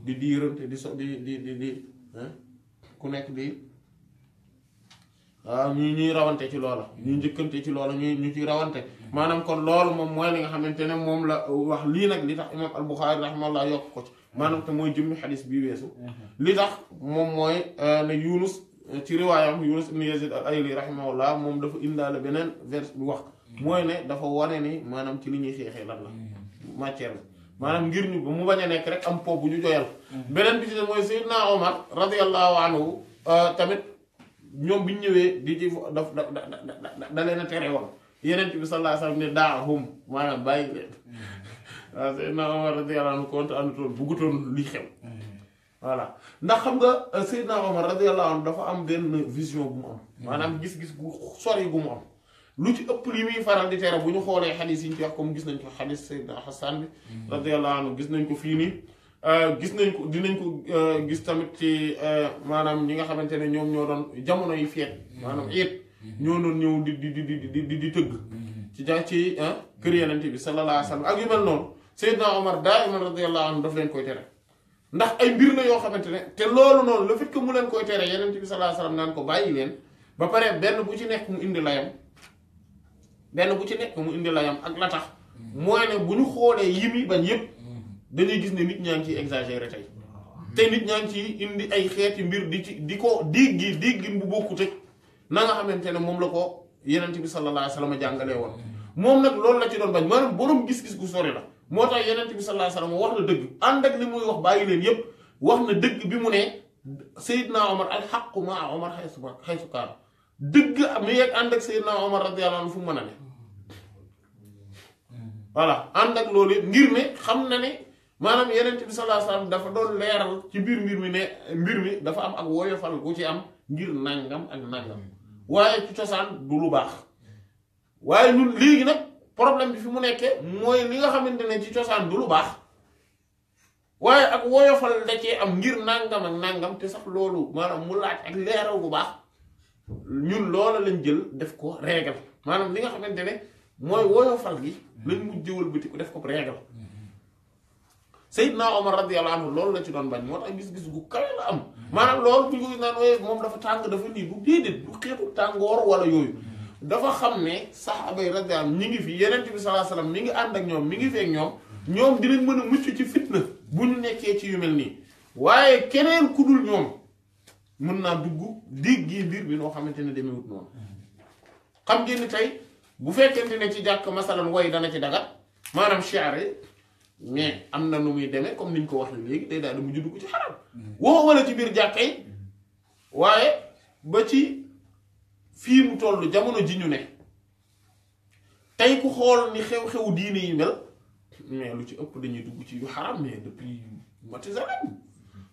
di diirante di so di ku nekk di waaw ñuy rawante ci loola ñuy njëkkante ci loola ñu ci rawante maanaam kon loolu moom mooy li nga xamante ne moom la wax lii nag li tax imam al-Bukhari rahimahullah yokk ko ci maanaam te mooy jëmmi xadis bi weesu li tax moom mooy ne Yunus ci riwaayam Yunus ibn Yazid al-Ayli rahimahullah moom dafa indaale beneen vers bu wax mooy ne dafa wane ni maanaam ci li ñuy xeexee lan la matière la maanaam ngir ñu mu bañ a nekk rek am po bu ñu joyal beneen bi ci mooy Seydina Omar radiyallahu anhu tamit ñoom bi ñu ñëwee di ci da leen a tere woon Yonent bi sallallahu alayhi wasallam ne daahum maanaam bàyyi leen waaw Seydina Omar radiyallahu anhu kontaanatoon buggutoon lii xew voilà ndax xam nga Seydina Omar radiyallahu anhu dafa am benn vision bu mu am maanaam gis-gis gu sori gu mu am lu ci ëpp li muy faral di tere bu ñu xoolee xadis yi ñu ci wax comme gis nañ ko xadis Seydina Hassan bi radiyallahu anhu gis nañ ko fii nii gis nañ ko dinañ ko gis tamit ci maanaam ñi nga xamante ne ñoom ñoo doon jamono yi feet maanaam it ñoo doon ñëw di tëgg ci kër Yonent bi sallallahu alayhi wa sallam ak yu mel noonu Seydina Omar daa'iman radiyallahu anhu daf leen koy tere ndax ay mbir la yoo xamante ne te loolu noonu le fait que mu leen koy tere Yonent bi sallallahu alayhi wa sallam naan ko bàyyi leen ba pare benn bu ci nekk mu indi layam ak la tax mooy ne bu ñu xoolee yi mi bañ yépp dañuy gis ne nit ñaa ngi ciy exagéré tey te nit ñaa ngi ciy indi ay xeeti mbir di ko déggin bu bokkut ak na nga xamante ne moom la ko Yonent bi sallallahu alayhi wa sallam jàngalee woon moom nag loolu la ci doon bañ maanaam boroom gis-gis gu sori la moo tax Yonent bi sallallahu alayhi wa sallam wax na dëgg ànd ak li muy wax bàyyi leen yépp wax na dëgg bi mu ne Seydina Omar al haqqu ma'a Omar haythu kaana dëgg mi yeeg ànd ak Seydina Omar radiyallahu anhu fu mu mën a ne voilà ànd ak loolu yëpp ngir ne xam na ne maanaam Yonent bi sallallahu alayhi wa sallam dafa doon leeral ci biir mbir mi ne mbir mi dafa am ak woyofal gu ci am ngir nangam ak nangam waaye ci cosaan du lu baax waaye ñun léegi nag problème bi fi mu nekkee mooy li nga xamante ne ci cosaan du lu baax waaye ak woyofal da cee am ngir nangam ak nangam te sax loolu maanaam mu laaj ak leeral bu baax ñun loola lañ jël def ko régal maanaam li nga xamante ne mooy woyofal gi lañ mujjëwal biti ko def ko régal Seydina Omar radiyallahu anhu loolu la ci doon bañ moo tax gis-gis gu kawe la am maanaam loolu bu ñu ko naan waaye moom dafa tàng dafa nii du déedéet du xeetu tàngoor wala yooyu dafa xam ne saxaaba yi radiyallahu anhum ñi ngi fi Yonent bi sallallahu alayhi wasallam mi ngi ànd ak ñoom mi ngi feek ñoom dinañ mën a mucc ci fitna bu ñu nekkee ci yu mel nii waaye keneen ku dul ñoom mën naa dugg dégg mbir bi noo xamante ne demewut noonu xam ngeen ni tey bu fekkente ne ci jàkk masalan way dana ci dagat maanaam shi'r mais am na nu muy demee comme niñ ko waxee léegi day daal di mujj dugg ci xaram woo wala ci biir jàkka yi waaye ba ci fii mu toll jamono ji ñu ne tey ku xool ni xew-xewu diine yi mel mais lu ci ëpp dañuy dugg ci yu xaram mais depuis Mathusalem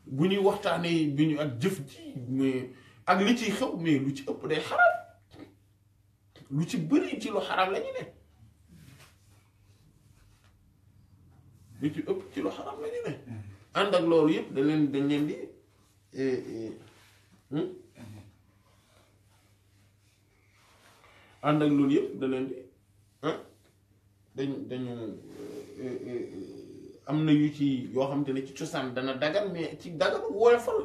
bu ñuy waxtaanee bi ñu ak jëf ji mais ak li ciy xew mais lu ci ëpp day xaram lu ci bëri ci lu xaram la ñu ne lu ci ëpp ci lu xaram la ñu ne ànd ak loolu yëpp dañ leen di ànd ak loolu yëpp da leen di dañu am na yu ci yoo xamante ne ci cosaan dana dagan mais ci dagan woyofal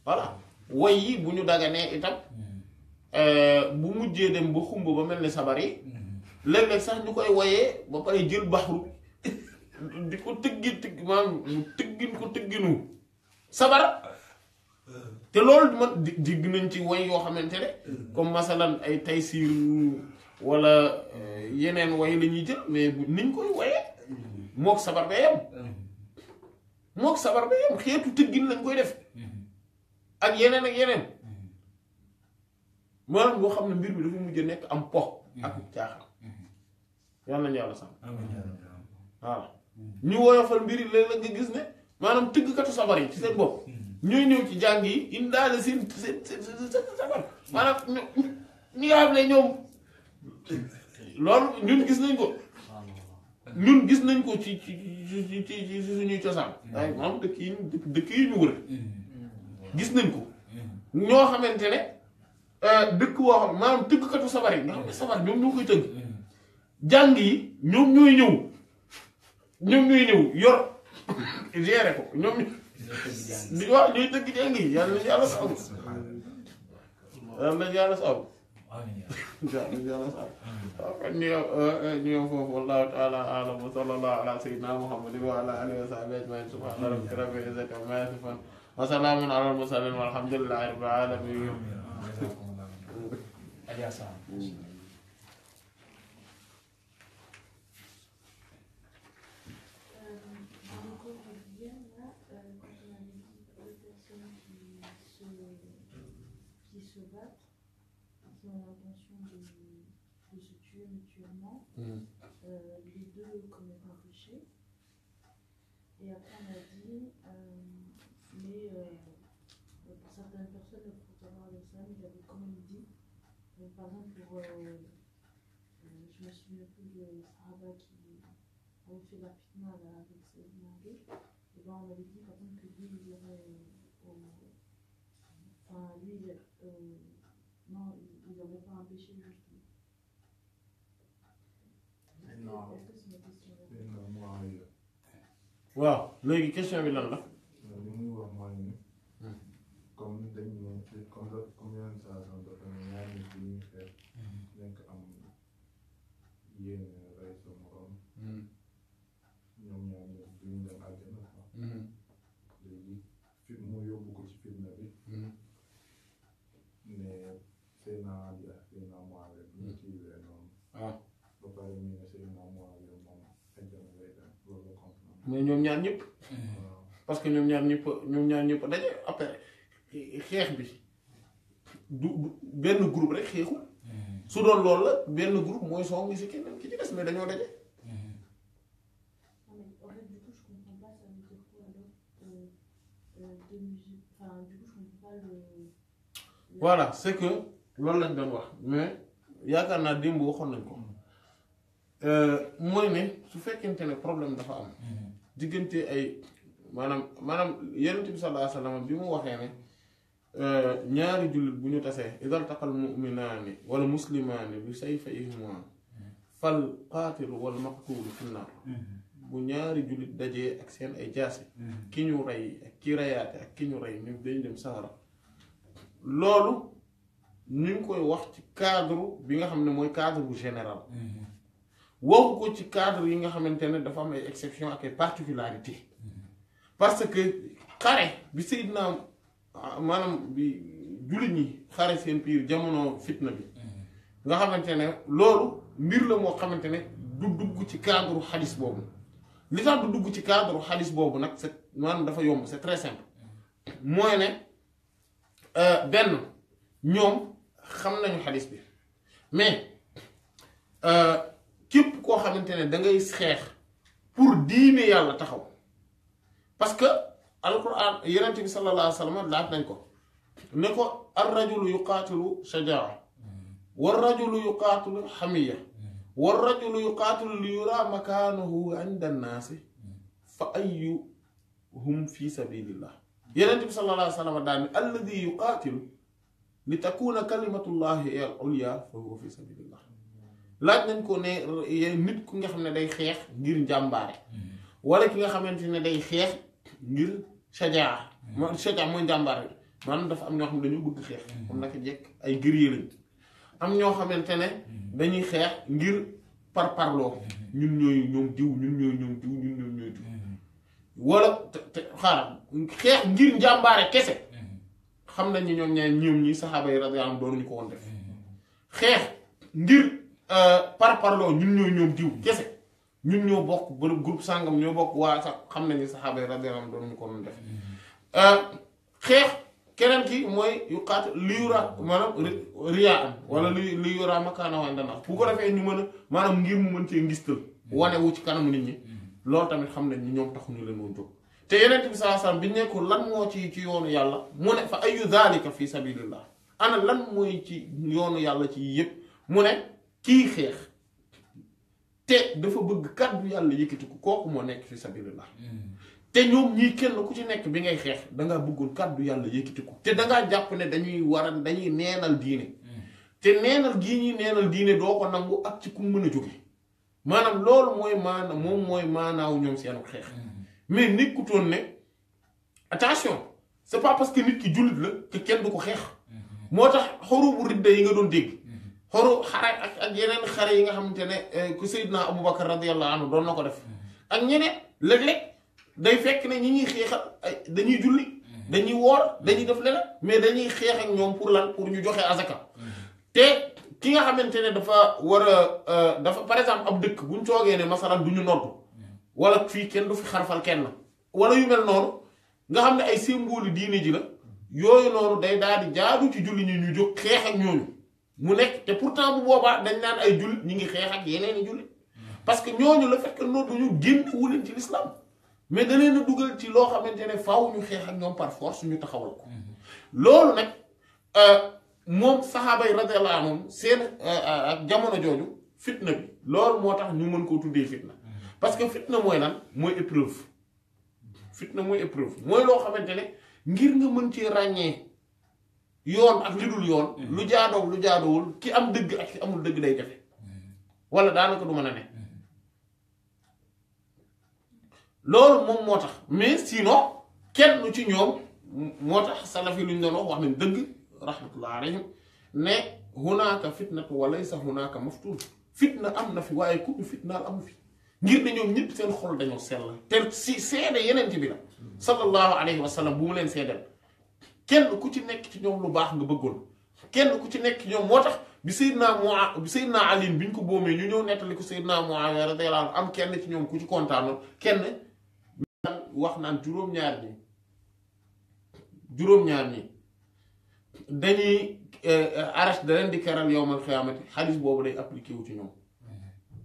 voilà woy yi bu ñu daganee itam bu mujjee dem ba xumb ba mel ni sabar yi léeg-léeg sax ñu koy woyee ba pare jël baxru di ko tëgg maanaam mu tëggin ko tëgginu sabar te loolu man digg nañ ci woy yoo xamante ne comme masalan ay taysiir wala yeneen woy la ñuy jël mais niñ koy woyee mook sabar ba yem xeetu tëggin lañ koy def ak yeneen maanaam boo xam ne mbir mi dafa mujj nekk am po ak caaxaan yal nañu yàlla sax voilà ñu woyofal mbir yi léeg-léeg nga gis ne maanaam tëggkatu sabar yi ci seen bopp ñooy ñëw ci jàng yi indaale seen sabar maanaam ñi nga xam ne ñoom loolu ñun gis nañ ko ci suñuy cosaan waaye maanaam dëkk yi ñu wër gis nañ ko ñoo xamante ne dëkk woo xam maanaam tëggkatu sabar yi nga xam ne sabar ñoom ñoo koy tëgg jàng yi ñoom ñooy ñëw yor géré ko ñoom waaw ñooy tëgg jàng yi yàlla nañu yàlla saabu ñu foofu wallahu ta'ala a'lam wa sallallahu ala sayyidina muhammadin wa ala alihi wa sahbihi ajma'in subhana rabbika rabbil izzati amma yasifun wa salamun ala al mursalin walhamdulillahi rabbil alamin. Qui ont l'intention de se tuer mutuellement, les deux commettent un péché. Et après on a dit, mais pour certaines personnes, le prophète il avait quand même dit, par exemple pour, je me souviens plus de Sahaba qui avait fait la fitna avec ses mariés, et ben on avait dit par exemple que lui il aurait, enfin lui non, il n'avait pas un péché justement. Est-ce que c'est une question? waaw léegi question bi lan la. li muy wax mooy ni comme dañ ne comme yeneen saa yoo dafa ne ñaar nit yi ñuy xeex nekk am yéene rey sa morom ñoom ñaar ñëpp duñu dem àjjana sax léegi fit mu yóbbu ko ci fitna bi ne Seydina Ali ak Seydina Muawiya ñu tiiwee noonu ba pare ñu ne Seydina Muawiya moom àjjana lay dem loolu la comprendre mais ñoom ñaar ñëpp parce que ñoom ñaar ñëpp daje après xeex bi du benn groupe rek xeexul su doon loolu la benn groupe mooy song si keneen ki ci des mais dañoo daje. En fait, du coup, je comprends pas, ça veut dire quoi alors de musique. Enfin, du coup, je comprends pas le. Voilà, c'est que loolu lañ doon wax mais yaakaar naa démb waxoon nañ ko mooy ne su fekkente ne problème dafa am diggante ay maanaam Yonent bi sallallahu alayhi wa sallam bi mu waxee ne ñaari jullit bu ñu tasee idal taqal mu'minaani wala muslimaani bi sayfihimaa fal qaatilu wal maqtuulu fi naar bu ñaari jullit dajee ak seen ay jaasi ki ñu rey ak ki reyaate ak ki ñu rey ñu dañ dem sawara loolu ñu ngi koy wax ci cadre bi nga xam ne mooy cadre bu général waxu ko ci cadre yi nga xamante ne dafa am ay exception ak ay particularité parce que xare bi Seydina maanaam bi jullit ñi xare seen biir jamono fitna bi nga xamante ne loolu mbir la moo xamante ne du dugg ci cadre xadis boobu li tax du dugg ci cadre xadis boobu nag c'est maanaam dafa yomb c'est très simple mooy ne benn ñoom xam nañu xadis bi mais képp koo xamante ne da ngay xeex pour diine yàlla taxaw parce que alquran yonent bi sallallahu alayhi wa sallam laaj nañ ko ne ko ar rajulu yuqaatilu shajaa war rajulu yuqaatilu xamiya war rajulu yuqaatilu li yura makaanahu inda annaasi fa ayyuhum fi sabilillah yonent bi sallallahu alayhi wa sallam daal ne alladi yuqaatilu li takuna kalimatullahi al ulya fa huwa fi sabilillah laaj nañ ko ne nit ku nga xam ne day xeex ngir njàmbaare wala ki nga xamante ne day xeex ngir shajaa shajaa mooy njàmbaare maanaam dafa am ñoo xam ne dañu bëgg xeex comme naka jekk ay guerrier lañ am ñoo xamante ne dañuy xeex ngir parparloo ñun ñooy ñoom diw ñun ñooy ñoom diw ñun ñooy ñooy diw wala te xaaral xeex ngir njàmbaare kese xam nañ ni ñoom ñi saxaaba yi radiyallahu anhum doonuñu ko woon def xeex ngir parparloo ñun ñooy ñoom diw kese ñun ñoo bokk bërëb groupe sàngam ñoo bokk waa sax xam nañ ni saxaaba yi radiyallahu anhum doonuñu ko woon def xeex keneen ki mooy yu xaat li yura maanaam riyaa am wala li yura makaana wa ndana bu ko defee ñu mën a maanaam ngir mu mën cee ngistal wane wu ci kanamu nit ñi loolu tamit xam nañ ni ñoom taxuñu leen woon jóg te Yonent bi sallallahu alayhi wasallam bi nekko lan moo ci yoonu yàlla mu ne fa ayu zalika fi sabilillah ana lan mooy ci yoonu yàlla ci yépp mu ne kii xeex te dafa bëgg kàddu yàlla yëkkati ko kooku moo nekk fi sabilillah te ñoom ñii kenn ku ci nekk bi ngay xeex dangaa bëggoon kàddu yàlla yëkkati ko te dangaa jàpp ne dañuy neenal diine te neenal gii ñuy neenal diine doo ko nangu ak ci ku mën a jóge maanaam loolu mooy maanaaw ñoom seen xeex mais nekkutoon ne attention c'est pas parce que nit ki jullit la que kenn du ko xeex moo tax xoru bu ridda yi nga doon dégg xoru xare ak yeneen xare yi nga xamante ne ku Seydina Aboubacar radiyallahu anhu doon na ko def ak ñeneen léeg-léeg day fekk ne ñi ñuy xeexal dañuy julli dañuy woor dañuy def leneen mais dañuy xeex ak ñoom pour lan pour ñu joxe azaka te ki nga xamante ne dafa war a dafa par exemple ab dëkk buñ toogee ne masalan du ñu noddu wala fii kenn du fi xarfal kenn wala yu mel noonu nga xam ne ay symbole diine ji la yooyu noonu day daal di jaadu ci julli ñu jóg xeex ak ñooñu mu nekk te pourtant bu boobaa dañ naan ay jullit ñi ngi xeex ak yeneen i jullit parce que ñooñu la fekk noddu ñu génn wuleen ci l'islam mais da leen a dugal ci loo xamante ne faaw ñu xeex ak ñoom par force ñu taxawal ko loolu nag moom saxaaba yi radiyallahu anhum seen ak jamono jooju fitna bi loolu moo tax ñu mën koo tuddee fitna parce que fitna mooy lan mooy épreuve fitna mooy épreuve mooy loo xamante ne ngir nga mën ci ràññee yoon ak li dul yoon lu jaadoo lu jaadoowul ki am dëgg ak ki amul dëgg day jafe wala daanaka du mën a ne loolu moom moo tax mais sinon kenn ci ñoom moo tax salafi luñ doon wax nañ dëgg rahmatullah alayhim ne hunaaka fitnatu wa laysa hunaaka maftun fitna am na fi waaye ku ñu fitnaal amu fi ngir ne ñoom ñëpp seen xol dañoo sell te si seede yeneen ci bi la sallallahu alayhi wa sallam bu mu leen seedeel kenn ku ci nekk ci ñoom lu baax nga bëggoon kenn ku ci nekk ci ñoom moo tax bi Seydina Ali bi ñu ko boomee ñu ñëw nettali ko Seydina Muawiya radiyallahu anhu am kenn ci ñoom ku ci kontaanoon kenn wax naan juróom-ñaar ñi dañuy arash da leen di keral yowmal xiyaamati xadis boobu day appliqué wu ci ñoom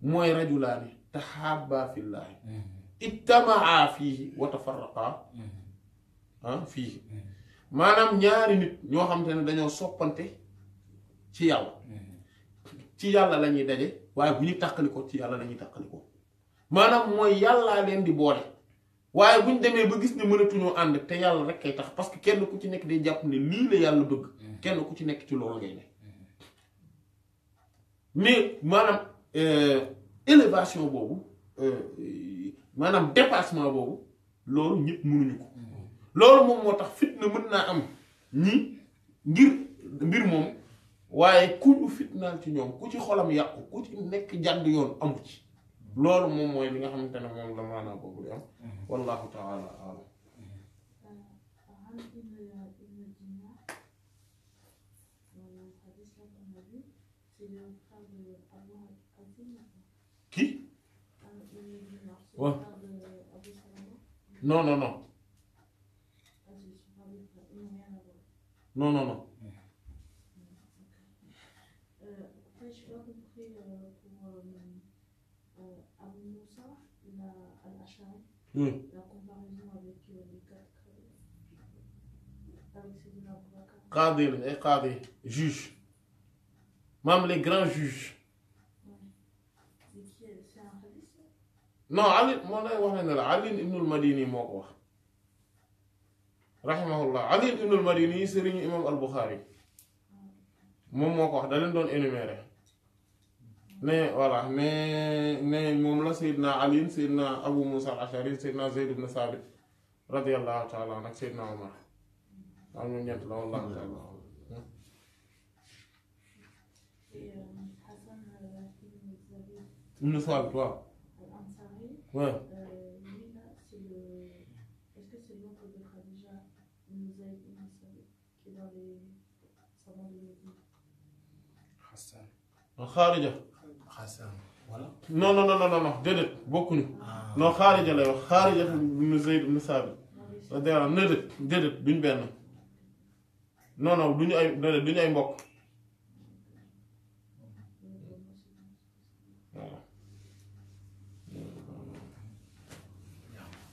mooy rajulaani tahaabaa fillaahi ijtamaa fiihi wa tafarraqaa fiihi maanaam ñaari nit ñoo xamante ne dañoo soppante ci yàlla la ñuy daje waaye bu ñu tàqalikoo ci yàlla la ñuy tàqalikoo maanaam mooy yàllaa leen di boole waaye bu ñu demee ba gis ne mënatuñoo ànd te yàlla rek kay tax parce que kenn ku ci nekk day jàpp ne lii la yàlla bëgg kenn ku ci nekk ci loolu ngay ne mais maanaam élévation boobu maanaam dépassement boobu loolu ñëpp mënuñu ko loolu moom moo tax fitna mën naa am ñi ngir mbir moom waaye ku ñu fitnaal ci ñoom ku ci xolam yàqu ku ci nekk jàdd yoon amu ci loolu moom mooy li nga xamante ne moom la maanaam boobu di am wallahu taala alam qui ouais. Non. Après, je n'ai pas compris pour Abu Moussa, Al-Ash'ari, la comparaison avec les quatre avec Sayyidina Abubakar. Qadi, juge. Même les grands juges. C'est un hadith? Non, Ali, moo lay wax ne la Ali ibnul Madini moo ko wax rahimahullah. Ali ibnul Madini sëriñu imam al-Bukhari moom moo ko wax da leen doon énuméré mais voilà mais moom la Seydina Ali, Seydina Abu Musa al-Ash'ari, Seydina Zayd ibn Sabit radiyallahu ta'ala anhu ak Seydina Omar am ñu ñent la wallahu ta'ala. Et Hassan ibn Sabit waaw. Ouais. Lui là, c'est le. Est-ce que c'est l'oncle de Khadija Zayd ibn Sabit qui est dans les savants de Médine? Hassan. Kharija. Hassan. Voilà. Non, déedéet bokkuñu. Non, Kharija lay wax Kharija ibn Zayd ibn Sabit. Déedéet duñ benn. Non duñu ay mbokk.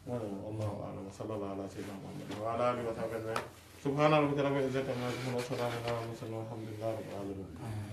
والله اعلم وصلى الله على سيدنا محمد وعلى اله وصحبه اجمعين سبحان ربك رب العزه عما يصفون وسلام على المرسلين والحمد لله رب العالمين.